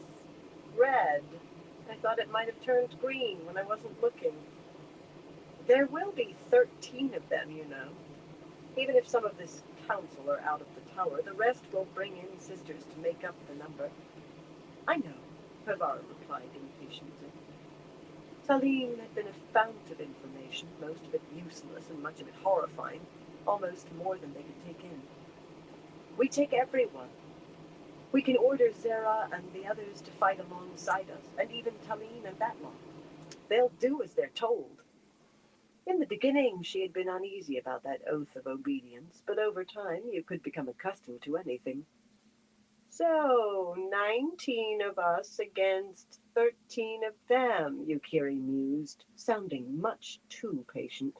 E: red. I thought it might have turned green when I wasn't looking. There will be 13 of them, you know. Even if some of this council are out of the tower, the rest will bring in sisters to make up the number. I know, Pavara replied impatiently. Talene had been a fount of information, most of it useless and much of it horrifying, almost more than they could take in. We take everyone. We can order Zera and the others to fight alongside us, and even Talene and that lot. They'll do as they're told. In the beginning, she had been uneasy about that oath of obedience, but over time you could become accustomed to anything. So, 19 of us against 13 of them, Yukiri mused, sounding much too patient.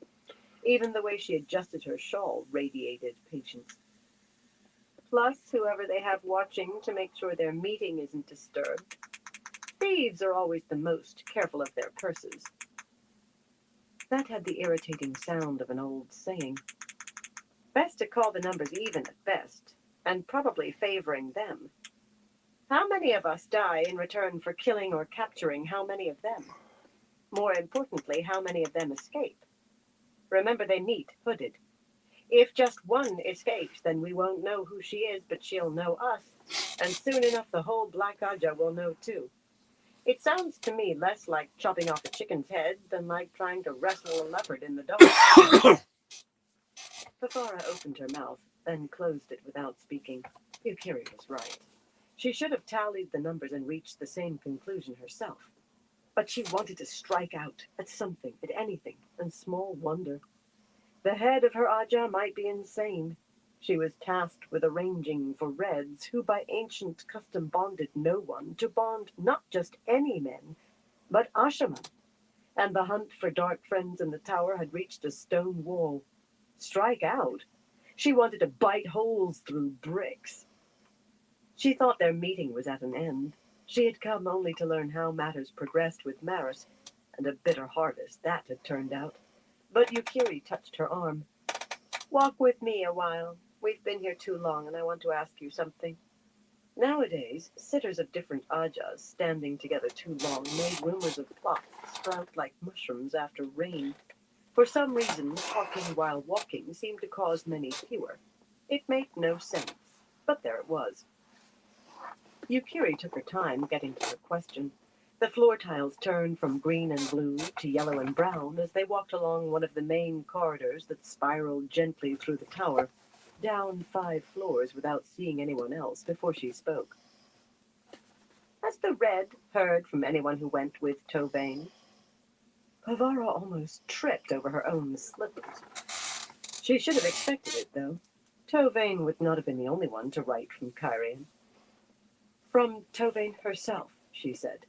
E: Even the way she adjusted her shawl radiated patience. Plus whoever they have watching to make sure their meeting isn't disturbed. Thieves are always the most careful of their purses. That had the irritating sound of an old saying. Best to call the numbers even at best, and probably favoring them. How many of us die in return for killing or capturing how many of them? More importantly, how many of them escape? Remember, they meet hooded. If just one escapes, then we won't know who she is, but she'll know us, and soon enough the whole Black Ajah will know too. It sounds to me less like chopping off a chicken's head than like trying to wrestle a leopard in the dark. Pavara opened her mouth, then closed it without speaking. Yukiri was right. She should have tallied the numbers and reached the same conclusion herself. But she wanted to strike out at something, at anything, and small wonder. The head of her Ajah might be insane. She was tasked with arranging for Reds, who by ancient custom bonded no one, to bond not just any men, but Ashaman. And the hunt for dark friends in the tower had reached a stone wall. Strike out? She wanted to bite holes through bricks. She thought their meeting was at an end. She had come only to learn how matters progressed with Maris, and a bitter harvest that had turned out. But Yukiri touched her arm. Walk with me a while. We've been here too long, and I want to ask you something. Nowadays, sitters of different Ajahs standing together too long made rumors of plots sprout like mushrooms after rain. For some reason, talking while walking seemed to cause many fewer. It made no sense, but there it was. Yukiri took her time getting to her question. The floor tiles turned from green and blue to yellow and brown as they walked along one of the main corridors that spiraled gently through the tower, down 5 floors without seeing anyone else before she spoke. Has the Red heard from anyone who went with Tovane? Pavara almost tripped over her own slippers. She should have expected it, though. Tovane would not have been the only one to write from Cairhien. From Tovane herself, she said,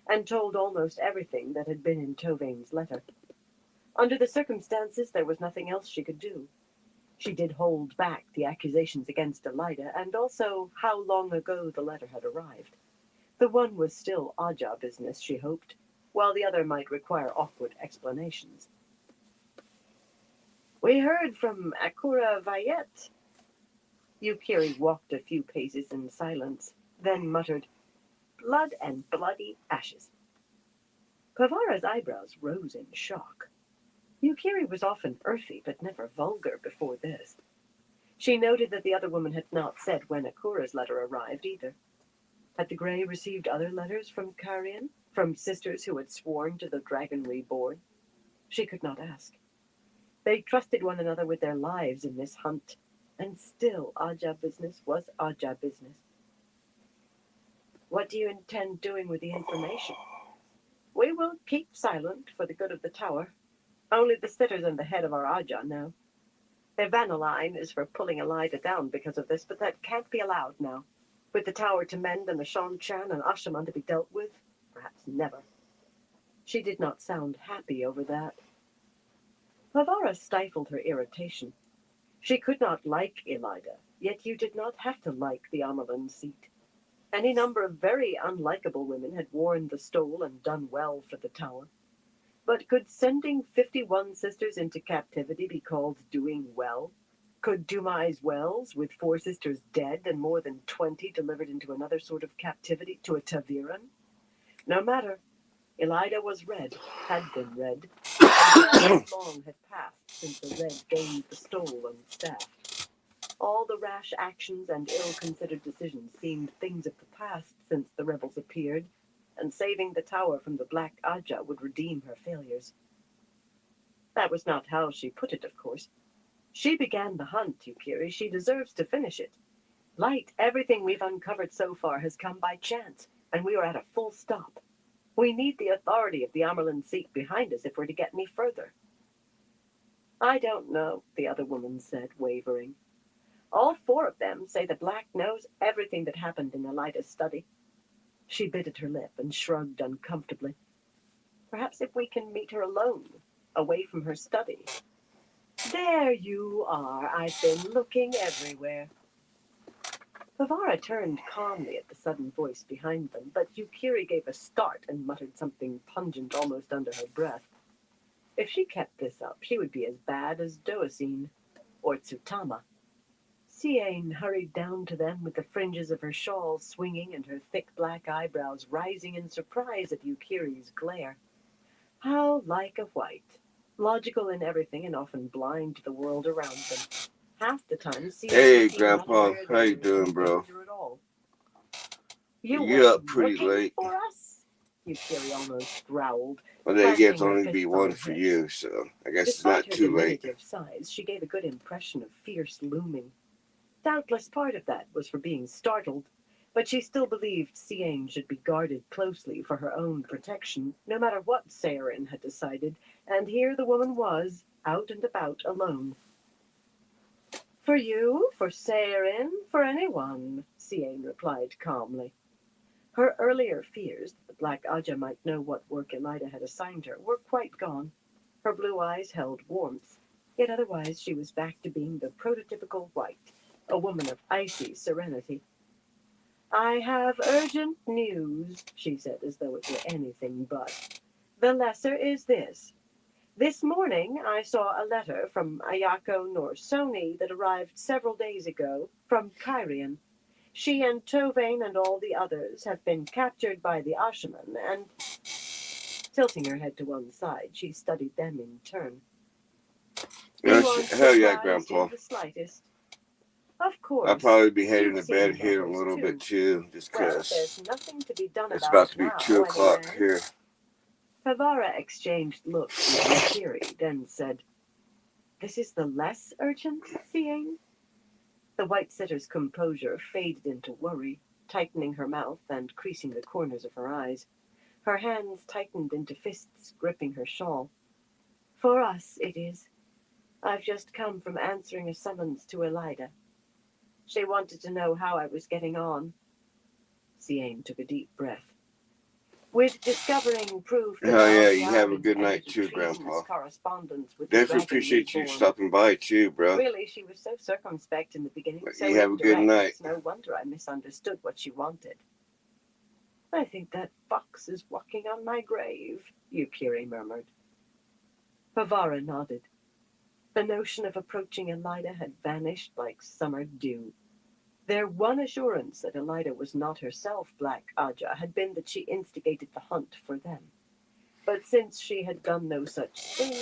E: and told almost everything that had been in Tovane's letter. Under the circumstances, there was nothing else she could do. She did hold back the accusations against Elida, and also how long ago the letter had arrived. The one was still Ajah business, she hoped, while the other might require awkward explanations. We heard from Akura Vayet. Yukiri walked a few paces in silence, then muttered, Blood and bloody ashes. Pavara's eyebrows rose in shock. Yukiri was often earthy, but never vulgar before this. She noted that the other woman had not said when Akura's letter arrived either. Had the Grey received other letters from Cairhien, from sisters who had sworn to the Dragon Reborn? She could not ask. They trusted one another with their lives in this hunt, and still Ajah business was Ajah business. What do you intend doing with the information? We will keep silent for the good of the tower. Only the sitters and the head of our Aja know. Their Vanaline is for pulling Elida down because of this, but that can't be allowed now. With the tower to mend and the Shan Chan and Ashaman to be dealt with, perhaps never. She did not sound happy over that. Lavara stifled her irritation. She could not like Elida, yet you did not have to like the Amarlin seat. Any number of very unlikable women had worn the stole and done well for the tower. But could sending 51 sisters into captivity be called doing well? Could Dumais Wells, with 4 sisters dead and more than 20 delivered into another sort of captivity to a Taviran? No matter. Elida was red, had been red, and how long had passed since the red gained the stole and staff. All the rash actions and ill-considered decisions seemed things of the past since the rebels appeared, and saving the tower from the Black Aja would redeem her failures. That was not how she put it, of course. She began the hunt, Yukiri. She deserves to finish it. Light, everything we've uncovered so far has come by chance, and we are at a full stop. We need the authority of the Amarlin seat behind us if we're to get any further. I don't know, the other woman said, wavering. All 4 of them say the Black knows everything that happened in Elida's study. She bit at her lip and shrugged uncomfortably. Perhaps if we can meet her alone, away from her study. There you are. I've been looking everywhere. Lavara turned calmly at the sudden voice behind them, but Yukiri gave a start and muttered something pungent almost under her breath. If she kept this up, she would be as bad as Doacine or Tsutama. Siane hurried down to them with the fringes of her shawl swinging and her thick black eyebrows rising in surprise at Yukiri's glare. How like a white. Logical in everything and often blind to the world around them. Half the time, Siane
B: Hey,
E: seemed
B: Grandpa.
E: unaware
B: How you
E: they were in
B: doing, bro?
E: danger at all.
B: You
E: went
B: up pretty
E: looking
B: late.
E: for us? Yukiri almost growled.
B: Well, there you
E: Clapping
B: can
E: her
B: only be
E: fists on
B: one
E: her
B: for
E: hips.
B: you, so I guess it's
E: Despite
B: not
E: her
B: too late.
E: diminutive size, she gave a good impression of fierce looming. Doubtless part of that was for being startled, but she still believed Siane should be guarded closely for her own protection, no matter what Sarin had decided, and here the woman was, out and about alone. For you, for Sarin, for anyone, Siane replied calmly. Her earlier fears that the Black Aja might know what work Elida had assigned her were quite gone. Her blue eyes held warmth, yet otherwise she was back to being the prototypical white, a woman of icy serenity. I have urgent news, she said as though it were anything but. The lesser is this. This morning I saw a letter from Ayako Norsoni that arrived several days ago from Kyrian. She and Tovain and all the others have been captured by the Ashaman, and, tilting her head to one side, she studied them in turn.
B: Hell yeah, Grandpa.
E: The slightest. Of course.
B: I'll probably be heading
E: You've
B: to bed
E: seen
B: here in a
E: letters,
B: little
E: too.
B: bit too, just
E: Well,
B: 'cause
E: there's nothing to be done
B: it's
E: about
B: about to be
E: now,
B: 2 o'clock
E: anyway.
B: here.
E: Favara exchanged looks with Yukiri, then said, This is the less urgent, Siane? The white sitter's composure faded into worry, tightening her mouth and creasing the corners of her eyes. Her hands tightened into fists gripping her shawl. For us, it is. I've just come from answering a summons to Elida. She wanted to know how I was getting on. Siane took a deep breath. With discovering proof that
B: Hell yeah, you
E: Alviarin
B: have a good
E: had
B: night
E: entered
B: too,
E: treasonous
B: Grandpa.
E: correspondence with the
B: Definitely
E: Dragon
B: appreciate you
E: Reborn.
B: stopping by too, bro.
E: Really, she was so circumspect in the beginning,
B: But
E: so
B: you have a good
E: indirect,
B: night.
E: It's no wonder I misunderstood what she wanted. I think that fox is walking on my grave, Yukiri murmured. Favara nodded. The notion of approaching Elida had vanished like summer dew. Their one assurance that Elida was not herself Black Aja had been that she instigated the hunt for them. But since she had done no such thing,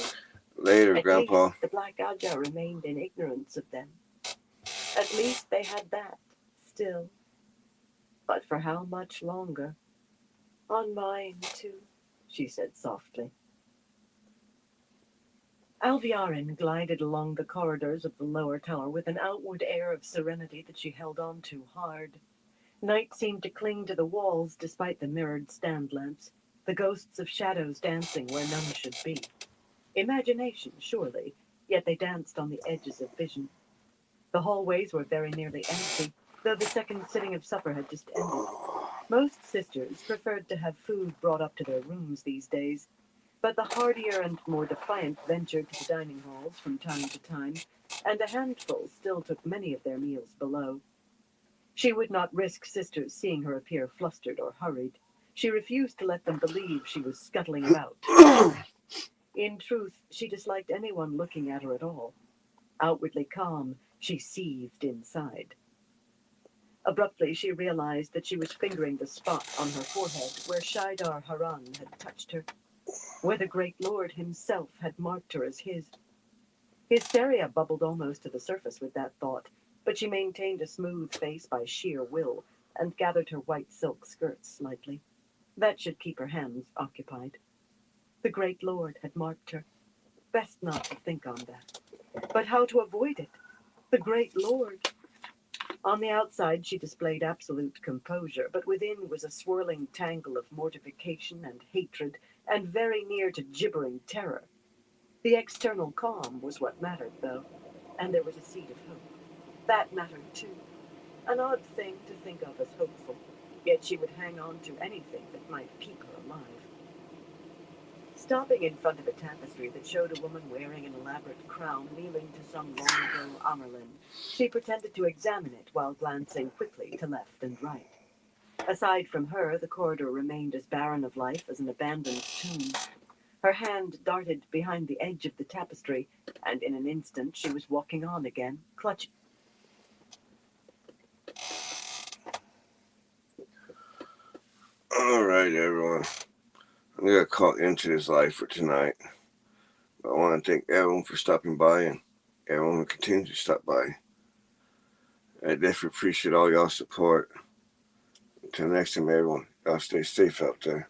B: Later,
E: at
B: Grandpa.
E: least the Black Aja remained in ignorance of them. At least they had that, still. But for how much longer? On mine, too, she said softly. Alviarin glided along the corridors of the lower tower with an outward air of serenity that she held on to hard. Night seemed to cling to the walls despite the mirrored stand lamps, the ghosts of shadows dancing where none should be. Imagination, surely, yet they danced on the edges of vision. The hallways were very nearly empty, though the second sitting of supper had just ended. Most sisters preferred to have food brought up to their rooms these days, but the hardier and more defiant ventured to the dining halls from time to time, and a handful still took many of their meals below. She would not risk sisters seeing her appear flustered or hurried. She refused to let them believe she was scuttling about. In truth, she disliked anyone looking at her at all. Outwardly calm, she seethed inside. Abruptly, she realized that she was fingering the spot on her forehead where Shaidar Haran had touched her, where the great lord himself had marked her as his. Hysteria bubbled almost to the surface with that thought, but she maintained a smooth face by sheer will and gathered her white silk skirts slightly. That should keep her hands occupied. The great lord had marked her. Best not to think on that. But how to avoid it? The great lord. On the outside, she displayed absolute composure, but within was a swirling tangle of mortification and hatred, and very near to gibbering terror. The external calm was what mattered, though, and there was a seed of hope. That mattered, too. An odd thing to think of as hopeful, yet she would hang on to anything that might keep her alive. Stopping in front of a tapestry that showed a woman wearing an elaborate crown kneeling to some long-ago Amerlin, she pretended to examine it while glancing quickly to left and right. Aside from her, the corridor remained as barren of life as an abandoned tomb. Her hand darted behind the edge of the tapestry, and in an instant she was walking on again, clutching.
B: All right, everyone. I'm going to call into this live for tonight. I want to thank everyone for stopping by and everyone who continues to stop by. I definitely appreciate all y'all's support. Until next time, everyone, y'all stay safe out there.